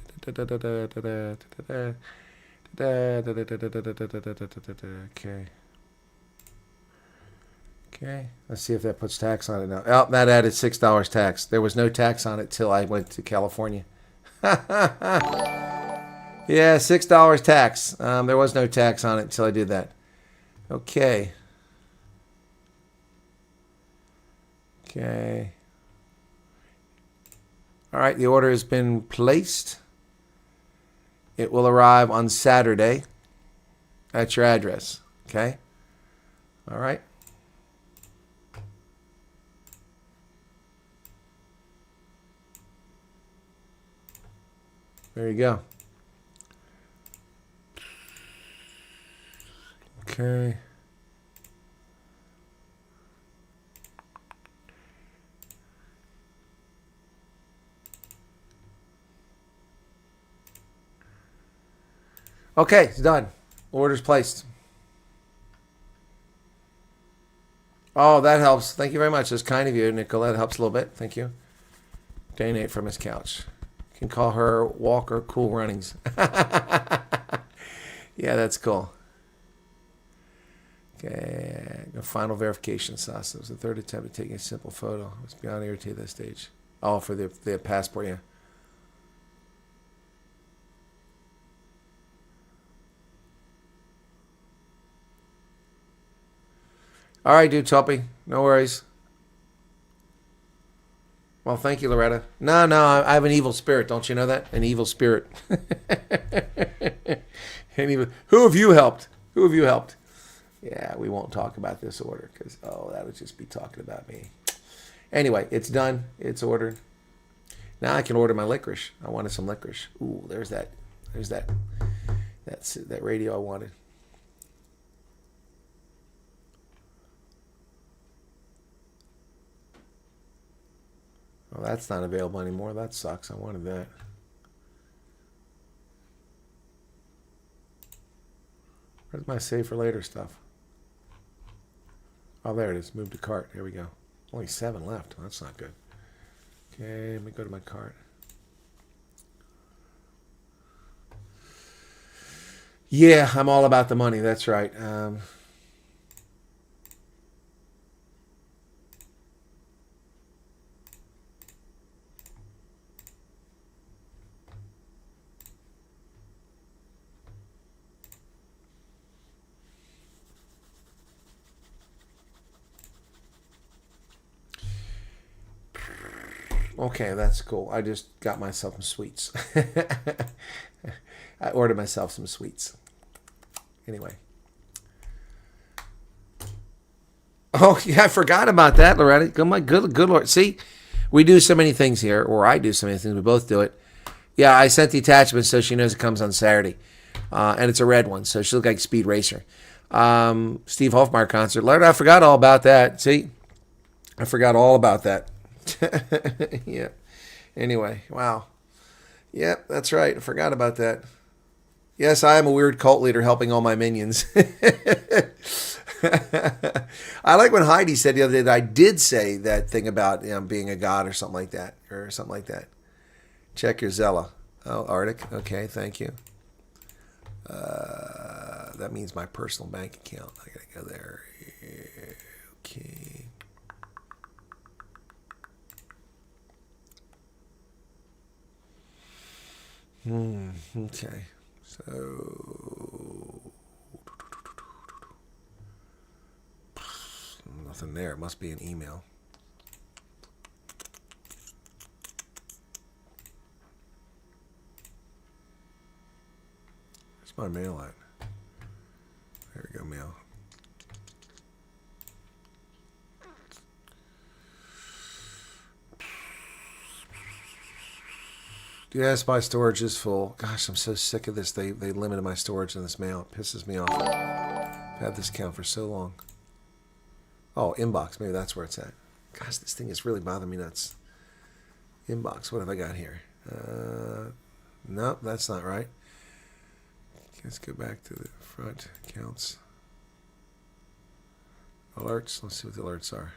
Okay. Okay. Let's see if that puts tax on it now. Oh, that added $6 tax. There was no tax on it till I went to California. Yeah, $6 tax. There was no tax on it until I did that. Okay. Okay. All right, the order has been placed. It will arrive on Saturday at your address. Okay? All right. There you go. Okay. Okay, it's done. Order's placed. Oh, that helps. Thank you very much. That's kind of you, Nicola. That helps a little bit. Thank you. Donate from his couch. You can call her Walker Cool Runnings. Yeah, that's cool. Okay, final verification sauce. It was the third attempt at taking a simple photo. I was beyond irritated at that stage. Oh, for the passport, yeah. All right, dude, Toppy. No worries. Well, thank you, Loretta. No, I have an evil spirit. Don't you know that? An evil spirit. Who have you helped? Who have you helped? Yeah, we won't talk about this order because, that would just be talking about me. Anyway, it's done. It's ordered. Now I can order my licorice. I wanted some licorice. Ooh, there's that. There's that. That's that radio I wanted. Well, that's not available anymore. That sucks. I wanted that. Where's my save for later stuff? Oh, there it is. Move to cart. Here we go. Only 7 left. That's not good. Okay, let me go to my cart. Yeah, I'm all about the money. That's right. Okay, that's cool. I just got myself some sweets. I ordered myself some sweets. Anyway. Oh, yeah, I forgot about that, Loretta. Oh, my good Lord. See, we do so many things here, or I do so many things. We both do it. Yeah, I sent the attachment so she knows it comes on Saturday. And it's a red one, so she'll look like Speed Racer. Steve Hofmeyer concert. Loretta, I forgot all about that. See? I forgot all about that. Yeah. Anyway, wow. Yep, that's right. I forgot about that. Yes, I am a weird cult leader helping all my minions. I like when Heidi said the other day that I did say that thing about being a god or something like that. Check your Zella. Oh, Arctic. Okay, thank you. That means my personal bank account. I gotta go there. Okay. Okay. So nothing there. It must be an email. Where's my mail at? There we go, mail. Yes, my storage is full. Gosh, I'm so sick of this. They limited my storage in this mail. It pisses me off. I've had this account for so long. Oh, inbox. Maybe that's where it's at. Gosh, this thing is really bothering me nuts. Inbox. What have I got here? Nope, that's not right. Let's go back to the front accounts. Alerts. Let's see what the alerts are.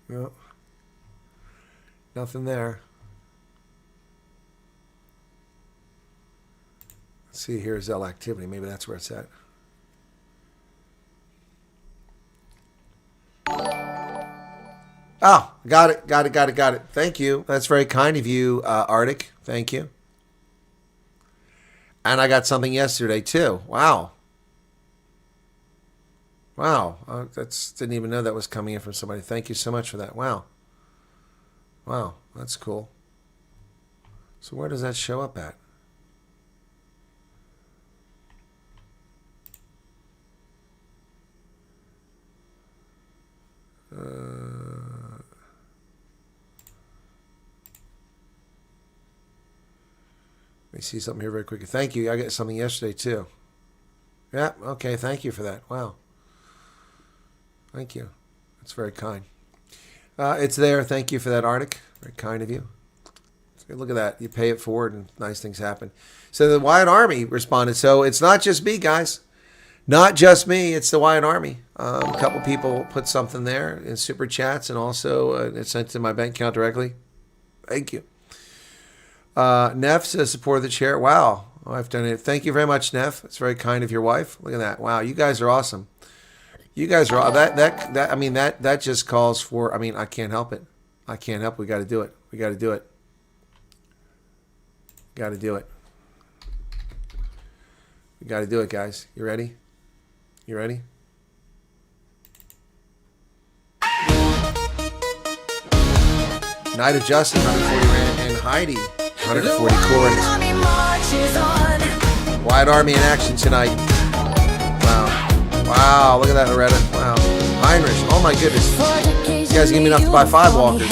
Yep. Nothing there. Let's see, here's L activity. Maybe that's where it's at. Oh, got it. Thank you. That's very kind of you, Arctic. Thank you. And I got something yesterday, too. Wow. Wow, didn't even know that was coming in from somebody. Thank you so much for that. Wow. Wow, that's cool. So where does that show up at? Let me see something here very quickly. Thank you. I got something yesterday, too. Yeah, okay, thank you for that. Wow. Thank you. That's very kind. It's there. Thank you for that, Arctic. Very kind of you. Look at that. You pay it forward and nice things happen. So the Wyatt Army responded. So it's not just me, guys. Not just me. It's the Wyatt Army. A couple people put something there in super chats and also it's sent to my bank account directly. Thank you. Neff says support the chair. Wow. I've done it. Thank you very much, Neff. It's very kind of your wife. Look at that. Wow. You guys are awesome. You guys are that just calls for. I mean, I can't help it. I can't help. We got to do it. We got to do it. Got to do it. We got to do it, guys. You ready? You ready? Night of Justice, 140 Rand, and Heidi, 140 coins. Wyatt Army in action tonight. Wow. Wow, look at that, Loretta. Wow. Heinrich, oh my goodness. You guys give me enough to buy 5 walkers.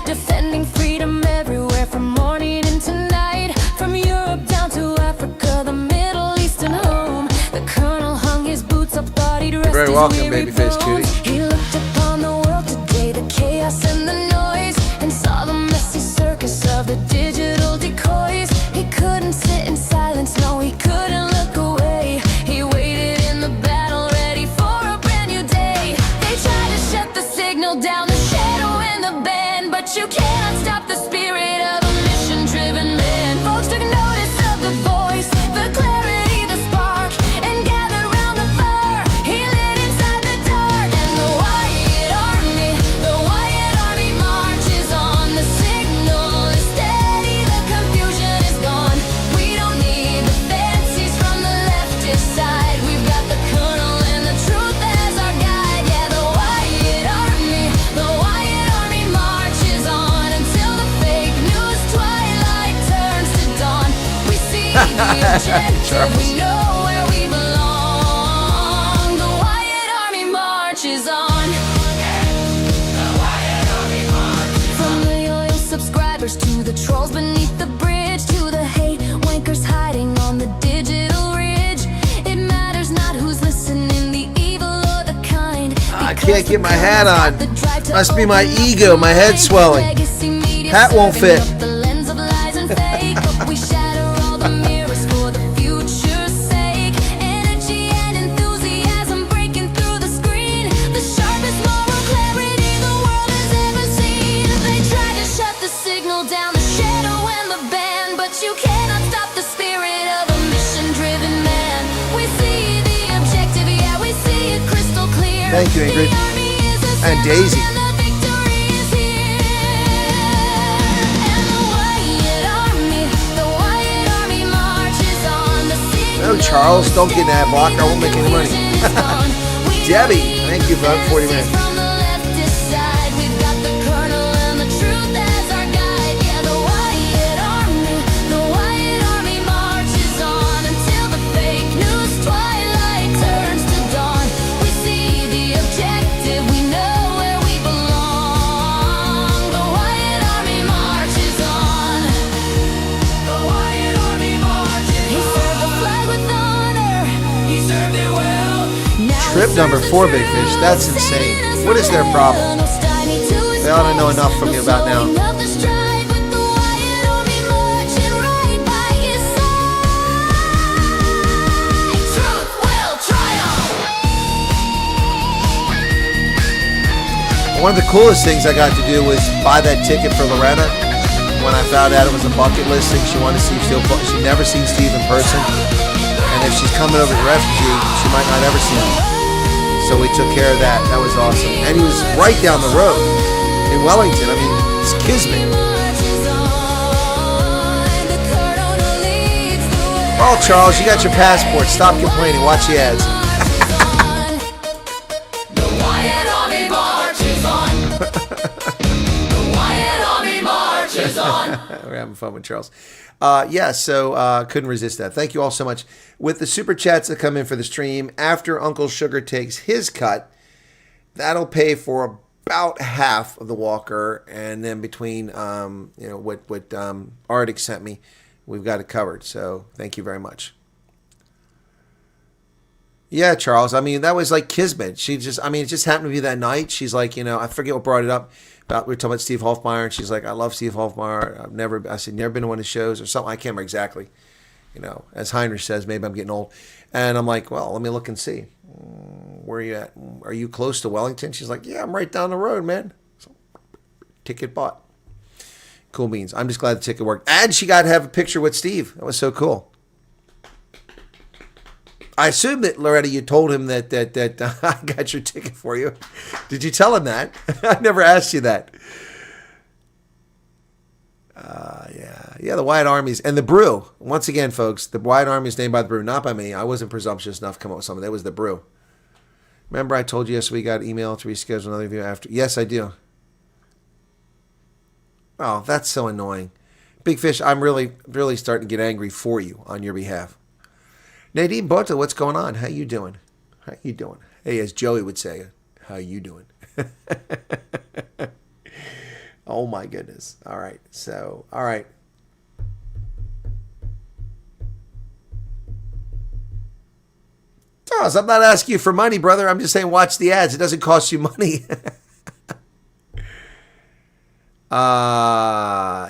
Defending freedom everywhere from morning into night. From Europe down to Africa, the Middle East and home. The colonel hung his boots up, thought he'd rest his weary bones. You're very welcome, babyface cutie. He looked upon the world today, the chaos and the noise, and saw the messy circus of the digital decoys. He couldn't sit in silence, no, he couldn't look away. He waited in the battle, ready for a brand new day. They tried to shut the signal down, the shadow and the band, but you cannot stop the spirit of a mission-driven man. Folks took notice of the voice, the clarity, the spark, and gathered round the fire. He lit inside the dark, and the Wyatt Army marches on. The signal is steady, the confusion is gone. We don't need the fancies from the leftist side. We've got the colonel and the truth as our guide. Yeah, the Wyatt Army marches on until the fake news twilight turns to dawn. We see the objective, we know where we belong. The Wyatt Army marches on. From the loyal subscribers to the trolls beneath the bridge, to the hate wankers hiding on the digital ridge. It matters not who's listening, the evil or the kind. I can't get my hat on. Must be my ego, my head swelling. Hat won't fit. The lens of lies and fake, but we shatter all the mirrors for the future's sake. Energy and enthusiasm breaking through the screen. The sharpest moral clarity the world has ever seen. They try to shut the signal down, the shadow and the band, but you cannot stop the spirit of a mission-driven man. We see the objective, yeah, we see it crystal clear. Thank you, Ingrid. The army is And assembled Daisy. and the victory is here. And the Wyatt Army marches on. The No, Charles, don't get in that block. I won't make any money. Debbie, thank you for 40 minutes. From the leftist side, we've got the colonel and the truth as our guide. Yeah, the Wyatt Army marches on until the fake news twilight turns to dawn. We see the objective, we know where we belong. The Wyatt Army marches on. The Wyatt Army marches on. He served the flag with honor. He served it well. Now Trip number 4, Big Fish. That's insane. What is their problem? They ought to know enough from you about now. One of the coolest things I got to do was buy that ticket for Loretta. When I found out it was a bucket list thing, she wanted to see Steve. She'd never seen Steve in person, and if she's coming over to Refugee, she might not ever see him. So we took care of that. That was awesome. And he was right down the road in Wellington. I mean, it's kismet. Oh, Charles, you got your passport. Stop complaining. Watch the ads. The Wyatt Army marches on. The Wyatt Army marches on. We're having fun with Charles. So couldn't resist that. Thank you all so much. With the super chats that come in for the stream, after Uncle Sugar takes his cut, that'll pay for about half of the Walker, and then between what Arctic sent me, we've got it covered. So thank you very much. Yeah, Charles. I mean, that was like kismet. It just happened to be that night. She's like, I forget what brought it up. We were talking about Steve Hofmeyer, and she's like, I love Steve Hofmeyer. never been to one of his shows or something. I can't remember exactly. As Heinrich says, maybe I'm getting old. And I'm like, well, let me look and see. Where are you at? Are you close to Wellington? She's like, yeah, I'm right down the road, man. So, ticket bought. Cool beans. I'm just glad the ticket worked. And she got to have a picture with Steve. That was so cool. I assume that, Loretta, you told him that I got your ticket for you. Did you tell him that? I never asked you that. Yeah, the Wyatt Army's and the Brew. Once again, folks, the Wyatt Army is named by the Brew, not by me. I wasn't presumptuous enough to come up with something. That was the Brew. Remember I told you yesterday we got email to reschedule another review after? Yes, I do. Oh, that's so annoying. Big Fish, I'm really, really starting to get angry for you on your behalf. Nadine Bota, what's going on? How you doing? How you doing? Hey, as Joey would say, how you doing? Oh, my goodness. All right. So, all right. Charles, I'm not asking you for money, brother. I'm just saying watch the ads. It doesn't cost you money.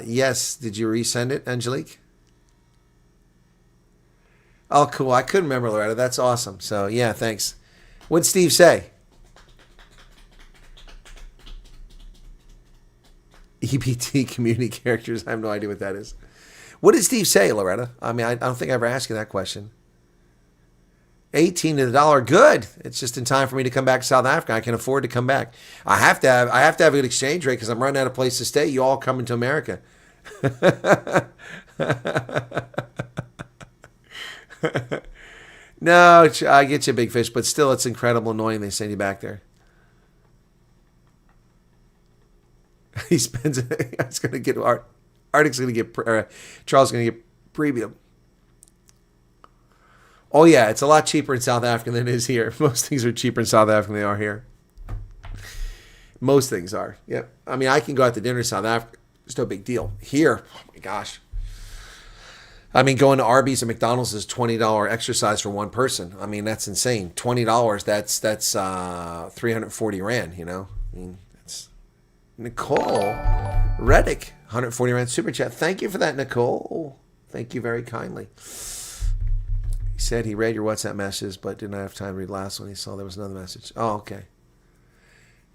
Yes. Did you resend it, Angelique? Oh, cool. I couldn't remember, Loretta. That's awesome. So, yeah, thanks. What'd Steve say? EBT community characters. I have no idea what that is. What did Steve say, Loretta? I mean, I don't think I ever asked you that question. 18 to the dollar. Good. It's just in time for me to come back to South Africa. I can afford to come back. I have to have a good exchange rate because I'm running out of place to stay. You all coming to America. No, I get you, Big Fish, but still, it's incredible annoying they send you back there. He spends it. It's going to get Arctic's going to get Charles is going to get premium. Oh yeah, it's a lot cheaper in South Africa than it is here. Most things are cheaper in South Africa than they are here. Most things are. Yep. I mean, I can go out to dinner in South Africa. It's no big deal. Here, oh my gosh. I mean, going to Arby's or McDonald's is $20 exercise for one person. I mean, that's insane. $20. That's 340 rand. I mean, that's Nicole. Reddick, 140 rand super chat. Thank you for that, Nicole. Thank you very kindly. He said he read your WhatsApp messages, but didn't have time to read the last one. He saw there was another message. Oh, okay.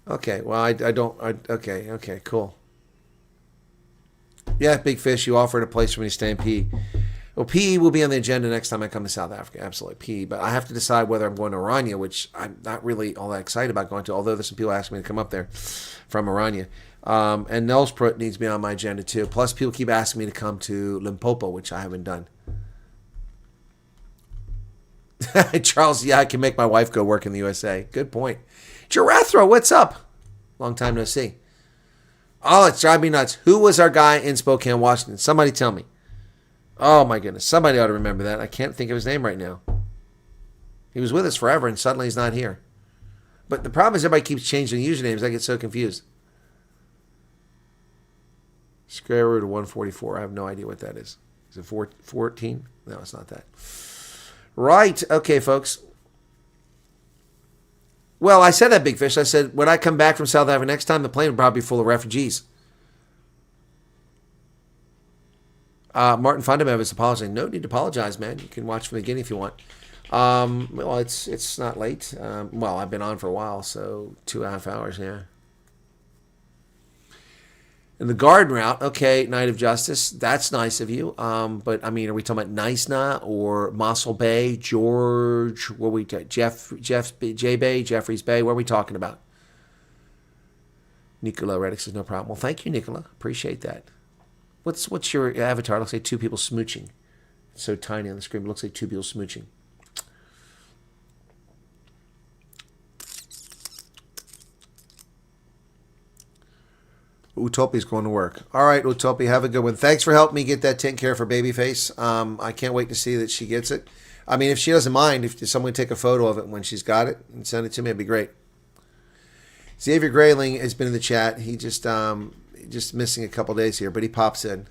Okay, well, okay, cool. Yeah, Big Fish, you offered a place for me to stay in PE. Well, PE will be on the agenda next time I come to South Africa. Absolutely, PE. But I have to decide whether I'm going to Oranje, which I'm not really all that excited about going to, although there's some people asking me to come up there from Oranje. And Nelspruit needs to be on my agenda too. Plus, people keep asking me to come to Limpopo, which I haven't done. Charles, yeah, I can make my wife go work in the USA. Good point. Girathro, what's up? Long time no see. Oh, it's driving me nuts. Who was our guy in Spokane, Washington? Somebody tell me. Oh, my goodness. Somebody ought to remember that. I can't think of his name right now. He was with us forever, and suddenly he's not here. But the problem is everybody keeps changing usernames. I get so confused. Square root of 144. I have no idea what that is. Is it 14? No, it's not that. Right. Okay, folks. Well, I said that, Big Fish. I said, when I come back from South Africa next time, the plane will probably be full of refugees. Martin Fundamev is apologizing. No need to apologize, man. You can watch from the beginning if you want. Well, it's not late. Well, I've been on for a while, so 2.5 hours, yeah. And the garden route, okay, Knight of Justice, that's nice of you. But, I mean, are we talking about Nice-Na or Mossel Bay, George, what are we talking, J Bay, Jeffreys Bay, what are we talking about? Nicola Reddick says, no problem. Well, thank you, Nicola. Appreciate that. What's your avatar? It looks like two people smooching. It's so tiny on the screen. It looks like two people smooching. Utopia's going to work. All right, Utopia, have a good one. Thanks for helping me get that taken care of for Babyface. I can't wait to see that she gets it. I mean, if she doesn't mind, if someone take a photo of it when she's got it and send it to me, it'd be great. Xavier Grayling has been in the chat. He just missing a couple days here, but he pops in.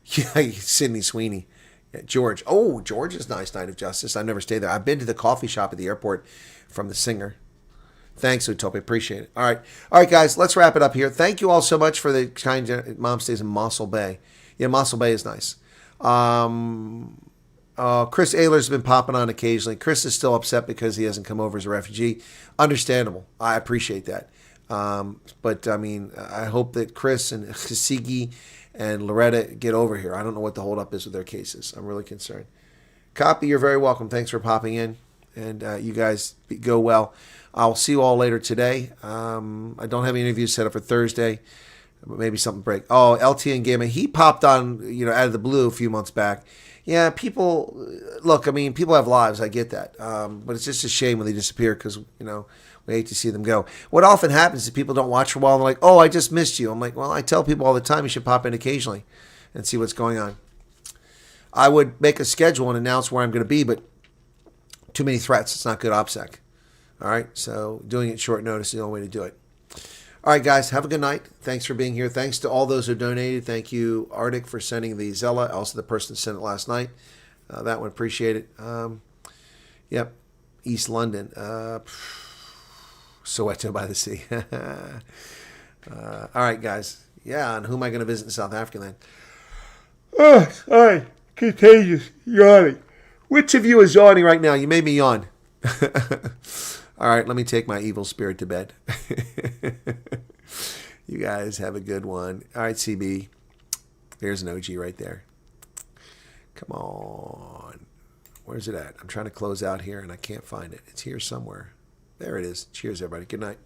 Yeah, Sydney Sweeney. Yeah, George. Oh, George is nice, Knight of Justice. I've never stayed there. I've been to the coffee shop at the airport from the singer. Thanks, Utopia. Appreciate it. All right, guys. Let's wrap it up here. Thank you all so much for the kind mom stays in Mossel Bay. Yeah, Mossel Bay is nice. Chris Ayler's been popping on occasionally. Chris is still upset because he hasn't come over as a refugee. Understandable. I appreciate that. But I mean, I hope that Chris and Hasigi and Loretta get over here. I don't know what the holdup is with their cases. I'm really concerned. Copy, you're very welcome. Thanks for popping in. And you guys go well. I'll see you all later today. I don't have any interviews set up for Thursday. Maybe something break. Oh, LT and Gamma. He popped on, out of the blue a few months back. Yeah, people, look, I mean, people have lives. I get that. But it's just a shame when they disappear because, we hate to see them go. What often happens is people don't watch for a while and they're like, oh, I just missed you. I'm like, well, I tell people all the time you should pop in occasionally and see what's going on. I would make a schedule and announce where I'm going to be, but too many threats. It's not good OPSEC. All right, so doing it short notice is the only way to do it. All right, guys, have a good night. Thanks for being here. Thanks to all those who donated. Thank you, Arctic, for sending the Zella. Also, the person who sent it last night. That one, appreciate it. Yep, East London. Soweto by the sea. All right, guys. Yeah, and who am I going to visit in South Africa then? Oh, sorry. Contagious. Yawning. Which of you is yawning right now? You made me yawn. All right, let me take my evil spirit to bed. You guys have a good one. All right, CB. There's an OG right there. Come on. Where's it at? I'm trying to close out here, and I can't find it. It's here somewhere. There it is. Cheers, everybody. Good night.